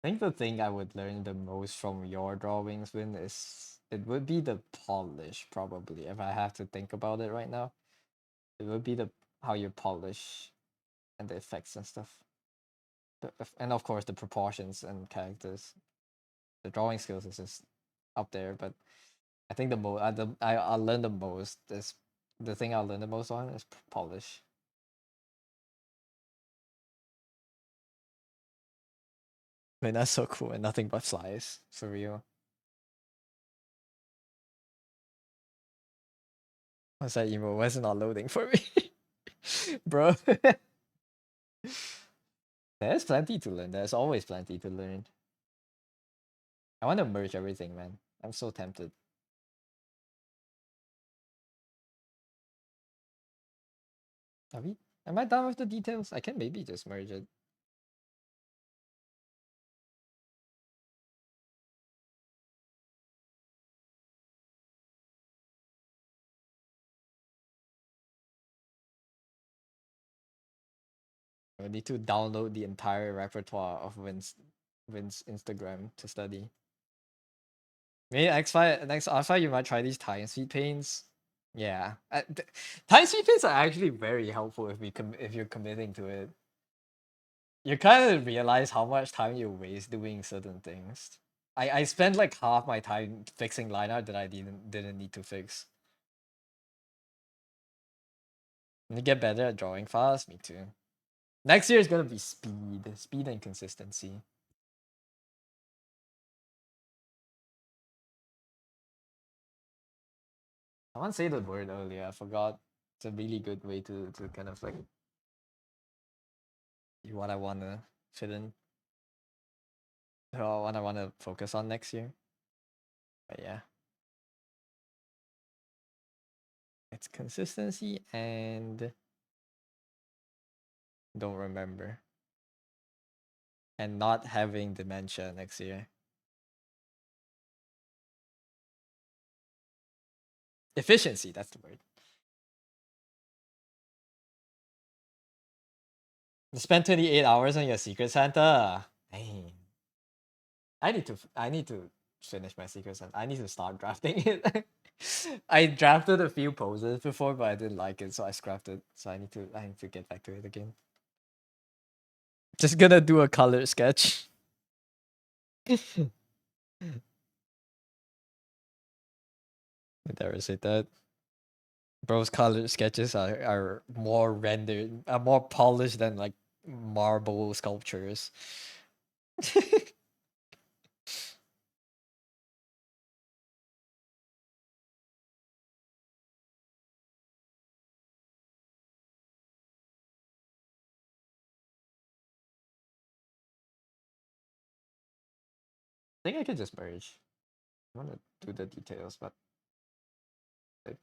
think the thing I would learn the most from your drawings, Win, is it would be the polish probably. If I have to think about it right now, it would be the how you polish and the effects and stuff. And of course the proportions and characters. The drawing skills is just up there, but I think the most I'll learn the most is the thing I'll learn the most on is polish. I mean that's so cool and nothing but flies for real. What's that emo? Why is it not loading for me? Bro. There's plenty to learn. There's always plenty to learn. I want to merge everything, man. I'm so tempted. Are we? Am I done with the details? I can maybe just merge it. I need to download the entire repertoire of Vin's Instagram to study. Maybe next R5 you might try these time speed paints. Yeah, time speed paints are actually very helpful if you're committing to it. You kind of realize how much time you waste doing certain things. I spent like half my time fixing line art that I didn't need to fix. You get better at drawing fast, me too. Next year is gonna be speed and consistency. I want to say the word earlier. I forgot. It's a really good way to kind of like see what I wanna fit in. What I wanna focus on next year. But yeah, it's consistency and don't remember and not having dementia next year. Efficiency. That's the word. You spend 28 hours on your Secret Santa. Dang. I need to finish my Secret Santa. I need to start drafting it. I drafted a few poses before, but I didn't like it, so I scrapped it. So I need to get back to it again. Just gonna do a color sketch. There is it that. Bro's color sketches are more rendered, are more polished than like marble sculptures. I think I could just merge. I want to do the details, but like,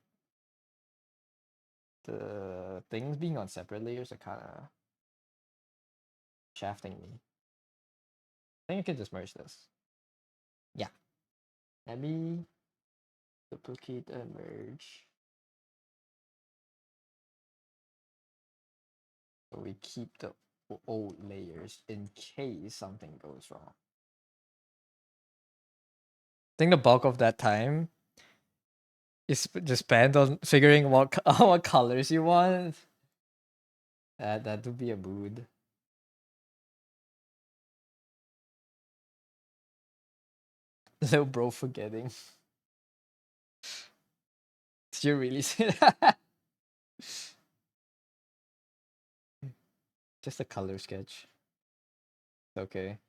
the things being on separate layers are kind of shafting me. I think I could just merge this. Yeah. Let me duplicate and merge. So we keep the old layers in case something goes wrong. I think the bulk of that time is just spent on figuring what what colors you want. That would be a mood. Little bro forgetting. Did you really say that? Just a color sketch. Okay.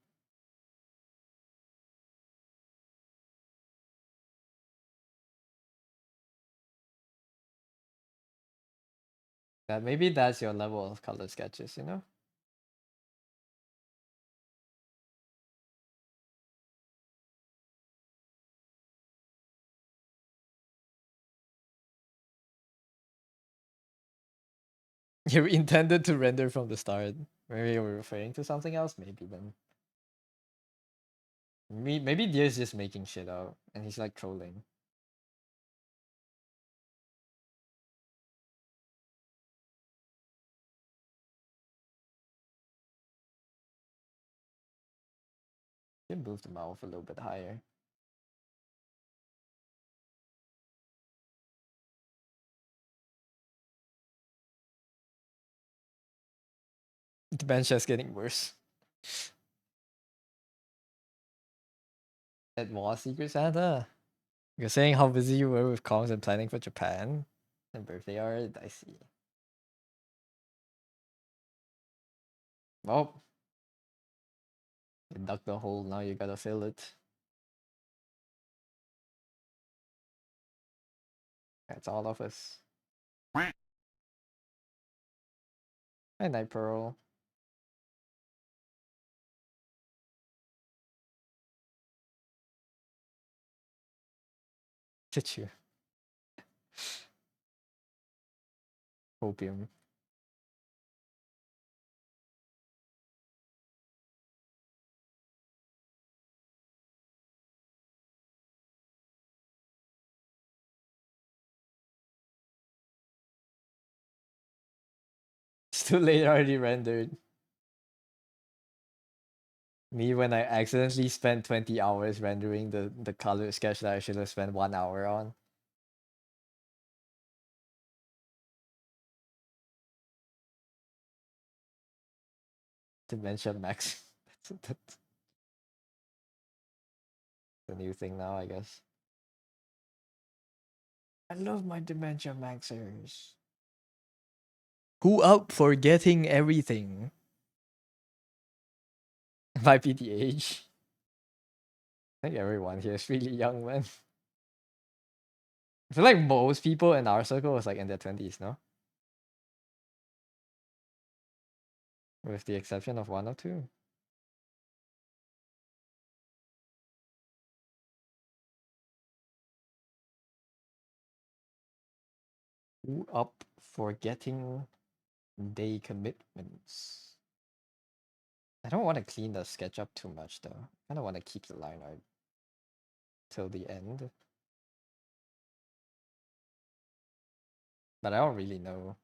That maybe that's your level of color sketches, you know? You intended to render from the start. Maybe you were referring to something else, maybe then. Maybe Deer's just making shit out and he's like trolling. Should move the mouth a little bit higher. Dementia's getting worse. It was Secret Santa. You're saying how busy you were with comms and planning for Japan and birthday art. I see. Well, you dug the hole. Now you gotta fill it. That's all of us. Hi, Night Pearl. Did you? Opium. It's too late, already rendered. Me when I accidentally spent 20 hours rendering the color sketch that I should have spent 1 hour on. Dementia Max. That's the new thing now, I guess. I love my Dementia Maxers. Who up for getting everything? My PTH. I think everyone here is really young, man. I feel like most people in our circle is like in their 20s, no? With the exception of one or two. Who up for getting day commitments? I don't want to clean the sketch up too much though. I don't want to keep the line art till the end. But I don't really know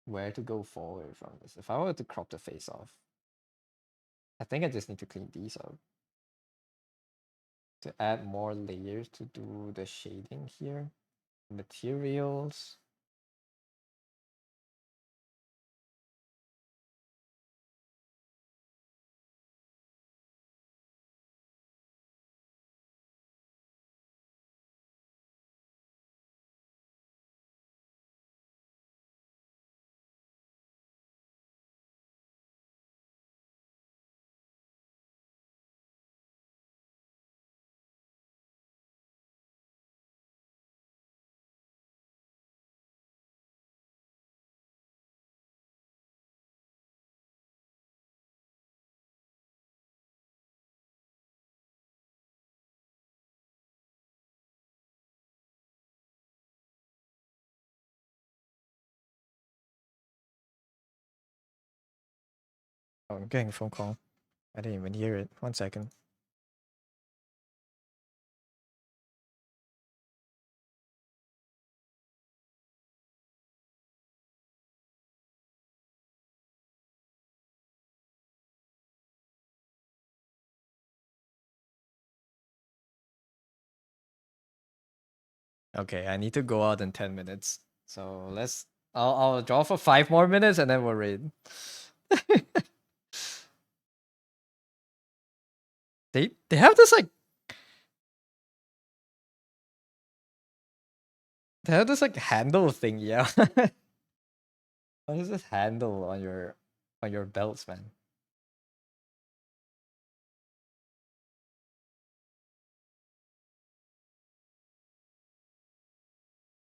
where to go forward from this. If I were to crop the face off, I think I just need to clean these up. To add more layers to do the shading here. Materials. Oh, I'm getting a phone call. I didn't even hear it. 1 second. Okay, I need to go out in 10 minutes. So I'll draw for 5 more minutes and then we'll raid. They have this like they have this like handle thing, yeah. What is this handle on your belts, man?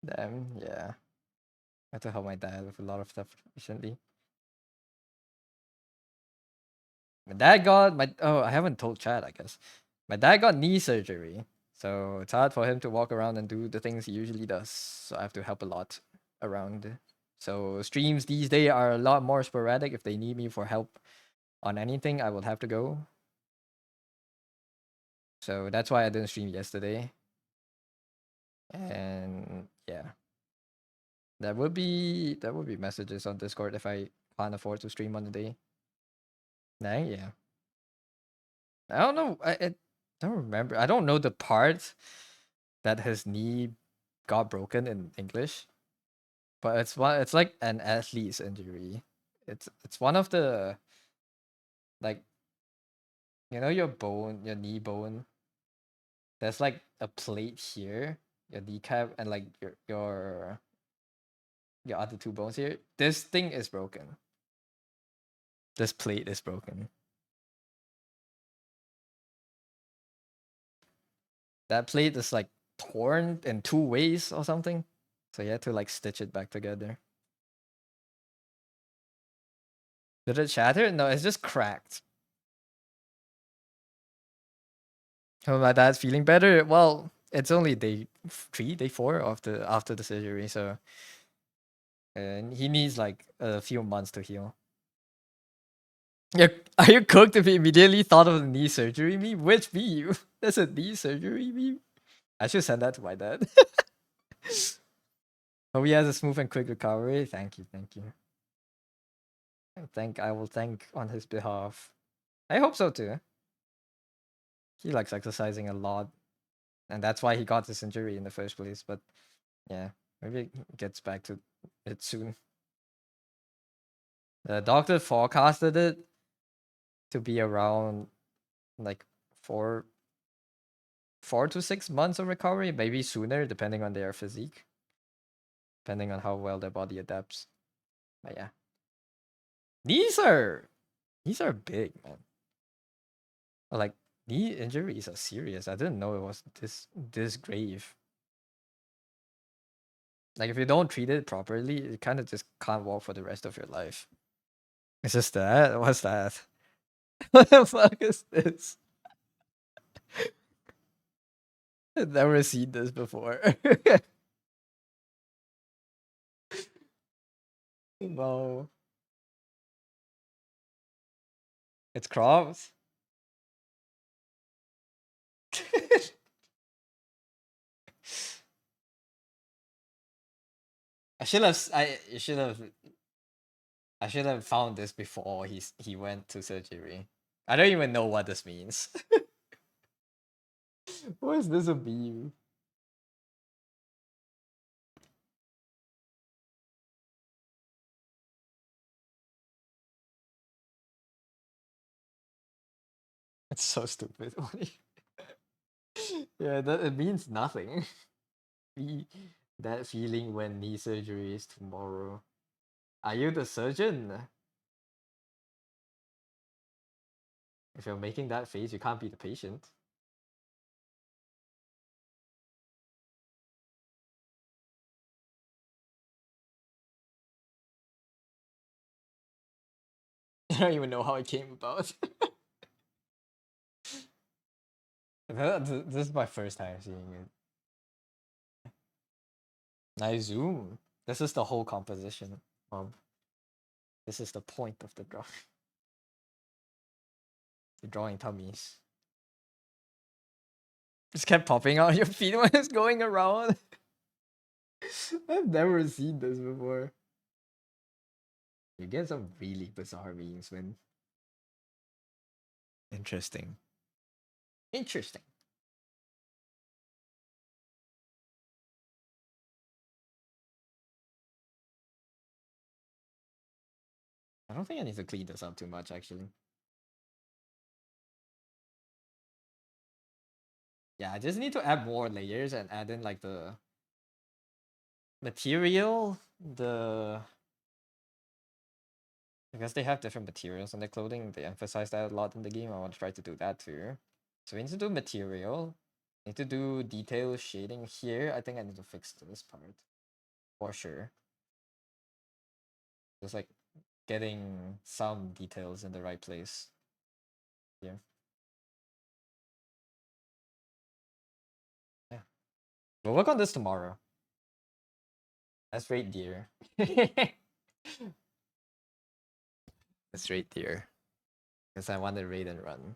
Damn, yeah. I had to help my dad with a lot of stuff recently. My dad got my I haven't told Chad, I guess. My dad got knee surgery. So it's hard for him to walk around and do the things he usually does. So I have to help a lot around. So streams these days are a lot more sporadic. If they need me for help on anything, I will have to go. So that's why I didn't stream yesterday. And yeah. There would be messages on Discord if I can't afford to stream on the day. Dang, yeah. I don't know. I don't remember. I don't know the part that his knee got broken in English, but it's one. It's like an athlete's injury. It's one of the, like, your bone, your knee bone. There's like a plate here, your kneecap, and like your other two bones here. This thing is broken. This plate is broken. That plate is like torn in two ways or something. So you had to like stitch it back together. Did it shatter? No, it's just cracked. Oh, my dad's feeling better. Well, it's only day 3, day 4 after the surgery, so and he needs like a few months to heal. Yeah, are you cooked if you immediately thought of the knee surgery meme? Which meme? That's a knee surgery meme. I should send that to my dad. Hope he has a smooth and quick recovery. Thank you, thank you. I will thank on his behalf. I hope so too. He likes exercising a lot, and that's why he got this injury in the first place. But yeah, maybe he gets back to it soon. The doctor forecasted it to be around like 4 to 6 months of recovery, maybe sooner, depending on their physique, depending on how well their body adapts. But yeah, these are big, man. Like, knee injuries are serious. I didn't know it was this grave. Like, if you don't treat it properly, you kind of just can't walk for the rest of your life. It's just that. What's that? What the fuck is this? I've never seen this before. No. It's crops. I should have found this before he went to surgery. I don't even know what this means. What is this a meme? It's so stupid. Yeah, that it means nothing. That feeling when knee surgery is tomorrow. Are you the surgeon? If you're making that face, you can't be the patient. I don't even know how it came about. This is my first time seeing it. Nice zoom. This is the whole composition. This is the point of the drawing. The drawing tummies. Just kept popping out your feet when it's going around. I've never seen this before. You get some really bizarre memes, man. Interesting. Interesting. I don't think I need to clean this up too much, actually. Yeah, I just need to add more layers and add in like the material, because they have different materials on their clothing. They emphasize that a lot in the game. I want to try to do that too. So we need to do material. Need to do detail shading here. I think I need to fix this part for sure. Just like getting some details in the right place. Yeah. Yeah. We'll work on this tomorrow. Let's rate deer. Let's rate deer. Because I want to raid and run.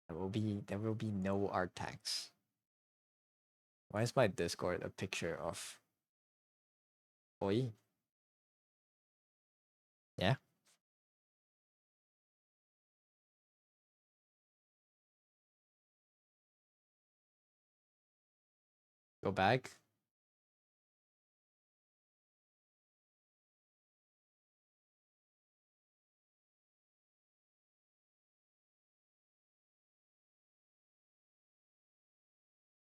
There will be no art tags. Why is my Discord a picture of Oi? Yeah. Go back.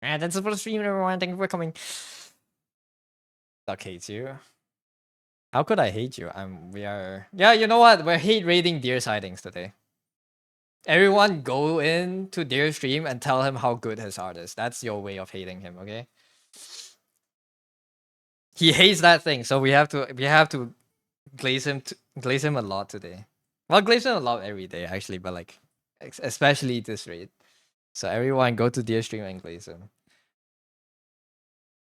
And that's it for the stream, everyone. Thank you for coming. Duck hates you. How could I hate you? We are. Yeah, you know what? We're hate raiding Deer sightings today. Everyone go in to Deer stream and tell him how good his art is. That's your way of hating him, okay? He hates that thing, so we have to glaze him a lot today. Well, glaze him a lot every day actually, but like especially this raid. So everyone go to Deer stream and glaze him.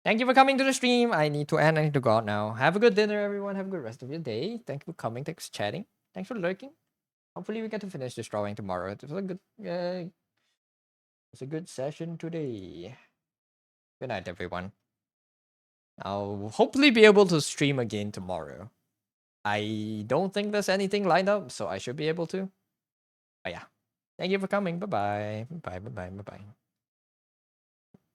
Thank you for coming to the stream. I need to end. I need to go out now. Have a good dinner, everyone. Have a good rest of your day. Thank you for coming. Thanks for chatting. Thanks for lurking. Hopefully we get to finish this drawing tomorrow. It was a good it's a good session today. Good night, everyone. I'll hopefully be able to stream again tomorrow. I don't think there's anything lined up, so I should be able to. But yeah. Thank you for coming. Bye-bye. Bye-bye. Bye-bye. Bye-bye.